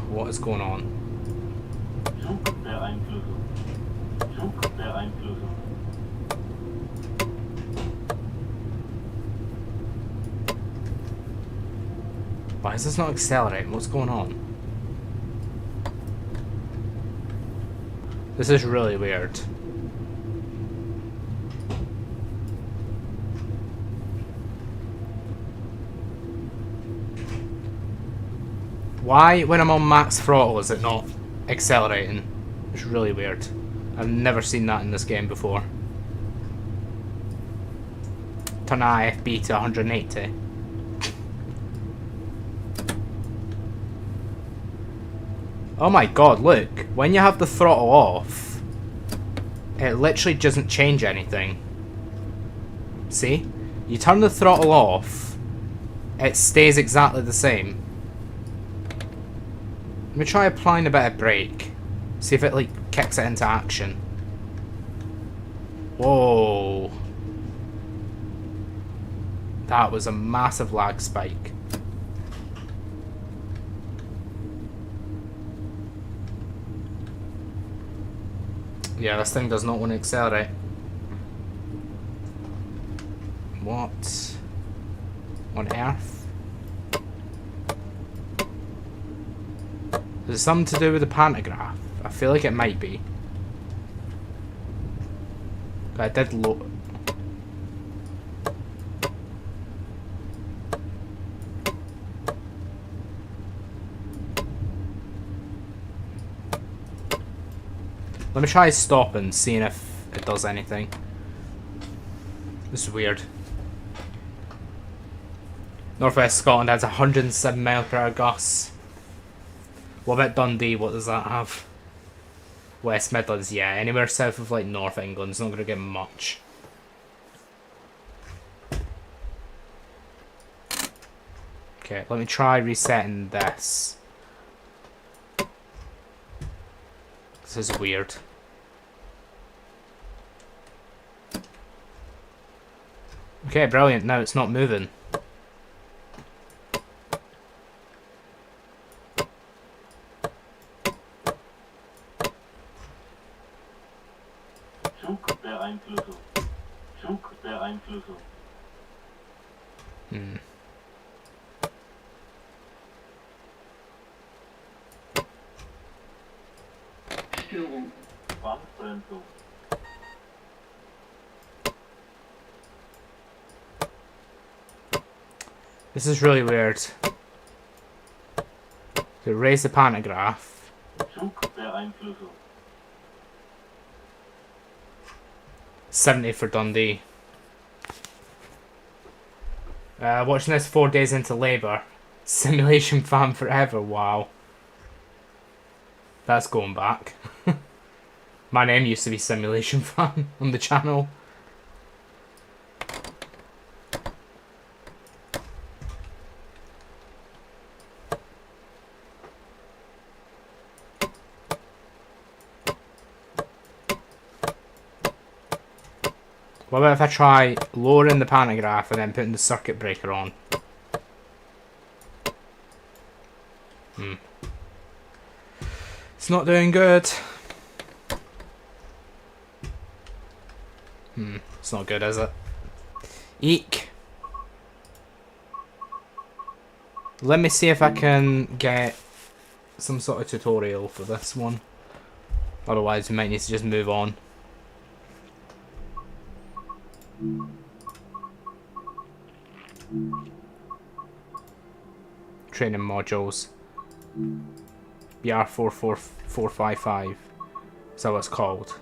What is going on? Zugbeeinflussung. Zugbeeinflussung. Why is this not accelerating? What's going on? This is really weird. Why, when I'm on max throttle, is it not accelerating? It's really weird. I've never seen that in this game before. Turn IFB to 180. Oh my god, look. When you have the throttle off, it literally doesn't change anything. See? You turn the throttle off, it stays exactly the same. Let me try applying a bit of brake. See if it like kicks it into action. Whoa. That was a massive lag spike. Yeah, this thing does not want to accelerate. What on earth? Is it something to do with the pantograph? I feel like it might be. I did look. Let me try stopping, seeing if it does anything. This is weird. Northwest Scotland has 107 mph gusts. What about Dundee? What does that have? West Midlands, yeah. Anywhere south of like North England's not going to get much. Okay, let me try resetting this. This is weird. Okay, brilliant. Now it's not moving. Zugbeeinflussung. Zugbeeinflussung. Störung. Warnbremsung. This is really weird. So raise the pantograph. Zugbeeinflussung. 70 for Dundee. Watching this 4 days into labour. Simulation fan forever, wow. That's going back. My name used to be Simulation Fan on the channel. What about if I try lowering the pantograph and then putting the circuit breaker on? It's not doing good. It's not good, is it? Eek. Let me see if I can get some sort of tutorial for this one. Otherwise, we might need to just move on. Training modules. BR44455. Is that what it's called?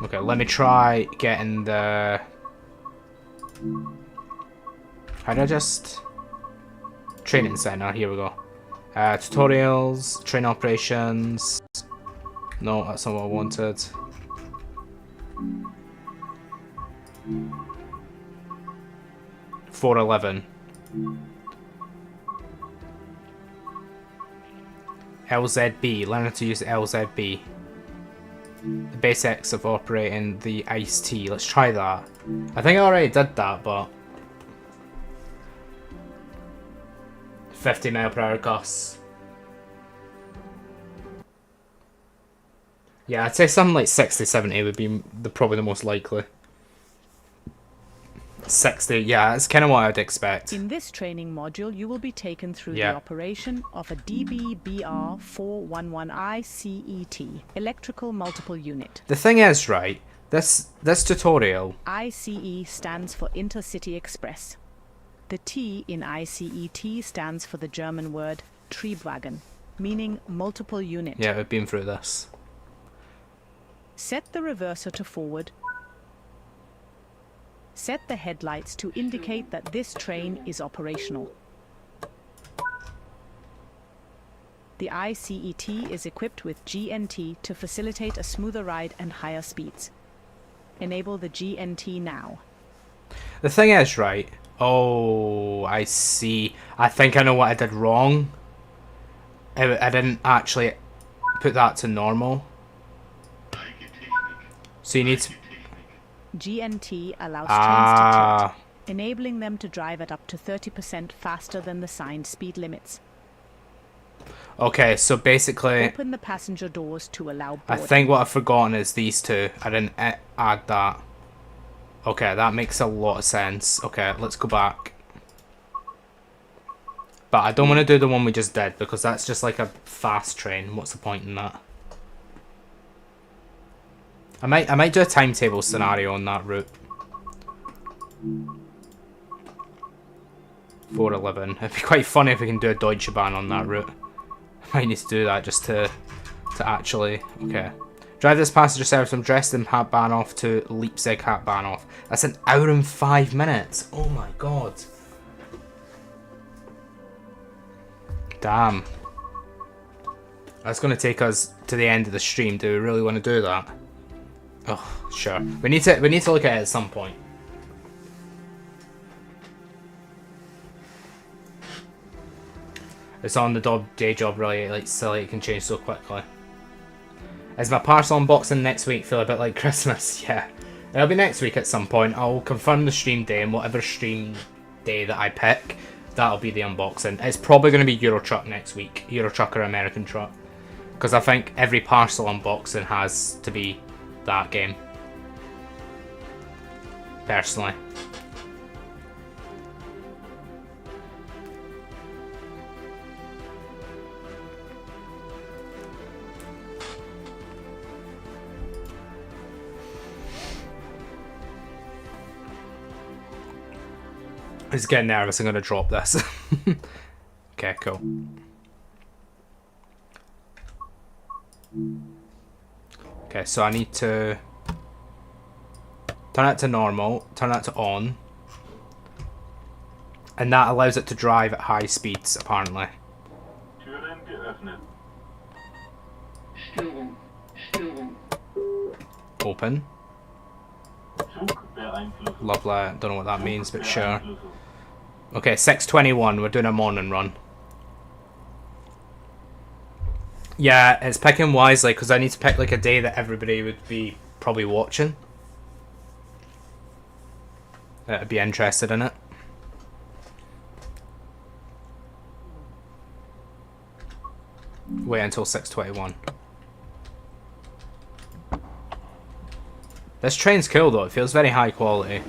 Okay, let me try getting the... How do I just... Training center, here we go. Tutorials, train operations. No, that's not what I wanted. $411. LZB, learn how to use LZB. The basics of operating the Ice-T. Let's try that. I think I already did that, but 50 mph gusts. Yeah, I'd say something like 60, 70 would be probably the most likely. 60, yeah, that's kind of what I'd expect. In this training module, you will be taken through Yeah. the operation of a DBBR411I CET, Electrical Multiple Unit. The thing is, right, this tutorial... ICE stands for Intercity Express. The T in ICET stands for the German word Triebwagen, meaning multiple unit. Yeah, we've been through this. Set the reverser to forward. Set the headlights to indicate that this train is operational. The ICET is equipped with GNT to facilitate a smoother ride and higher speeds. Enable the GNT now. The thing is, right... Oh, I see. I think I know what I did wrong. I didn't actually put that to normal. So you need to... GNT allows trains to tilt, enabling them to drive at up to 30% faster than the signed speed limits. Okay, so basically... Open the passenger doors to allow I boarding. think what I've forgotten is these two. I didn't add that. Okay, that makes a lot of sense. Okay, let's go back. But I don't want to do the one we just did, because that's just like a fast train. What's the point in that? I might do a timetable scenario on that route. 411. It'd be quite funny if we can do a Deutsche Bahn on that route. I might need to do that just to actually... Okay. Drive this passenger service from Dresden Hauptbahnhof to Leipzig Hauptbahnhof. That's an hour and 5 minutes. Oh my god. Damn. That's going to take us to the end of the stream. Do we really want to do that? Oh, sure. We need to look at it at some point. It's on the day job really like silly. It can change so quickly. Is my parcel unboxing next week feel a bit like Christmas? Yeah. It'll be next week at some point. I'll confirm the stream day, and whatever stream day that I pick, that'll be the unboxing. It's probably going to be Euro Truck next week. Euro Truck or American Truck. Because I think every parcel unboxing has to be that game. Personally. I'm just getting nervous. I'm going to drop this. Okay, cool. Okay, so I need to turn it to normal, turn that to on. And that allows it to drive at high speeds, apparently. Türen geöffnet. Open. Zugbeeinflussung. Lovely. Don't know what that means, but sure. Beeinflussung. Okay, 6:21. We're doing a morning run. Yeah, it's picking wisely because I need to pick like a day that everybody would be probably watching. That'd be interested in it. Wait until 6:21. This train's cool though. It feels very high quality.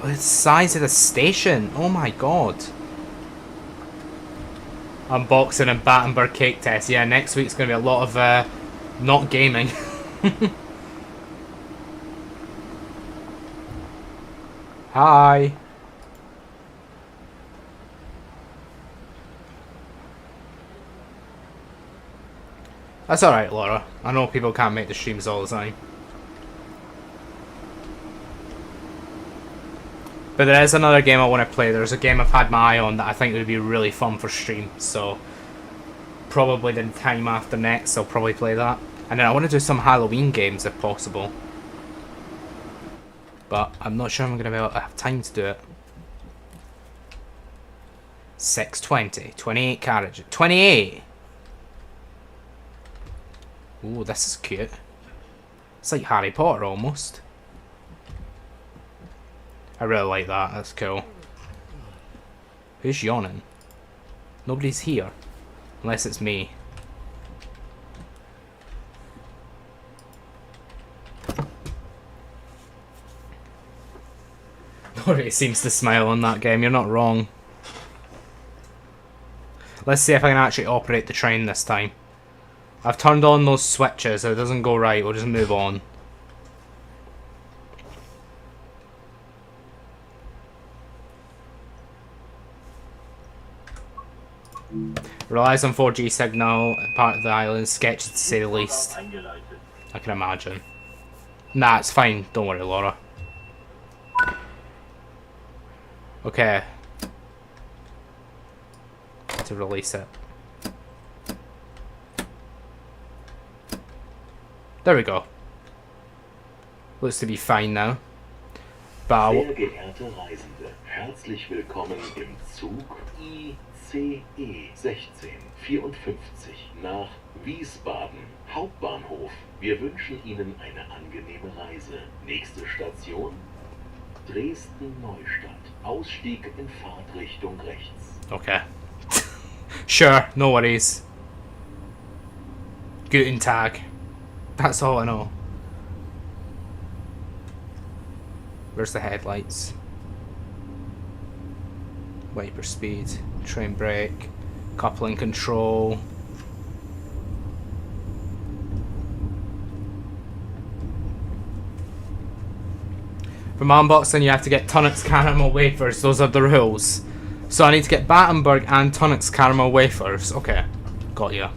The size of the station. Oh my god. Unboxing and Battenberg cake test. Yeah, next week's going to be a lot of not gaming. Hi. That's alright, Laura. I know people can't make the streams all the time. But there is another game I want to play. There's a game I've had my eye on that I think would be really fun for stream. So, probably the time after next, I'll probably play that. And then I want to do some Halloween games if possible. But I'm not sure I'm going to be able to have time to do it. 620. 28 carriages. 28! Ooh, this is cute. It's like Harry Potter almost. I really like that. That's cool. Who's yawning? Nobody's here. Unless it's me. Nobody seems to smile on that game. You're not wrong. Let's see if I can actually operate the train this time. I've turned on those switches. If it doesn't go right, we'll just move on. Relies on 4G signal, part of the island, sketchy to say the least. I can imagine. Nah, it's fine. Don't worry, Laura. Okay. To release it. There we go. Looks to be fine now. But Sehr geehrte Reisende, herzlich willkommen im Zug ICE 1654 nach Wiesbaden Hauptbahnhof. Wir wünschen Ihnen eine angenehme Reise. Nächste Station Dresden-Neustadt. Ausstieg in Fahrtrichtung rechts. okay. Sure, no worries. Guten Tag. That's all I know. Where's the headlights? Wiper speed, train brake, coupling control. From unboxing, you have to get Tunnock's caramel wafers. Those are the rules. So I need to get Battenberg and Tunnock's caramel wafers. Okay, got ya.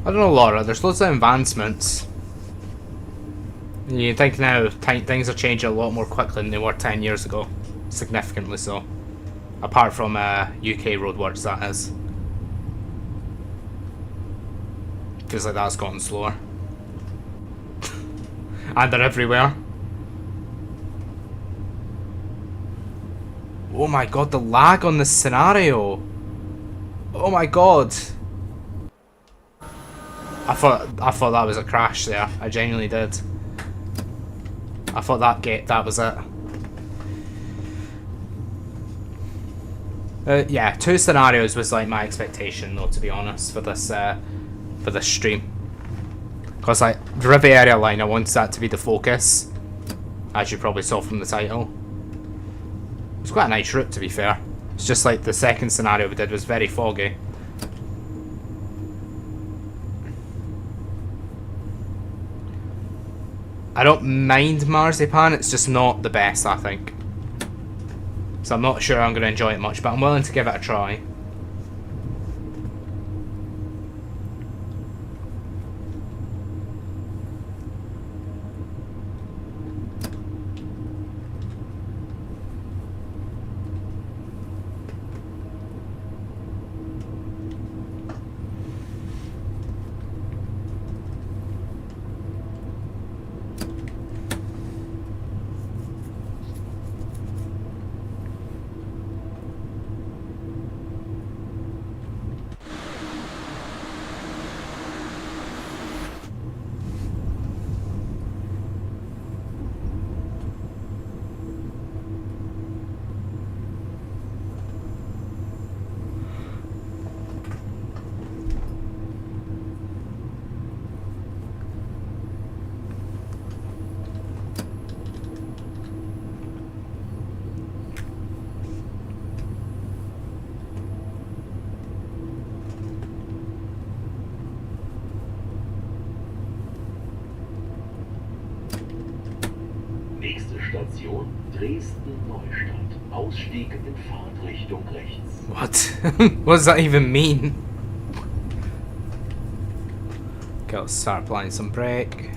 I don't know, Laura, there's loads of advancements. You think now things are changing a lot more quickly than they were 10 years ago. Significantly so. Apart from UK roadworks, that is. Feels like that's gotten slower. And they're everywhere. Oh my god, the lag on this scenario. Oh my god. I thought that was a crash there. I genuinely did. I thought that was it. Yeah, 2 scenarios was like my expectation though, to be honest, for this stream. Cause like the Riviera line, I wanted that to be the focus, as you probably saw from the title. It was quite a nice route, to be fair. It's just like the second scenario we did was very foggy. I don't mind marzipan, it's just not the best, I think. So I'm not sure I'm going to enjoy it much, but I'm willing to give it a try. Station Dresden-Neustadt. Ausstieg in Fahrtrichtung rechts. What? What does that even mean? Okay, let's start applying some brake.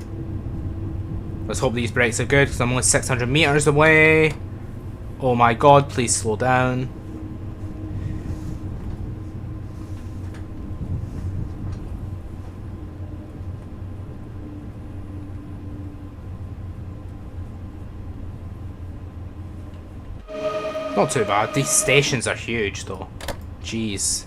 Let's hope these brakes are good because I'm only 600 meters away. Oh my god, please slow down. Not too bad. These stations are huge though. Jeez.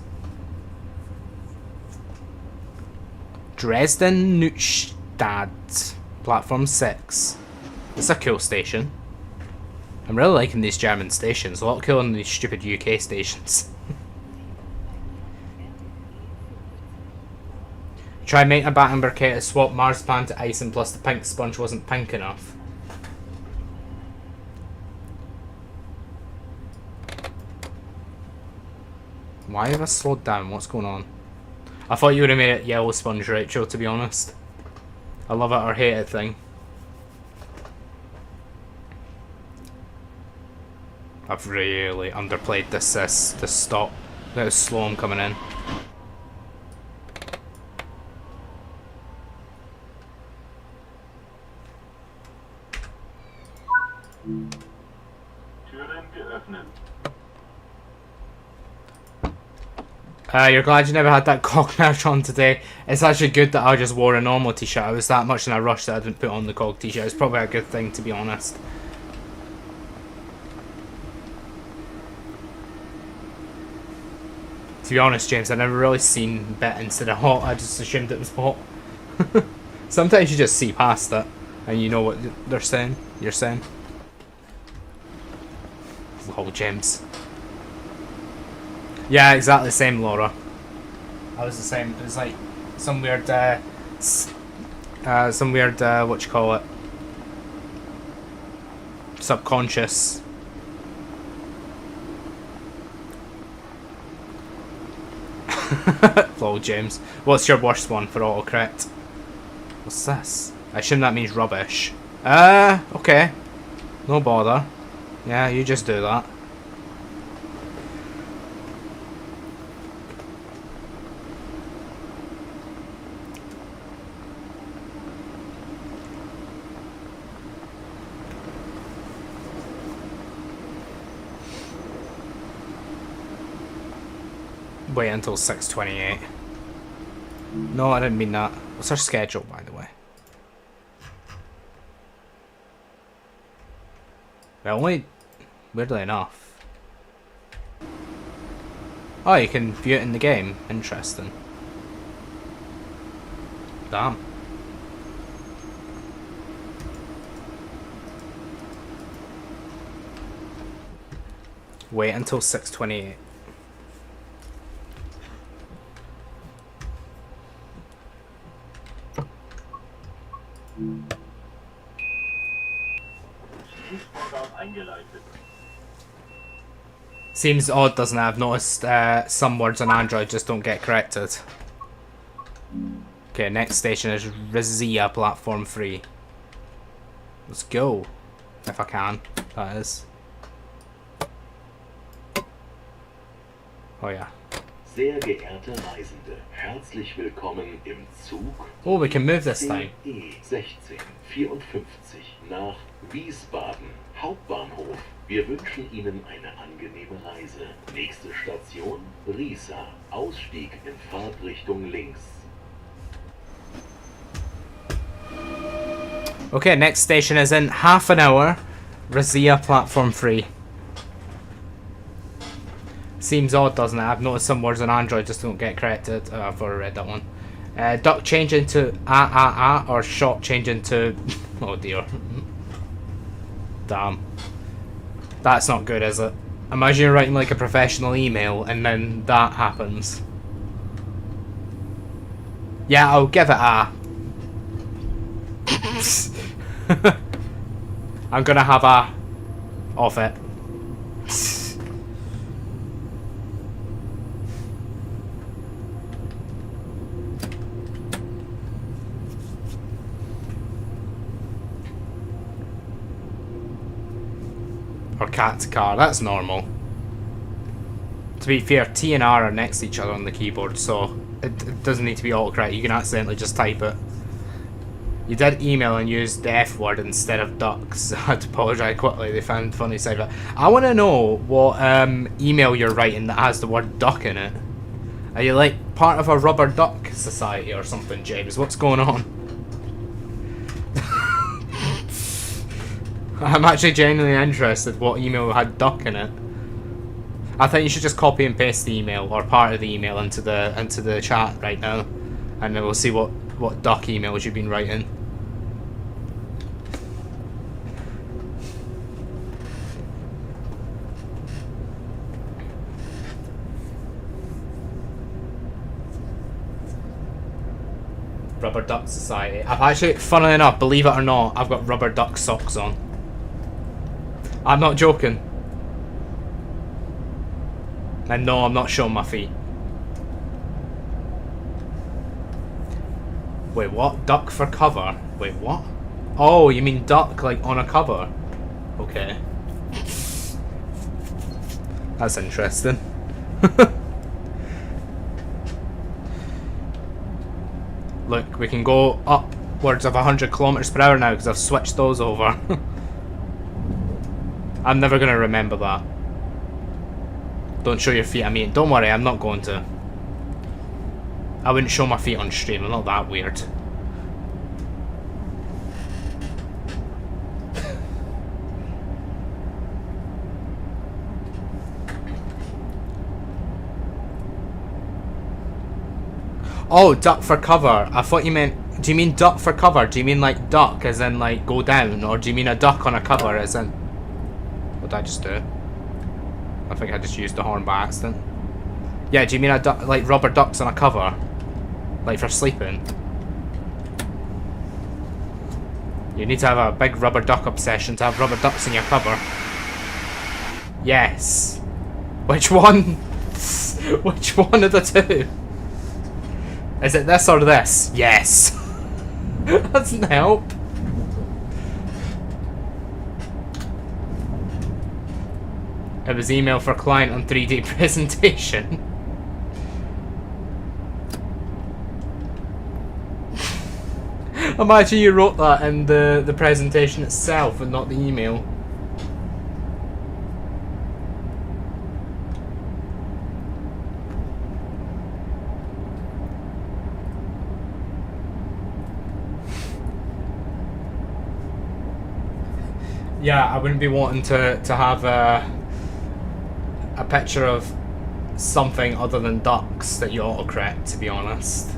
Dresden Neustadt. Platform 6. It's a cool station. I'm really liking these German stations. A lot cooler than these stupid UK stations. Try making a batting briquette to swap marzipan to icing plus the pink sponge wasn't pink enough. Why have I slowed down? What's going on? I thought you would have made it yellow sponge, Rachel, to be honest. I love it or hate it thing. I've really underplayed this stop. Look how slow I'm coming in. Türen geöffnet. You're glad you never had that cog merch on today. It's actually good that I just wore a normal t-shirt. I was that much in a rush that I didn't put on the cog t-shirt. It's probably a good thing, to be honest. To be honest, James, I never really seen bit instead of hot. I just assumed it was hot. Sometimes you just see past it and you know what they're saying. You're saying. Oh, James. Yeah, exactly the same, Laura. I was the same. It was like some weird, what you call it? Subconscious. Lol, James. What's your worst one for autocorrect? What's this? I assume that means rubbish. Okay. No bother. Yeah, you just do that. Wait until 6:28. No, I didn't mean that. What's our schedule, by the way? Well, only weirdly enough. Oh, you can view it in the game. Interesting. Damn. Wait until 6:28. Seems odd, doesn't it? I've noticed some words on Android just don't get corrected. Okay, next station is Riviera, platform 3. Let's go. If I can, that is. Oh yeah. Sehr geehrte Reisende, herzlich willkommen im Zug. Oh, we can move this time. E1654 nach Wiesbaden, Hauptbahnhof. Wir wünschen Ihnen eine angenehme Reise. Nächste Station, Riesa. Ausstieg in Fahrtrichtung links. Okay, next station is in half an hour. Riviera, platform 3. Seems odd, doesn't it? I've noticed some words on Android just don't get corrected. Oh, I've already read that one. Duck change into or shot change into... Oh dear. Damn. That's not good, is it? Imagine you're writing like a professional email and then that happens. Yeah, I'll give it a... I'm gonna have a... off it. Or cat to car, that's normal. To be fair, T and R are next to each other on the keyboard, so it doesn't need to be autocorrect. You can accidentally just type it. You did email and used the F word instead of ducks. I had to apologise quickly, they found funny side of it. I want to know what email you're writing that has the word duck in it. Are you like part of a rubber duck society or something, James? What's going on? I'm actually genuinely interested what email had duck in it. I think you should just copy and paste the email or part of the email into the chat right now, and then we'll see what duck emails you've been writing. Rubber Duck Society. I've actually, funnily enough, believe it or not, I've got rubber duck socks on. I'm not joking. And no, I'm not showing my feet. Wait, what? Duck for cover? Wait, what? Oh, you mean duck like on a cover? Okay. That's interesting. Look, we can go upwards of 100 kilometers per hour now because I've switched those over. I'm never going to remember that. Don't show your feet, I mean, don't worry, I'm not going to. I wouldn't show my feet on stream, I'm not that weird. Oh, duck for cover. I thought you meant, do you mean duck for cover? Do you mean like duck as in like go down? Or do you mean a duck on a cover as in... What did I just do? I think I just used the horn by accident. Yeah, do you mean a duck, like rubber ducks on a cover? Like for sleeping? You need to have a big rubber duck obsession to have rubber ducks in your cover. Yes. Which one? Which one of the two? Is it this or this? Yes. That doesn't help. It was email for client on 3D presentation. Imagine you wrote that in the presentation itself and not the email. Yeah, I wouldn't be wanting to have a picture of something other than ducks that you autocorrect, to be honest.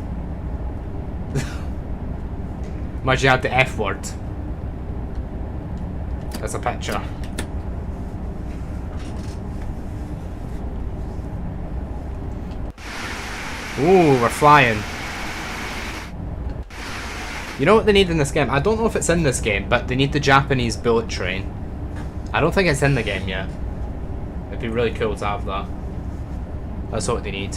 Imagine you had the F word as a picture. Ooh, we're flying. You know what they need in this game? I don't know if it's in this game, but they need the Japanese bullet train. I don't think it's in the game yet. It'd be really cool to have that. That's what they need.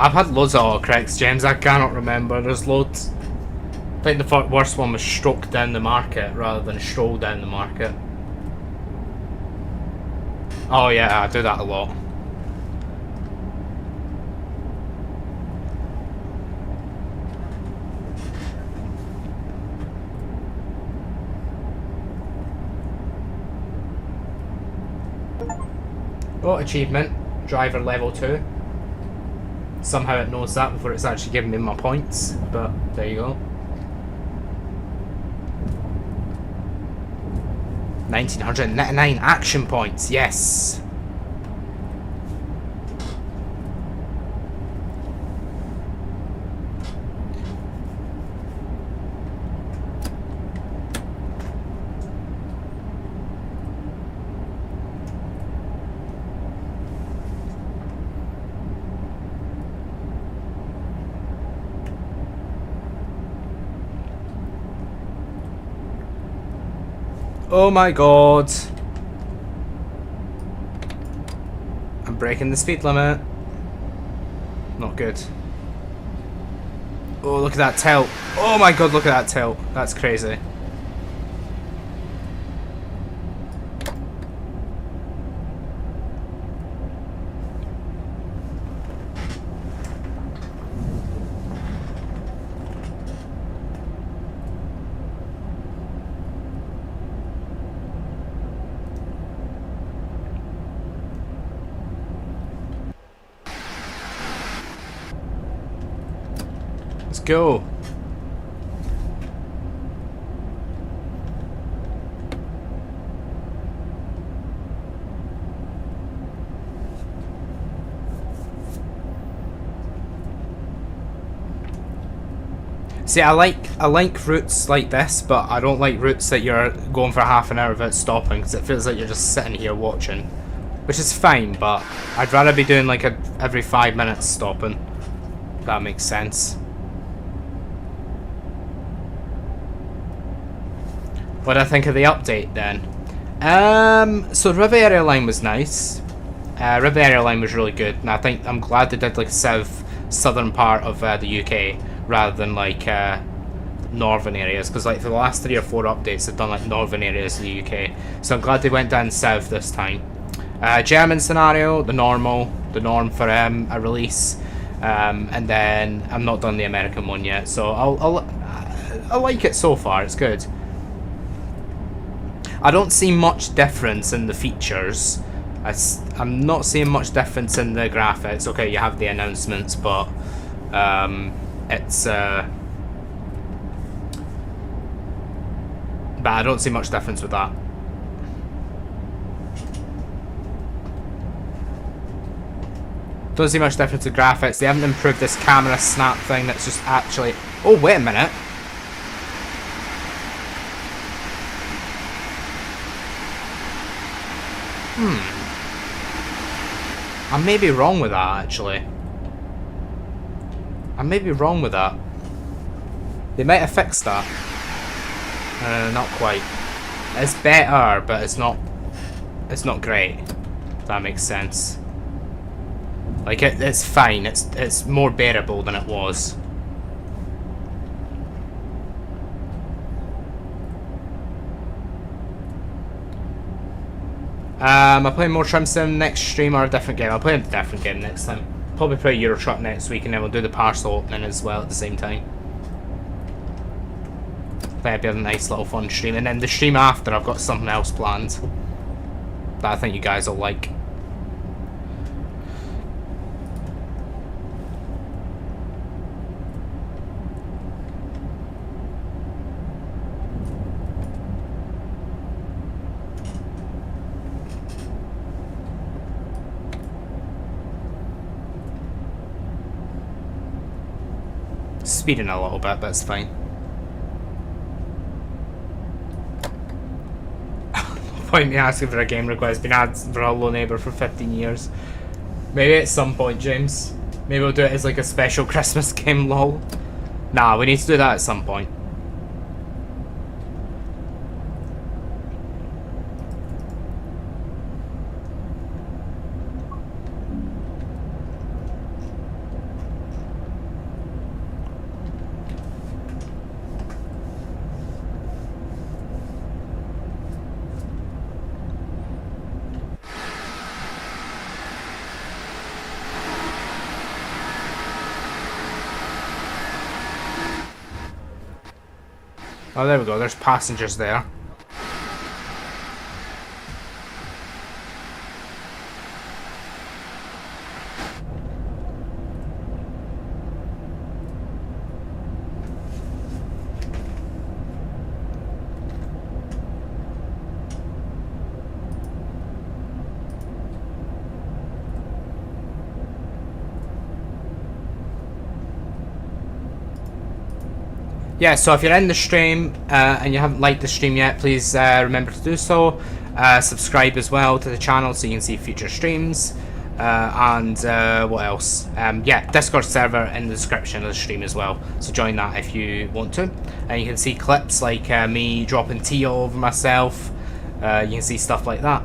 I've had loads of autocorrects, James. I cannot remember. There's loads. I think the worst one was stroke down the market rather than stroll down the market. Oh yeah, I do that a lot. Oh, achievement. Driver level 2. Somehow it knows that before it's actually giving me my points, but there you go. 1999 action points, yes! Oh my god. I'm breaking the speed limit. Not good. Oh, look at that tilt. Oh my god, look at that tilt. That's crazy. Let's go. See, I like routes like this, but I don't like routes that you're going for half an hour without stopping, because it feels like you're just sitting here watching, which is fine. But I'd rather be doing like every 5 minutes stopping. If that makes sense. What do I think of the update then? So Riviera line was nice. Riviera line was really good, and I'm glad they did like southern part of the UK rather than like northern areas, because like for the last 3 or 4 updates they've done like northern areas of the UK. So I'm glad they went down south this time. German scenario, the norm for a release, and then I'm not done the American one yet. So I like it so far. It's good. I don't see much difference in the features. I'm not seeing much difference in the graphics. Okay, you have the announcements, but it's but I don't see much difference with that. Don't see much difference in graphics. They haven't improved this camera snap thing that's just actually... Oh, wait a minute. I may be wrong with that, actually. I may be wrong with that. They might have fixed that. Not quite. It's better, but it's not great. If that makes sense. Like, it's fine. It's more bearable than it was. I'll play more Trim Sim next stream, or a different game. I'll play a different game next time. Probably play Euro Truck next week, and then we'll do the parcel opening as well at the same time. That'd be a nice little fun stream. And then the stream after, I've got something else planned that I think you guys will like. Speeding a little bit, but it's fine. No point me asking for a game request. Been asked for Hello Neighbour for 15 years. Maybe at some point, James. Maybe we'll do it as like a special Christmas game, lol. Nah, we need to do that at some point. Oh, there we go. There's passengers there. Yeah, so if you're in the stream and you haven't liked the stream yet, please remember to do so. Subscribe as well to the channel so you can see future streams. And what else? Yeah, Discord server in the description of the stream as well. So join that if you want to. And you can see clips like me dropping tea all over myself. you can see stuff like that.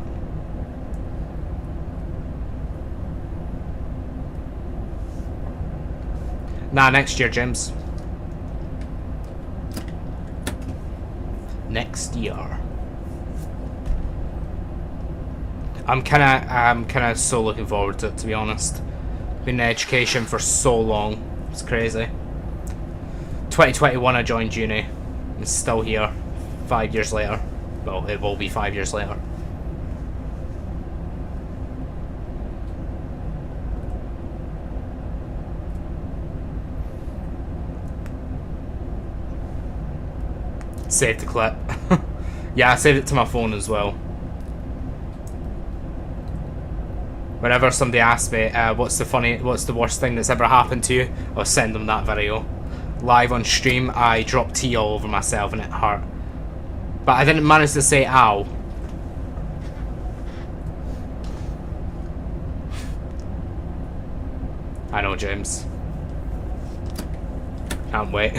Nah, next year, James. Next year. I'm kinda so looking forward to it, to be honest. Been in education for so long. It's crazy. 2021 I joined uni. I'm still here 5 years later. Well, it will be 5 years later. Save the clip. Yeah, I saved it to my phone as well. Whenever somebody asks me, what's the worst thing that's ever happened to you, I'll send them that video. Live on stream, I dropped tea all over myself and it hurt. But I didn't manage to say ow. I know, James. Can't wait.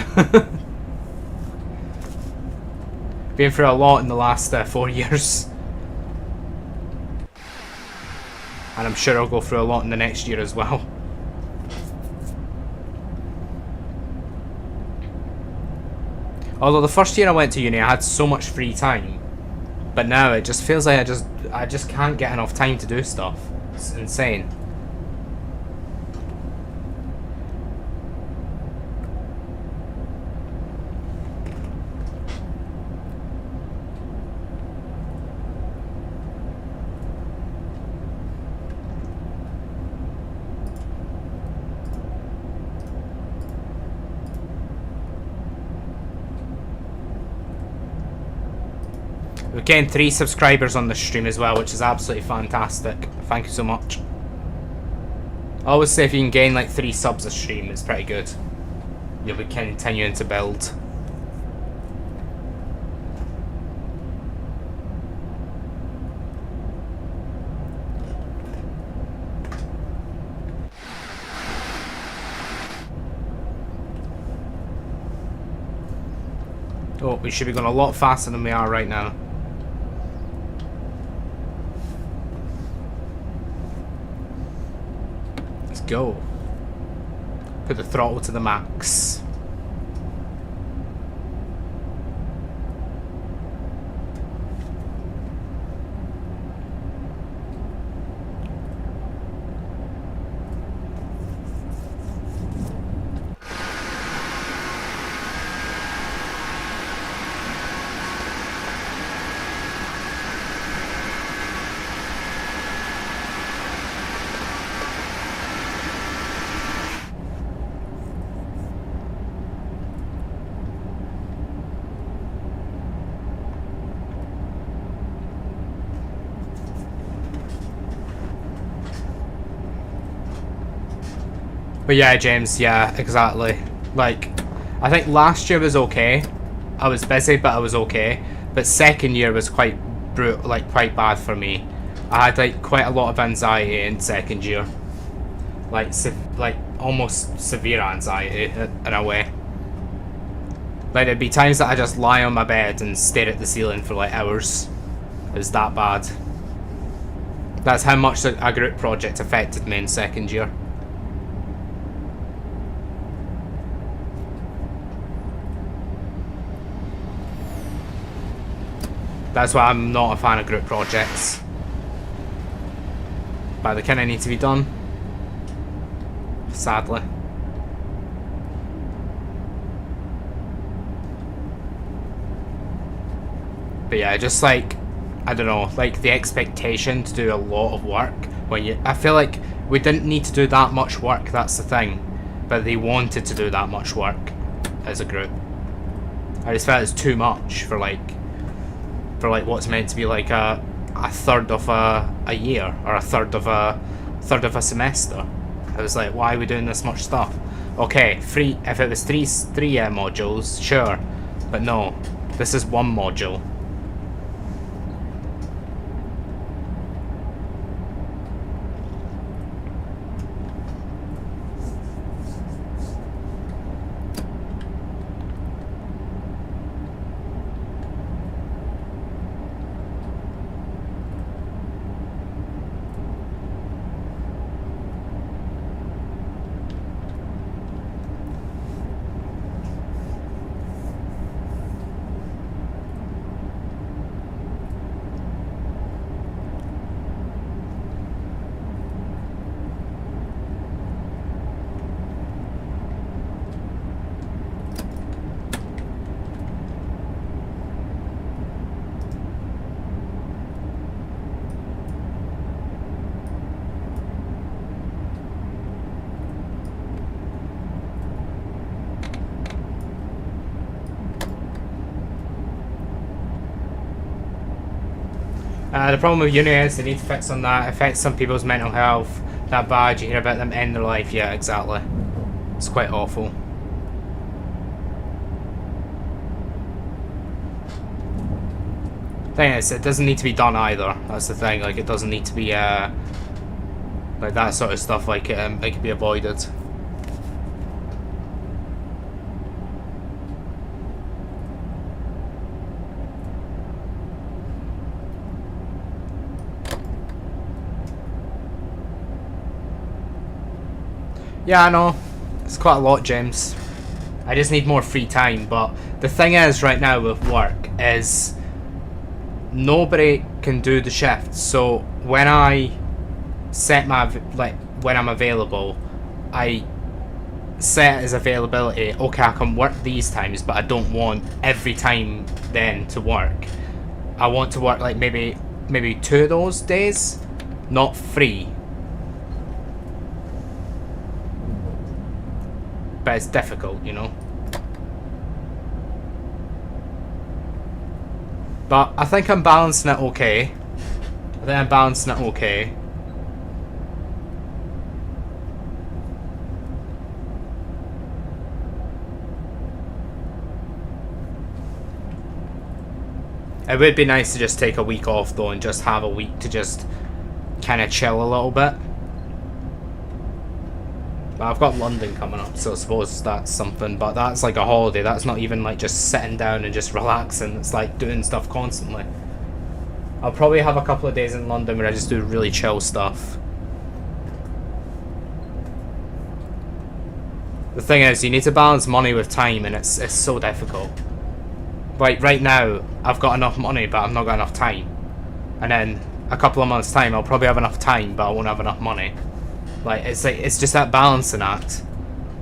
Been through a lot in the last 4 years. And I'm sure I'll go through a lot in the next year as well. Although the first year I went to uni I had so much free time. But now it just feels like I just can't get enough time to do stuff. It's insane. We've gained 3 subscribers on the stream as well, which is absolutely fantastic. Thank you so much. I always say if you can gain like 3 subs a stream, it's pretty good. You'll be continuing to build. Oh, we should be going a lot faster than we are right now. Go. Put the throttle to the max. But yeah, James, yeah, exactly. Like, I think last year was okay. I was busy, but I was okay. But second year was quite brutal, like quite bad for me. I had like quite a lot of anxiety in second year. Like almost severe anxiety in a way. Like there'd be times that I just lie on my bed and stare at the ceiling for like hours. It was that bad. That's how much a group project affected me in second year. That's why I'm not a fan of group projects. But they kind of need to be done. Sadly. But yeah, just like, I don't know, like the expectation to do a lot of work when you, I feel like we didn't need to do that much work, that's the thing. But they wanted to do that much work as a group. I just felt it's too much for like what's meant to be like a third of a year or a third of a semester. I was like, why are we doing this much stuff? Okay, if it was three modules, sure, but no, this is one module. The problem with uni is they need to fix on that. It affects some people's mental health that bad. You hear about them end their life. Yeah, exactly. It's quite awful. Thing is, it doesn't need to be done either. That's the thing. Like, it doesn't need to be like that sort of stuff. Like, it can be avoided. Yeah, I know. It's quite a lot, James. I just need more free time. But the thing is, right now with work, is nobody can do the shift. So when I set my when I'm available, I set as availability. Okay, I can work these times, but I don't want every time then to work. I want to work like maybe 2 of those days, not 3. But it's difficult, you know. But I think I'm balancing it okay. It would be nice to just take a week off though and just have a week to just kind of chill a little bit. But I've got London coming up, so I suppose that's something. But that's like a holiday. That's not even like just sitting down and just relaxing. It's like doing stuff constantly. I'll probably have a couple of days in London where I just do really chill stuff. The thing is, you need to balance money with time, and it's so difficult. Like right now, I've got enough money, but I've not got enough time. And then a couple of months' time, I'll probably have enough time, but I won't have enough money. Like it's just that balancing act.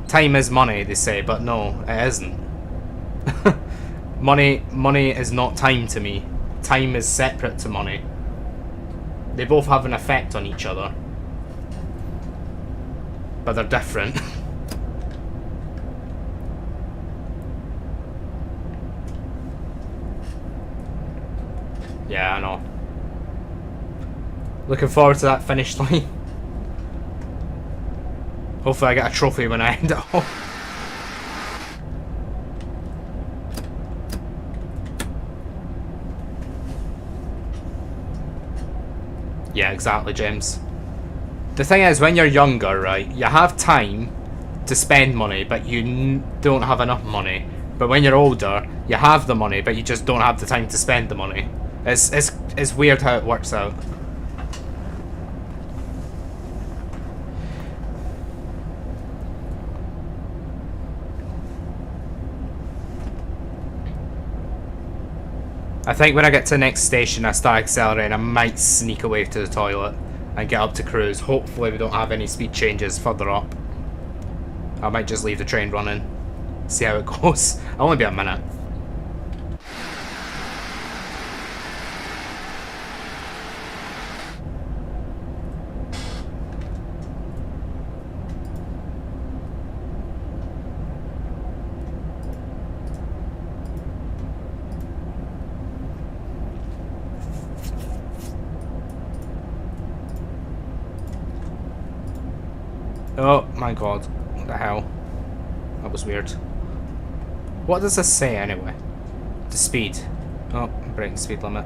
Time is money, they say, but no, it isn't. Money is not time to me. Time is separate to money. They both have an effect on each other, but they're different. Yeah, I know. Looking forward to that finish line. Hopefully I get a trophy when I end it all. Yeah, exactly, James. The thing is, when you're younger, right, you have time to spend money, but you don't have enough money. But when you're older, you have the money, but you just don't have the time to spend the money. It's weird how it works out. I think when I get to the next station, I start accelerating. I might sneak away to the toilet and get up to cruise. Hopefully we don't have any speed changes further up. I might just leave the train running. See how it goes. I'll only be a minute. Oh my god, what the hell? That was weird. What does this say anyway? The speed. Oh, breaking speed limit.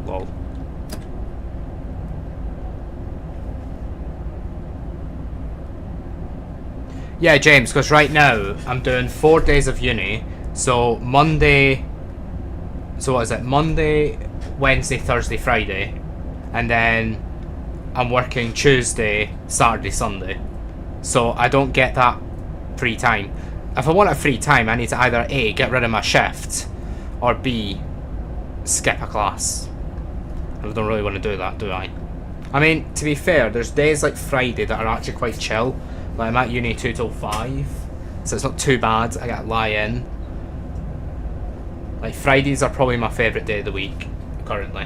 Lol. Yeah, James, because right now I'm doing 4 days of uni. So Monday. So what is it? Monday, Wednesday, Thursday, Friday. And then I'm working Tuesday, Saturday, Sunday. So I don't get that free time. If I want a free time, I need to either A, get rid of my shift, or B, skip a class. I don't really want to do that, do I? I mean, to be fair, there's days like Friday that are actually quite chill. Like I'm at uni 2 till 5, so it's not too bad. I get to lie in. Like Fridays are probably my favourite day of the week, currently.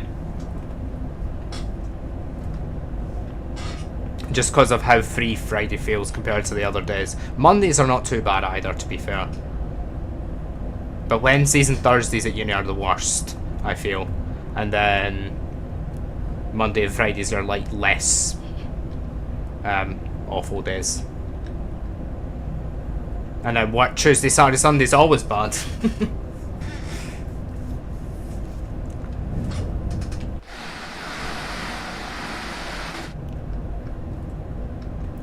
Just because of how free Friday feels compared to the other days. Mondays are not too bad either, to be fair. But Wednesdays and Thursdays at uni are the worst. I feel. And then Monday and Fridays are like less awful days. And then work Tuesday, Saturday, Sunday's always bad.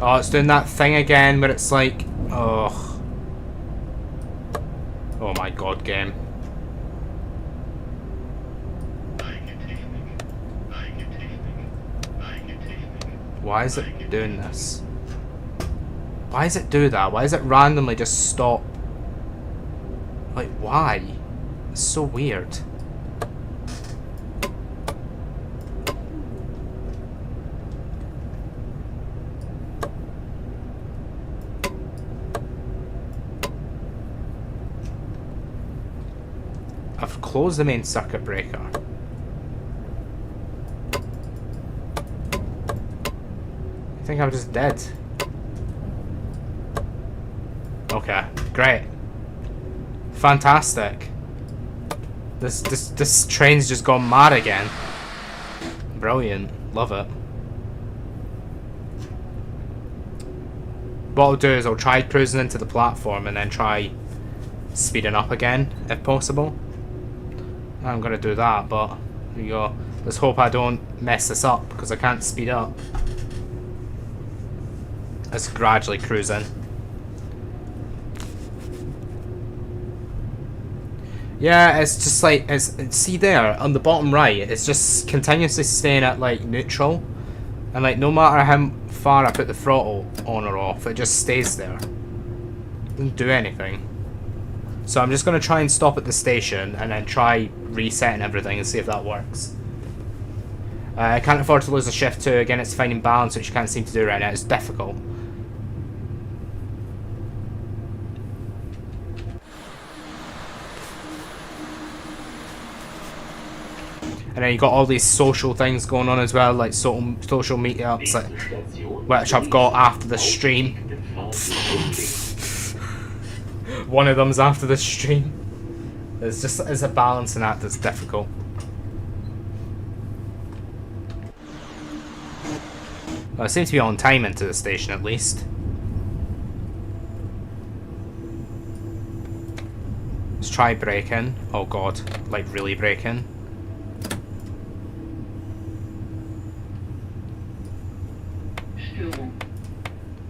Oh, it's doing that thing again where it's like, oh my god, game. Why is it doing this? Why does it do that? Why does it randomly just stop? Like, why? It's so weird. I've closed the main circuit breaker. I think I'm just dead. Okay, great. Fantastic. This train's just gone mad again. Brilliant. Love it. What I'll do is I'll try cruising into the platform and then try speeding up again, if possible. I'm gonna do that, but there you go. Let's hope I don't mess this up, because I can't speed up. Let's gradually cruise in. Yeah, it's just like, see there, on the bottom right, it's just continuously staying at like neutral. And like no matter how far I put the throttle on or off, it just stays there. Doesn't do anything. So I'm just going to try and stop at the station and then try resetting everything and see if that works. I can't afford to lose a shift too. Again, it's finding balance, which you can't seem to do right now. It's difficult. And then you got all these social things going on as well, like social meetups, which I've got after the stream. One of them's after the stream. It's a balancing act that's difficult. Well, I seem to be on time into the station at least. Let's try braking. Oh god, like really braking.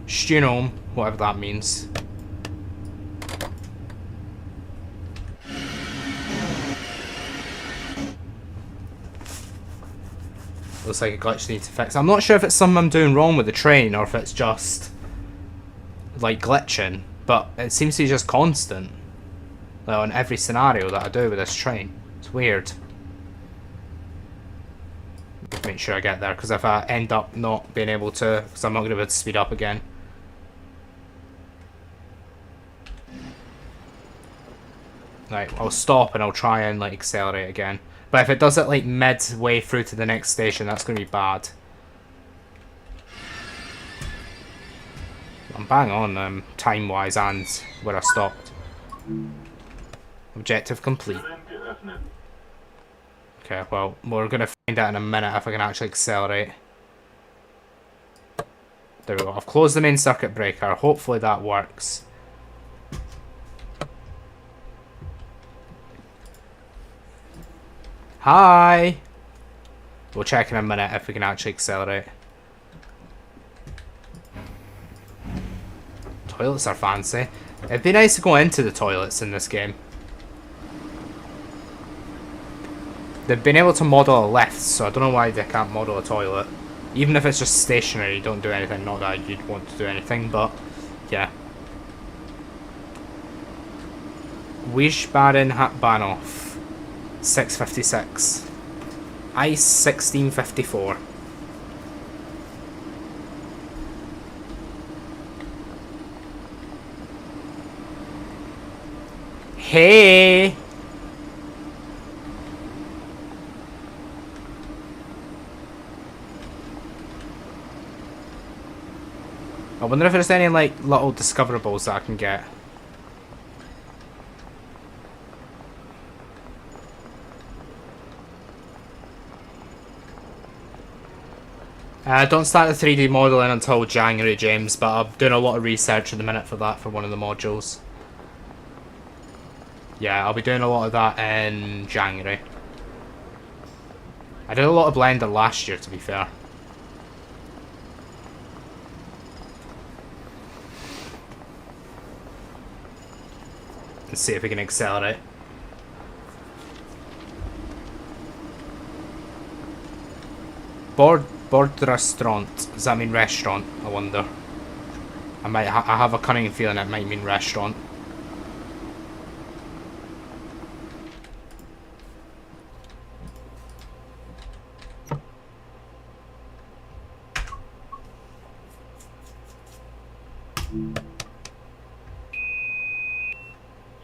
Stunome, whatever that means. Looks like a glitch needs to fix. I'm not sure if it's something I'm doing wrong with the train or if it's just like glitching, but it seems to be just constant. Like, on every scenario that I do with this train. It's weird. Make sure I get there, because if I end up not being able to, because I'm not going to be able to speed up again. Right, I'll stop and I'll try and like accelerate again. But if it does it like midway through to the next station, that's going to be bad. I'm bang on time-wise and where I stopped. Objective complete. Okay, well, we're going to find out in a minute if I can actually accelerate. There we go. I've closed the main circuit breaker. Hopefully that works. Hi! We'll check in a minute if we can actually accelerate. Toilets are fancy. It'd be nice to go into the toilets in this game. They've been able to model a lift, so I don't know why they can't model a toilet. Even if it's just stationary, you don't do anything. Not that you'd want to do anything, but yeah. Wiesbaden Hauptbahnhof. 6:56. Ice 16:54. Hey! I wonder if there's any like little discoverables that I can get. Don't start the 3D modelling until January, James, but I'm doing a lot of research at the minute for that for one of the modules. Yeah, I'll be doing a lot of that in January. I did a lot of Blender last year, to be fair. Let's see if we can accelerate. Board restaurant. Does that mean restaurant? I wonder. I have a cunning feeling it might mean restaurant.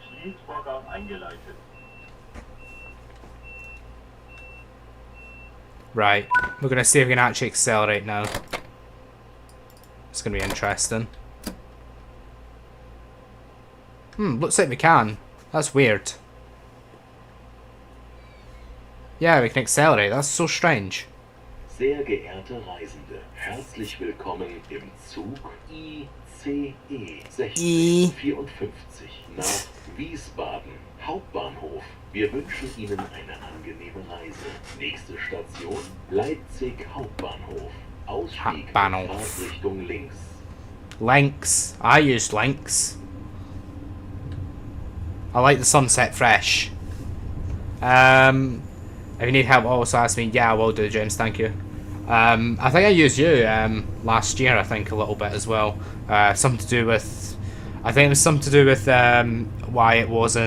Schließvorgang eingeleitet. Right, we're gonna see if we can actually accelerate now. It's gonna be interesting. Looks like we can. That's weird. Yeah, we can accelerate. That's so strange. Sehr geehrte Reisende, herzlich willkommen im Zug ICE 1654 nach Wiesbaden Hauptbahnhof. Wir wünschen Ihnen eine angenehme Reise. Nächste Station Leipzig Hauptbahnhof. Ausstieg Fahrtrichtung links. Links. I used links. I like the sunset fresh. If you need help, also ask me. Yeah, I will do, James. Thank you. I think I used you last year. I think a little bit as well. Something to do with. I think it was something to do with why it was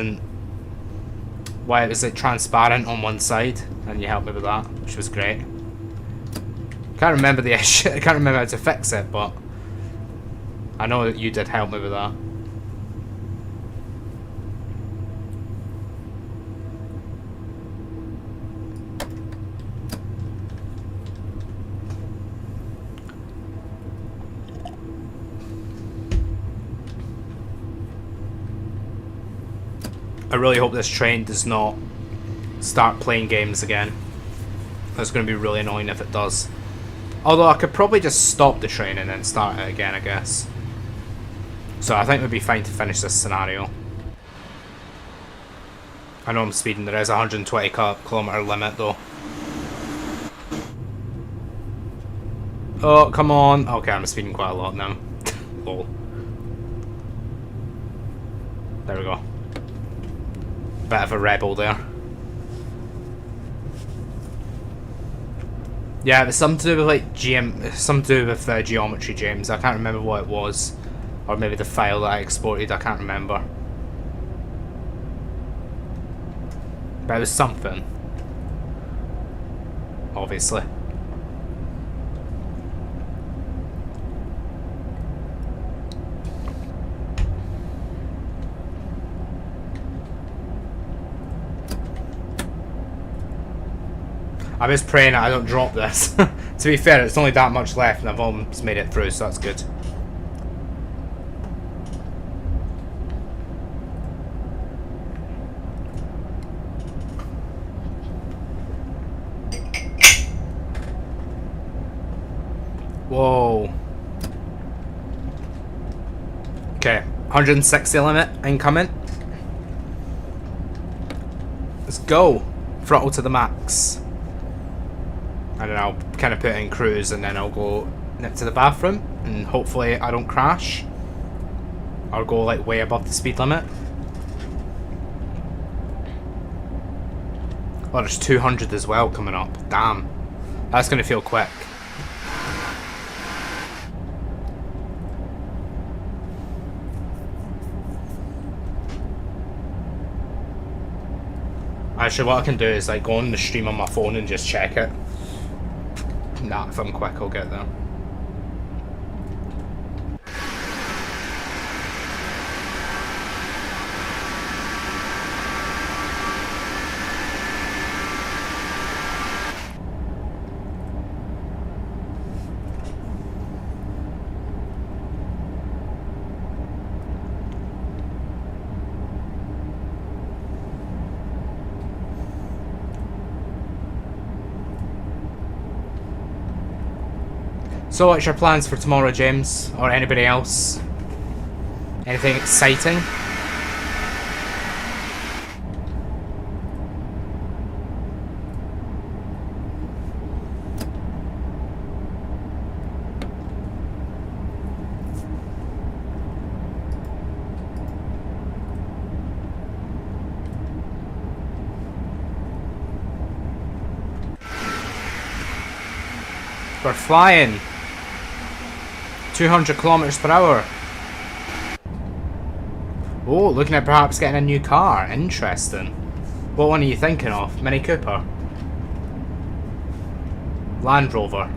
like transparent on one side, and you helped me with that, which was great. Can't remember the issue. I can't remember how to fix it, but I know that you did help me with that. I really hope this train does not start playing games again. That's going to be really annoying if it does. Although I could probably just stop the train and then start it again, I guess. So I think we'd be fine to finish this scenario. I know I'm speeding. There is a 120 kilometer limit though. Oh, come on. Okay, I'm speeding quite a lot now. Lol. There we go. Bit of a rebel there. Yeah, there's something to do with like something to do with geometry, James. I can't remember what it was, or maybe the file that I exported. I can't remember, but it was something. Obviously. I'm just praying that I don't drop this. To be fair, it's only that much left and I've almost made it through, so that's good. Whoa. Okay, 160 limit incoming. Let's go. Throttle to the max. And then I'll kind of put it in cruise and then I'll go nip to the bathroom and hopefully I don't crash. Or go like way above the speed limit. Oh, there's 200 as well coming up. Damn. That's going to feel quick. Actually, what I can do is like go on the stream on my phone and just check it. Nah, if I'm quick, I'll get there. So what's your plans for tomorrow, James? Or anybody else? Anything exciting? We're flying 200 kilometers per hour. Oh, looking at perhaps getting a new car. Interesting. What one are you thinking of? Mini Cooper? Land Rover?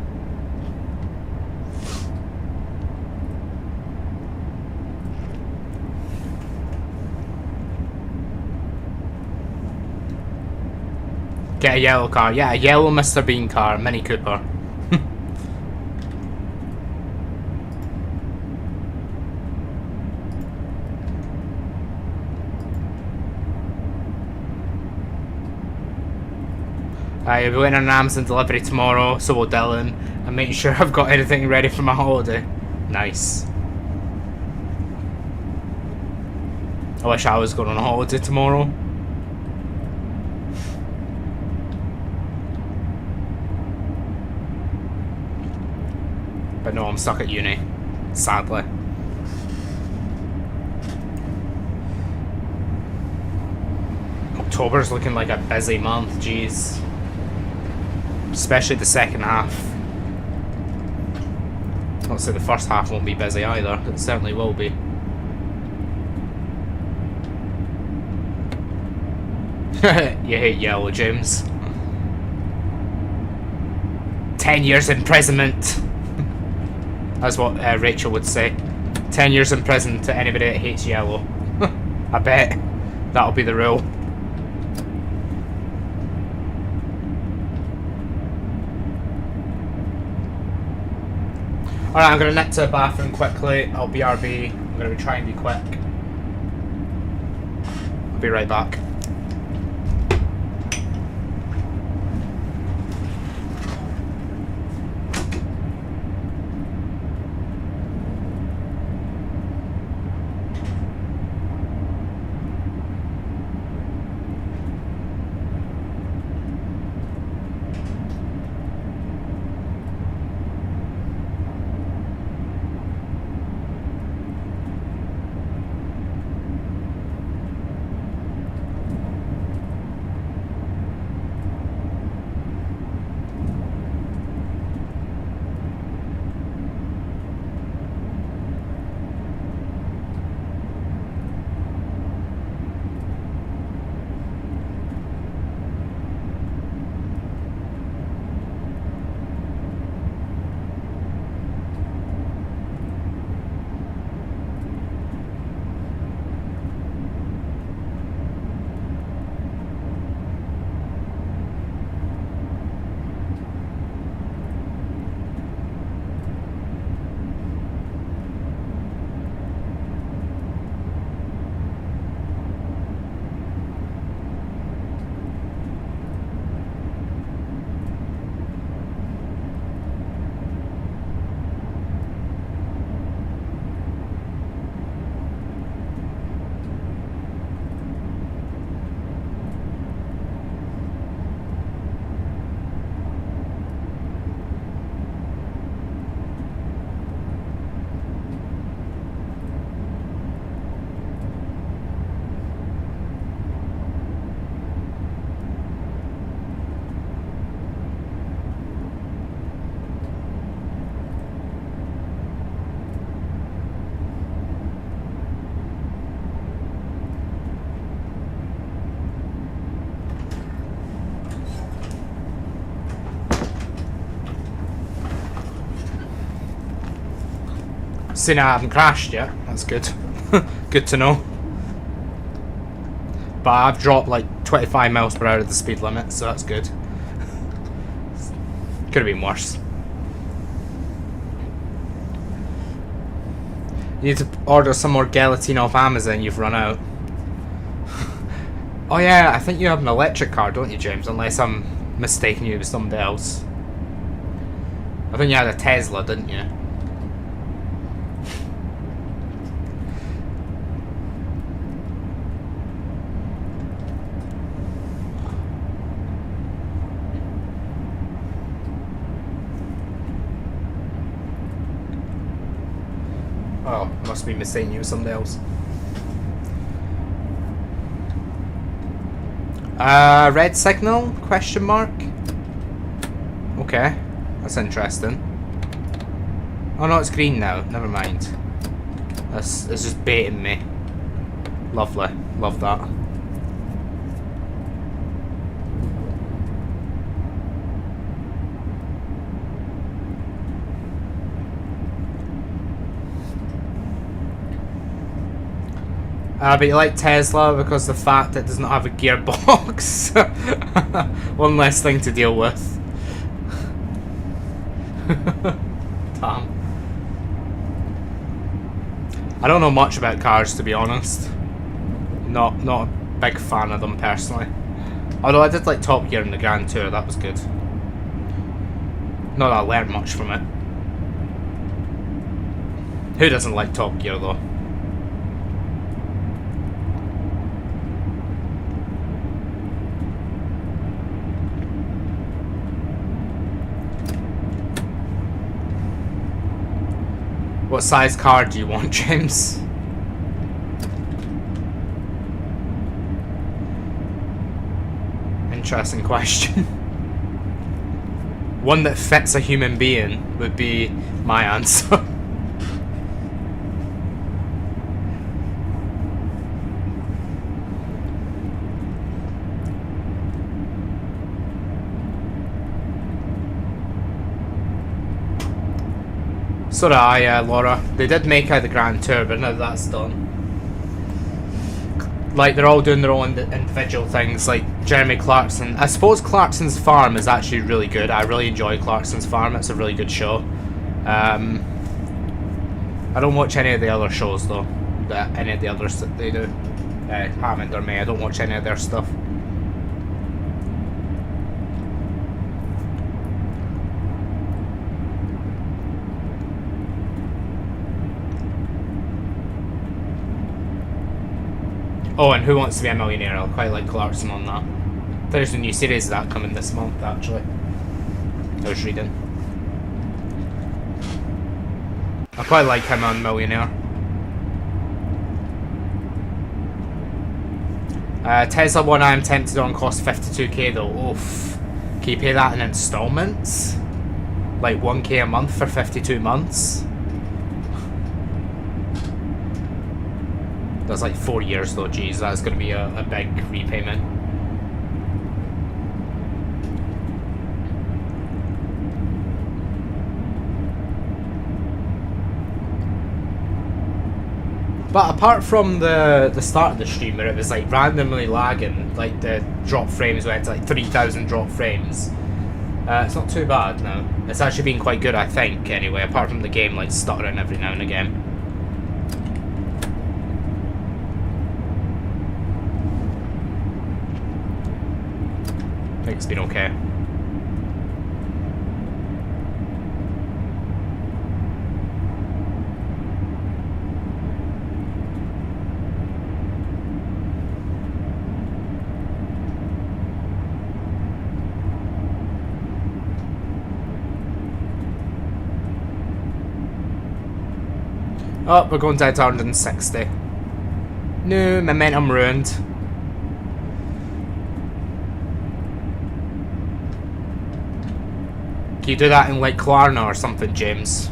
Get a yellow car. Yeah, a yellow Mr. Bean car. Mini Cooper. I'll be waiting on an Amazon delivery tomorrow, so will Dylan. I'm making sure I've got everything ready for my holiday. Nice. I wish I was going on a holiday tomorrow. But no, I'm stuck at uni. Sadly. October's looking like a busy month, jeez. Especially the second half. I'll say the first half won't be busy either. It certainly will be. You hate yellow, James. 10 years imprisonment. That's what Rachel would say. 10 years in prison to anybody that hates yellow. I bet that'll be the rule. Alright, I'm gonna nip to the bathroom quickly. I'll BRB. I'm gonna try and be quick. I'll be right back. Seen I haven't crashed yet. That's good. Good to know. But I've dropped like 25 miles per hour of the speed limit, so that's good. Could have been worse. You need to order some more gelatine off Amazon, you've run out. Oh yeah, I think you have an electric car, don't you, James? Unless I'm mistaking you with somebody else. I think you had a Tesla, didn't you? Oh, must be mistaking you with somebody else. Red signal? Question mark? Okay, that's interesting. Oh no, it's green now. Never mind. It's just baiting me. Lovely. Love that. But you like Tesla because the fact it does not have a gearbox. One less thing to deal with. Damn. I don't know much about cars, to be honest. Not a big fan of them personally. Although I did like Top Gear in the Grand Tour, that was good. Not that I learned much from it. Who doesn't like Top Gear though? What size car do you want, James? Interesting question. One that fits a human being would be my answer. So did I, Laura. They did make out the Grand Tour, but now that's done. Like, they're all doing their own individual things, like Jeremy Clarkson. I suppose Clarkson's Farm is actually really good. I really enjoy Clarkson's Farm. It's a really good show. I don't watch any of the other shows, though. Any of the others that they do. Hammond or May. I don't watch any of their stuff. Oh, and Who Wants to Be a Millionaire? I quite like Clarkson on that. There's a new series of that coming this month, actually. I was reading. I quite like him on Millionaire. Tesla one I'm tempted on costs 52k though. Oof. Can you pay that in installments? Like 1k a month for 52 months? That's like 4 years though, geez, that's going to be a big repayment. But apart from the start of the stream where it was like randomly lagging, like the drop frames went to like 3,000 drop frames, it's not too bad now. It's actually been quite good, I think, anyway, apart from the game like stuttering every now and again. I think it's been okay. Oh, we're going down to 160. No, momentum ruined. Can you do that in like Klarna or something, James?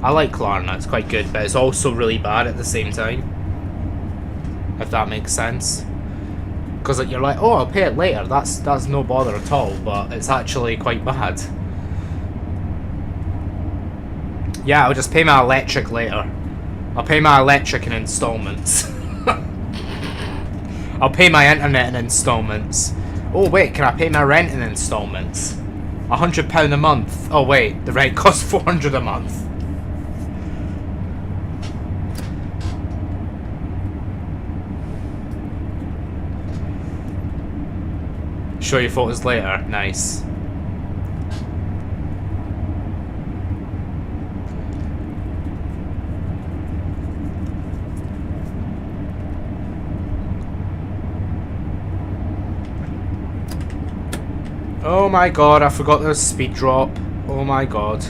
I like Klarna, it's quite good, but it's also really bad at the same time. If that makes sense. Because like, you're like, oh, I'll pay it later, that's no bother at all, but it's actually quite bad. Yeah, I'll just pay my electric later. I'll pay my electric in installments. I'll pay my internet in installments. Oh wait, can I pay my rent in installments? £100 a month. Oh wait, the rent costs 400 a month. Show you photos later. Nice. Oh my god, I forgot there was a speed drop. Oh my god.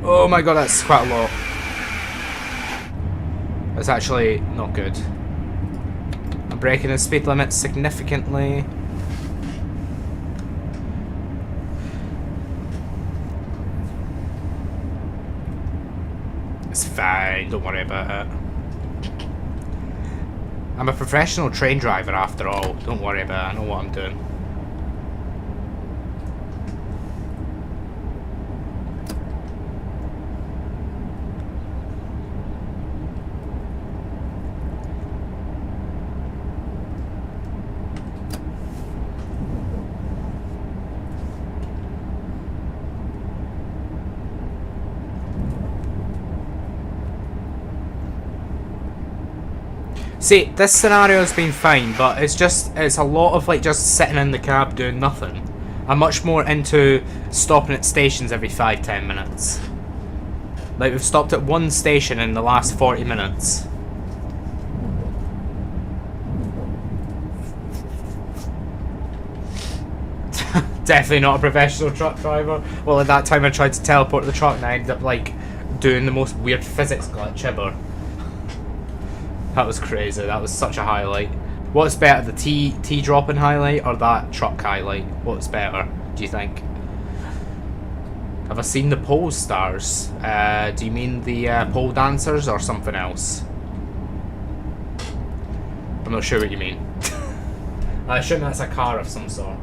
Oh my god, that's quite a lot. That's actually not good. I'm breaking the speed limit significantly. It's fine, don't worry about it. I'm a professional train driver after all. Don't worry about it, I know what I'm doing. See, this scenario has been fine, but it's a lot of like just sitting in the cab doing nothing. I'm much more into stopping at stations every 5-10 minutes. Like, we've stopped at one station in the last 40 minutes. Definitely not a professional truck driver. Well, at that time I tried to teleport the truck and I ended up like doing the most weird physics glitch ever. That was crazy. That was such a highlight. What's better, the T dropping highlight or that truck highlight? What's better, do you think? Have I seen the pole stars? Do you mean the pole dancers or something else? I'm not sure what you mean. I assume that's a car of some sort.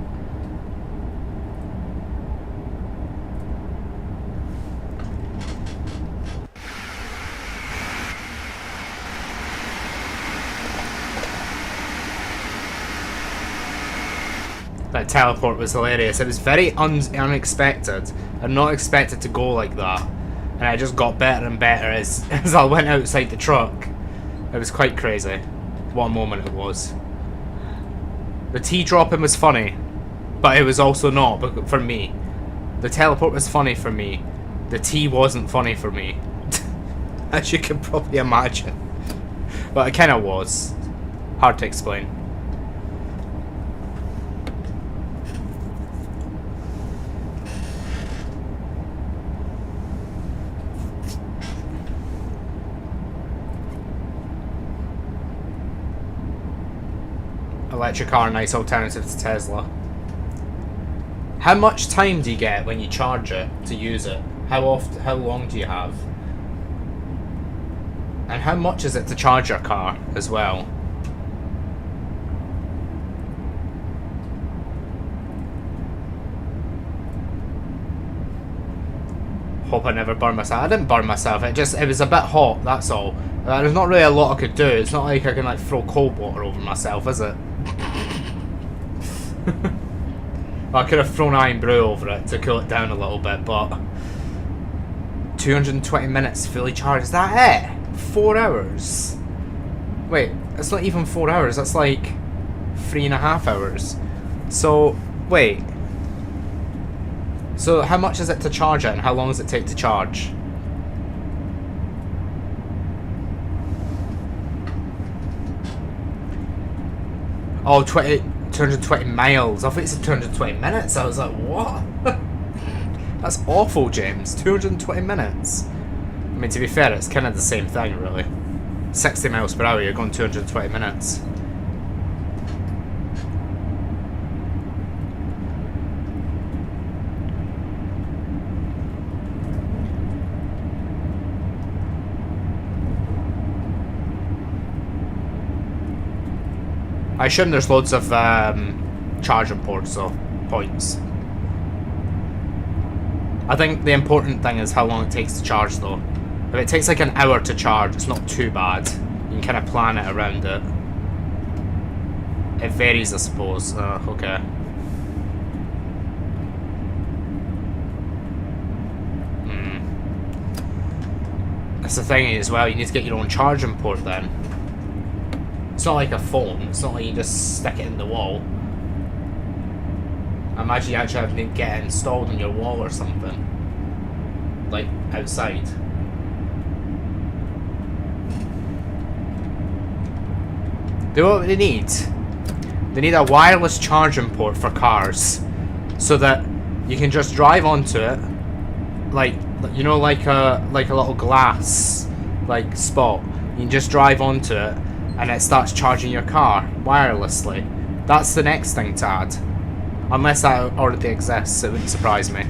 That teleport was hilarious. It was very unexpected. I'd not expected to go like that. And I just got better and better as I went outside the truck. It was quite crazy. What a moment it was. The T dropping was funny, but it was also not for me. The teleport was funny for me. The T wasn't funny for me. As you can probably imagine. But it kind of was. Hard to explain. Electric car, nice alternative to Tesla. How much time do you get when you charge it to use it? How long do you have? And how much is it to charge your car as well? Hope I never burned myself. I didn't burn myself, it was a bit hot, that's all. There's not really a lot I could do. It's not like I can like throw cold water over myself, is it? I could have thrown iron brew over it to cool it down a little bit, but 220 minutes fully charged, is that it? 4 hours? Wait, it's not even 4 hours, that's like 3.5 hours. So, wait. So how much is it to charge it and how long does it take to charge? Oh, 220 miles. I thought it said 220 minutes. I was like, what? That's awful, James. 220 minutes. I mean, to be fair, it's kind of the same thing, really. 60 miles per hour, you're going 220 minutes. I assume there's loads of charging ports, so points. I think the important thing is how long it takes to charge, though. If it takes like an hour to charge, it's not too bad. You can kind of plan it around it. It varies, I suppose. Okay. That's the thing as well, you need to get your own charging port then. It's not like a phone, it's not like you just stick it in the wall. I imagine you actually have to get it installed on your wall or something. Like, outside. Do you know what they need? They need a wireless charging port for cars. So that you can just drive onto it. Like, you know, like a little glass, like, spot. You can just drive onto it and it starts charging your car wirelessly. That's the next thing to add. Unless that already exists, it wouldn't surprise me.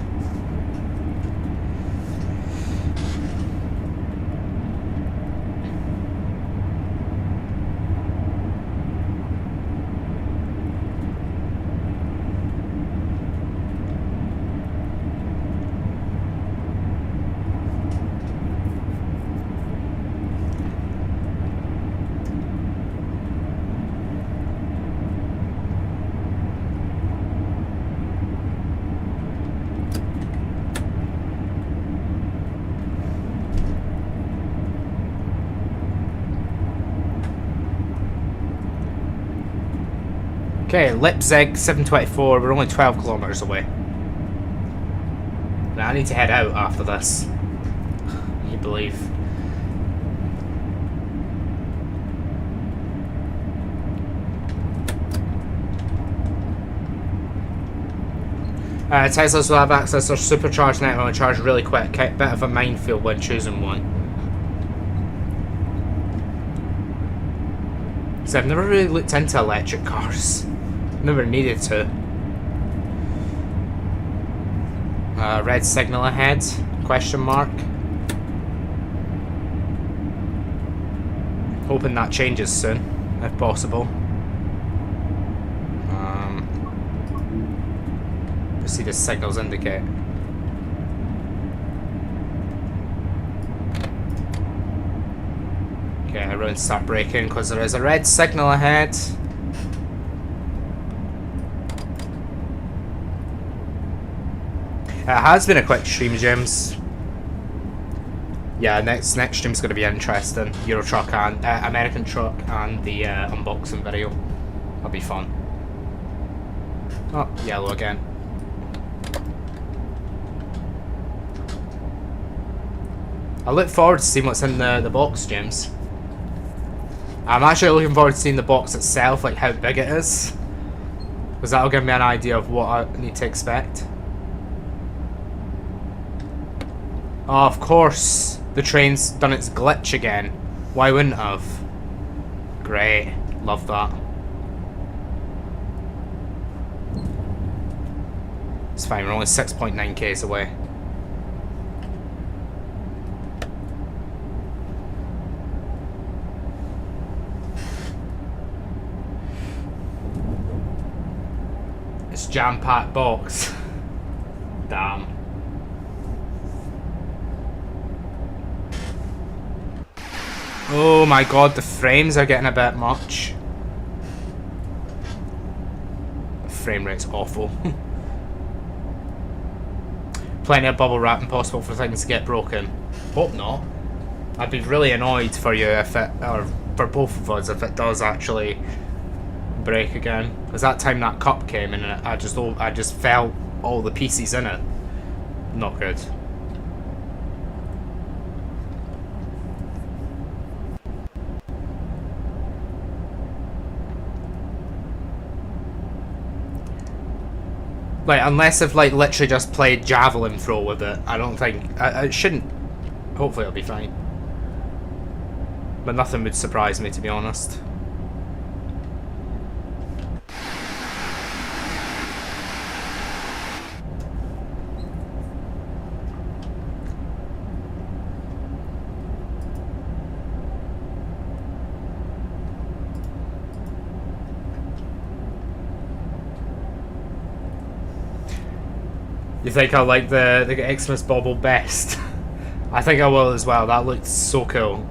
Okay, Leipzig 724, we're only 12 kilometers away. Now I need to head out after this. You believe. Teslas will have access to their supercharged network and charge really quick. Bit of a minefield when choosing one. So I've never really looked into electric cars. Never needed to. Red signal ahead? Question mark. Hoping that changes soon, if possible. Let's see the signals indicate. Okay, everyone start braking because there is a red signal ahead. It has been a quick stream, James. Yeah, next stream's going to be interesting. Euro Truck and American Truck and the unboxing video. That'll be fun. Oh, yellow again. I look forward to seeing what's in the box, James. I'm actually looking forward to seeing the box itself, like how big it is. Because that'll give me an idea of what I need to expect. Oh, of course. The train's done its glitch again. Why wouldn't it have? Great. Love that. It's fine, we're only 6.9 k's away. It's jam-packed box. Damn. Oh my god, the frames are getting a bit much. The frame rate's awful. Plenty of bubble wrap, impossible for things to get broken. Hope not. I'd be really annoyed for you if it, or for both of us, if it does actually break again. Because that time that cup came and I just felt all the pieces in it. Not good. Like, unless I've like literally just played javelin throw with it, I don't think it shouldn't. Hopefully, it'll be fine. But nothing would surprise me, to be honest. You think I like the Xmas bauble best? I think I will as well. That looked so cool.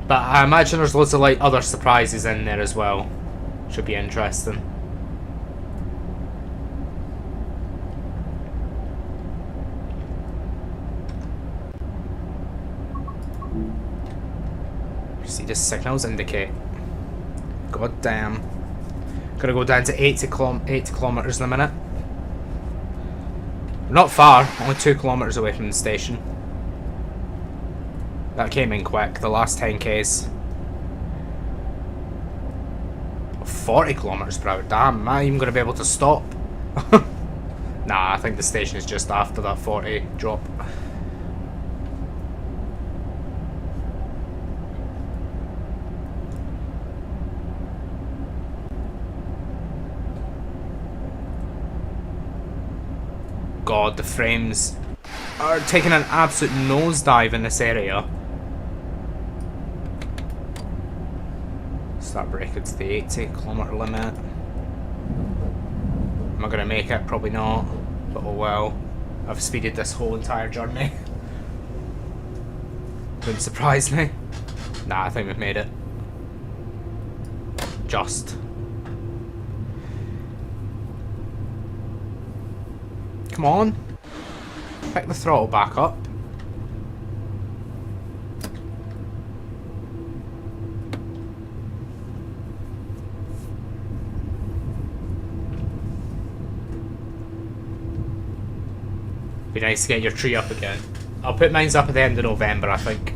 But I imagine there's loads of like other surprises in there as well. Should be interesting. See the signals indicate. God damn. Gonna go down to 80 kilometers in a minute. Not far, only 2 kilometers away from the station. That came in quick, the last 10k's. 40 kilometers per hour, damn, am I even gonna be able to stop? Nah, I think the station is just after that 40 drop. God, the frames are taking an absolute nosedive in this area. Start braking to the 80 kilometer limit. Am I gonna make it? Probably not. But oh well. I've speeded this whole entire journey. Wouldn't surprise me. Nah, I think we've made it. Just. Come on. Pick the throttle back up. Be nice to get your tree up again. I'll put mine up at the end of November, I think.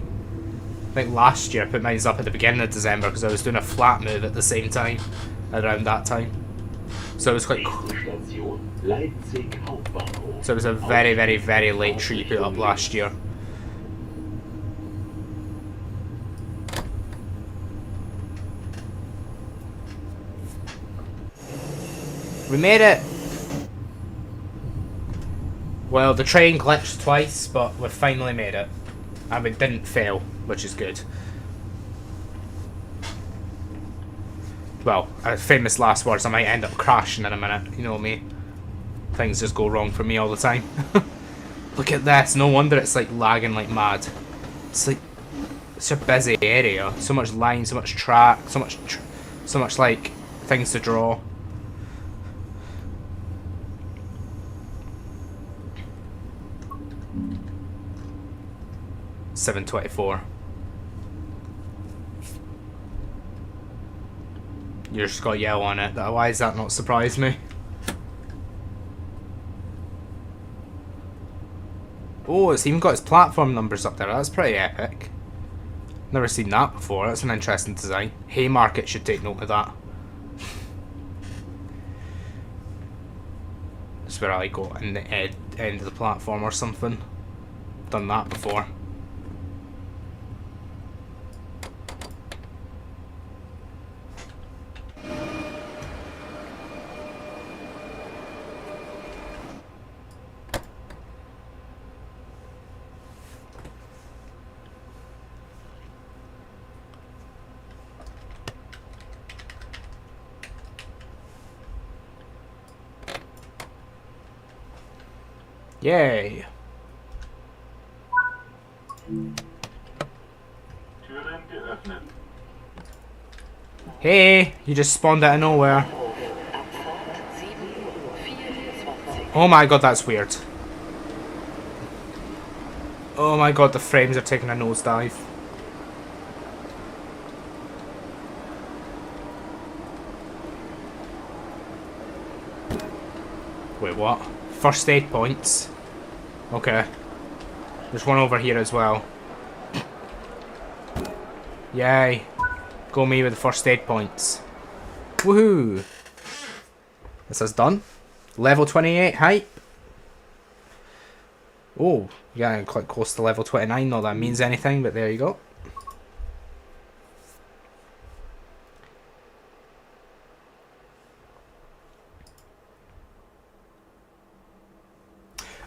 I think last year I put mine up at the beginning of December because I was doing a flat move at the same time, around that time. So it was quite cool. So it was a very, very, very late tree put up last year. We made it! Well, the train glitched twice, but we finally made it. And we didn't fail, which is good. Well, famous last words, I might end up crashing in a minute, you know me. Things just go wrong for me all the time. Look at this, no wonder it's like lagging like mad. It's like such a busy area, so much line, so much track, so much like things to draw. $7.24. You just got yellow on it. Why does that not surprise me? Oh, it's even got its platform numbers up there. That's pretty epic. Never seen that before. That's an interesting design. Haymarket should take note of that. That's where I go in the end of the platform or something. Done that before. Yay! Türen geöffnet. Hey, you just spawned out of nowhere. Oh my god, that's weird. Oh my god, the frames are taking a nosedive. Wait, what? First aid points. Okay. There's one over here as well. Yay. Go me with the first aid points. Woohoo! This is done. Level 28 hype. Oh, yeah, quite close to level 29. Not that means anything, but there you go.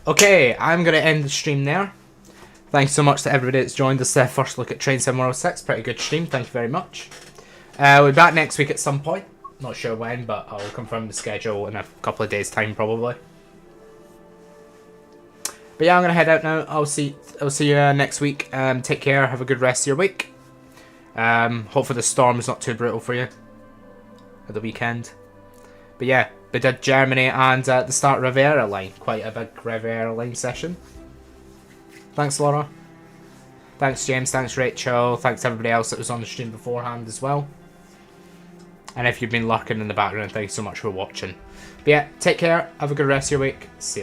Okay, I'm going to end the stream there. Thanks so much to everybody that's joined us first look at Train Sim World 6. Pretty good stream, thank you very much. We'll be back next week at some point. Not sure when, but I'll confirm the schedule in a couple of days' time probably. But yeah, I'm going to head out now. I'll see you next week. Take care, have a good rest of your week. Hopefully the storm is not too brutal for you at the weekend. But yeah, we did Germany and the start Riviera line. Quite a big Riviera line session. Thanks, Laura. Thanks, James. Thanks, Rachel. Thanks, everybody else that was on the stream beforehand as well. And if you've been lurking in the background, thanks so much for watching. But yeah, take care, have a good rest of your week, see you.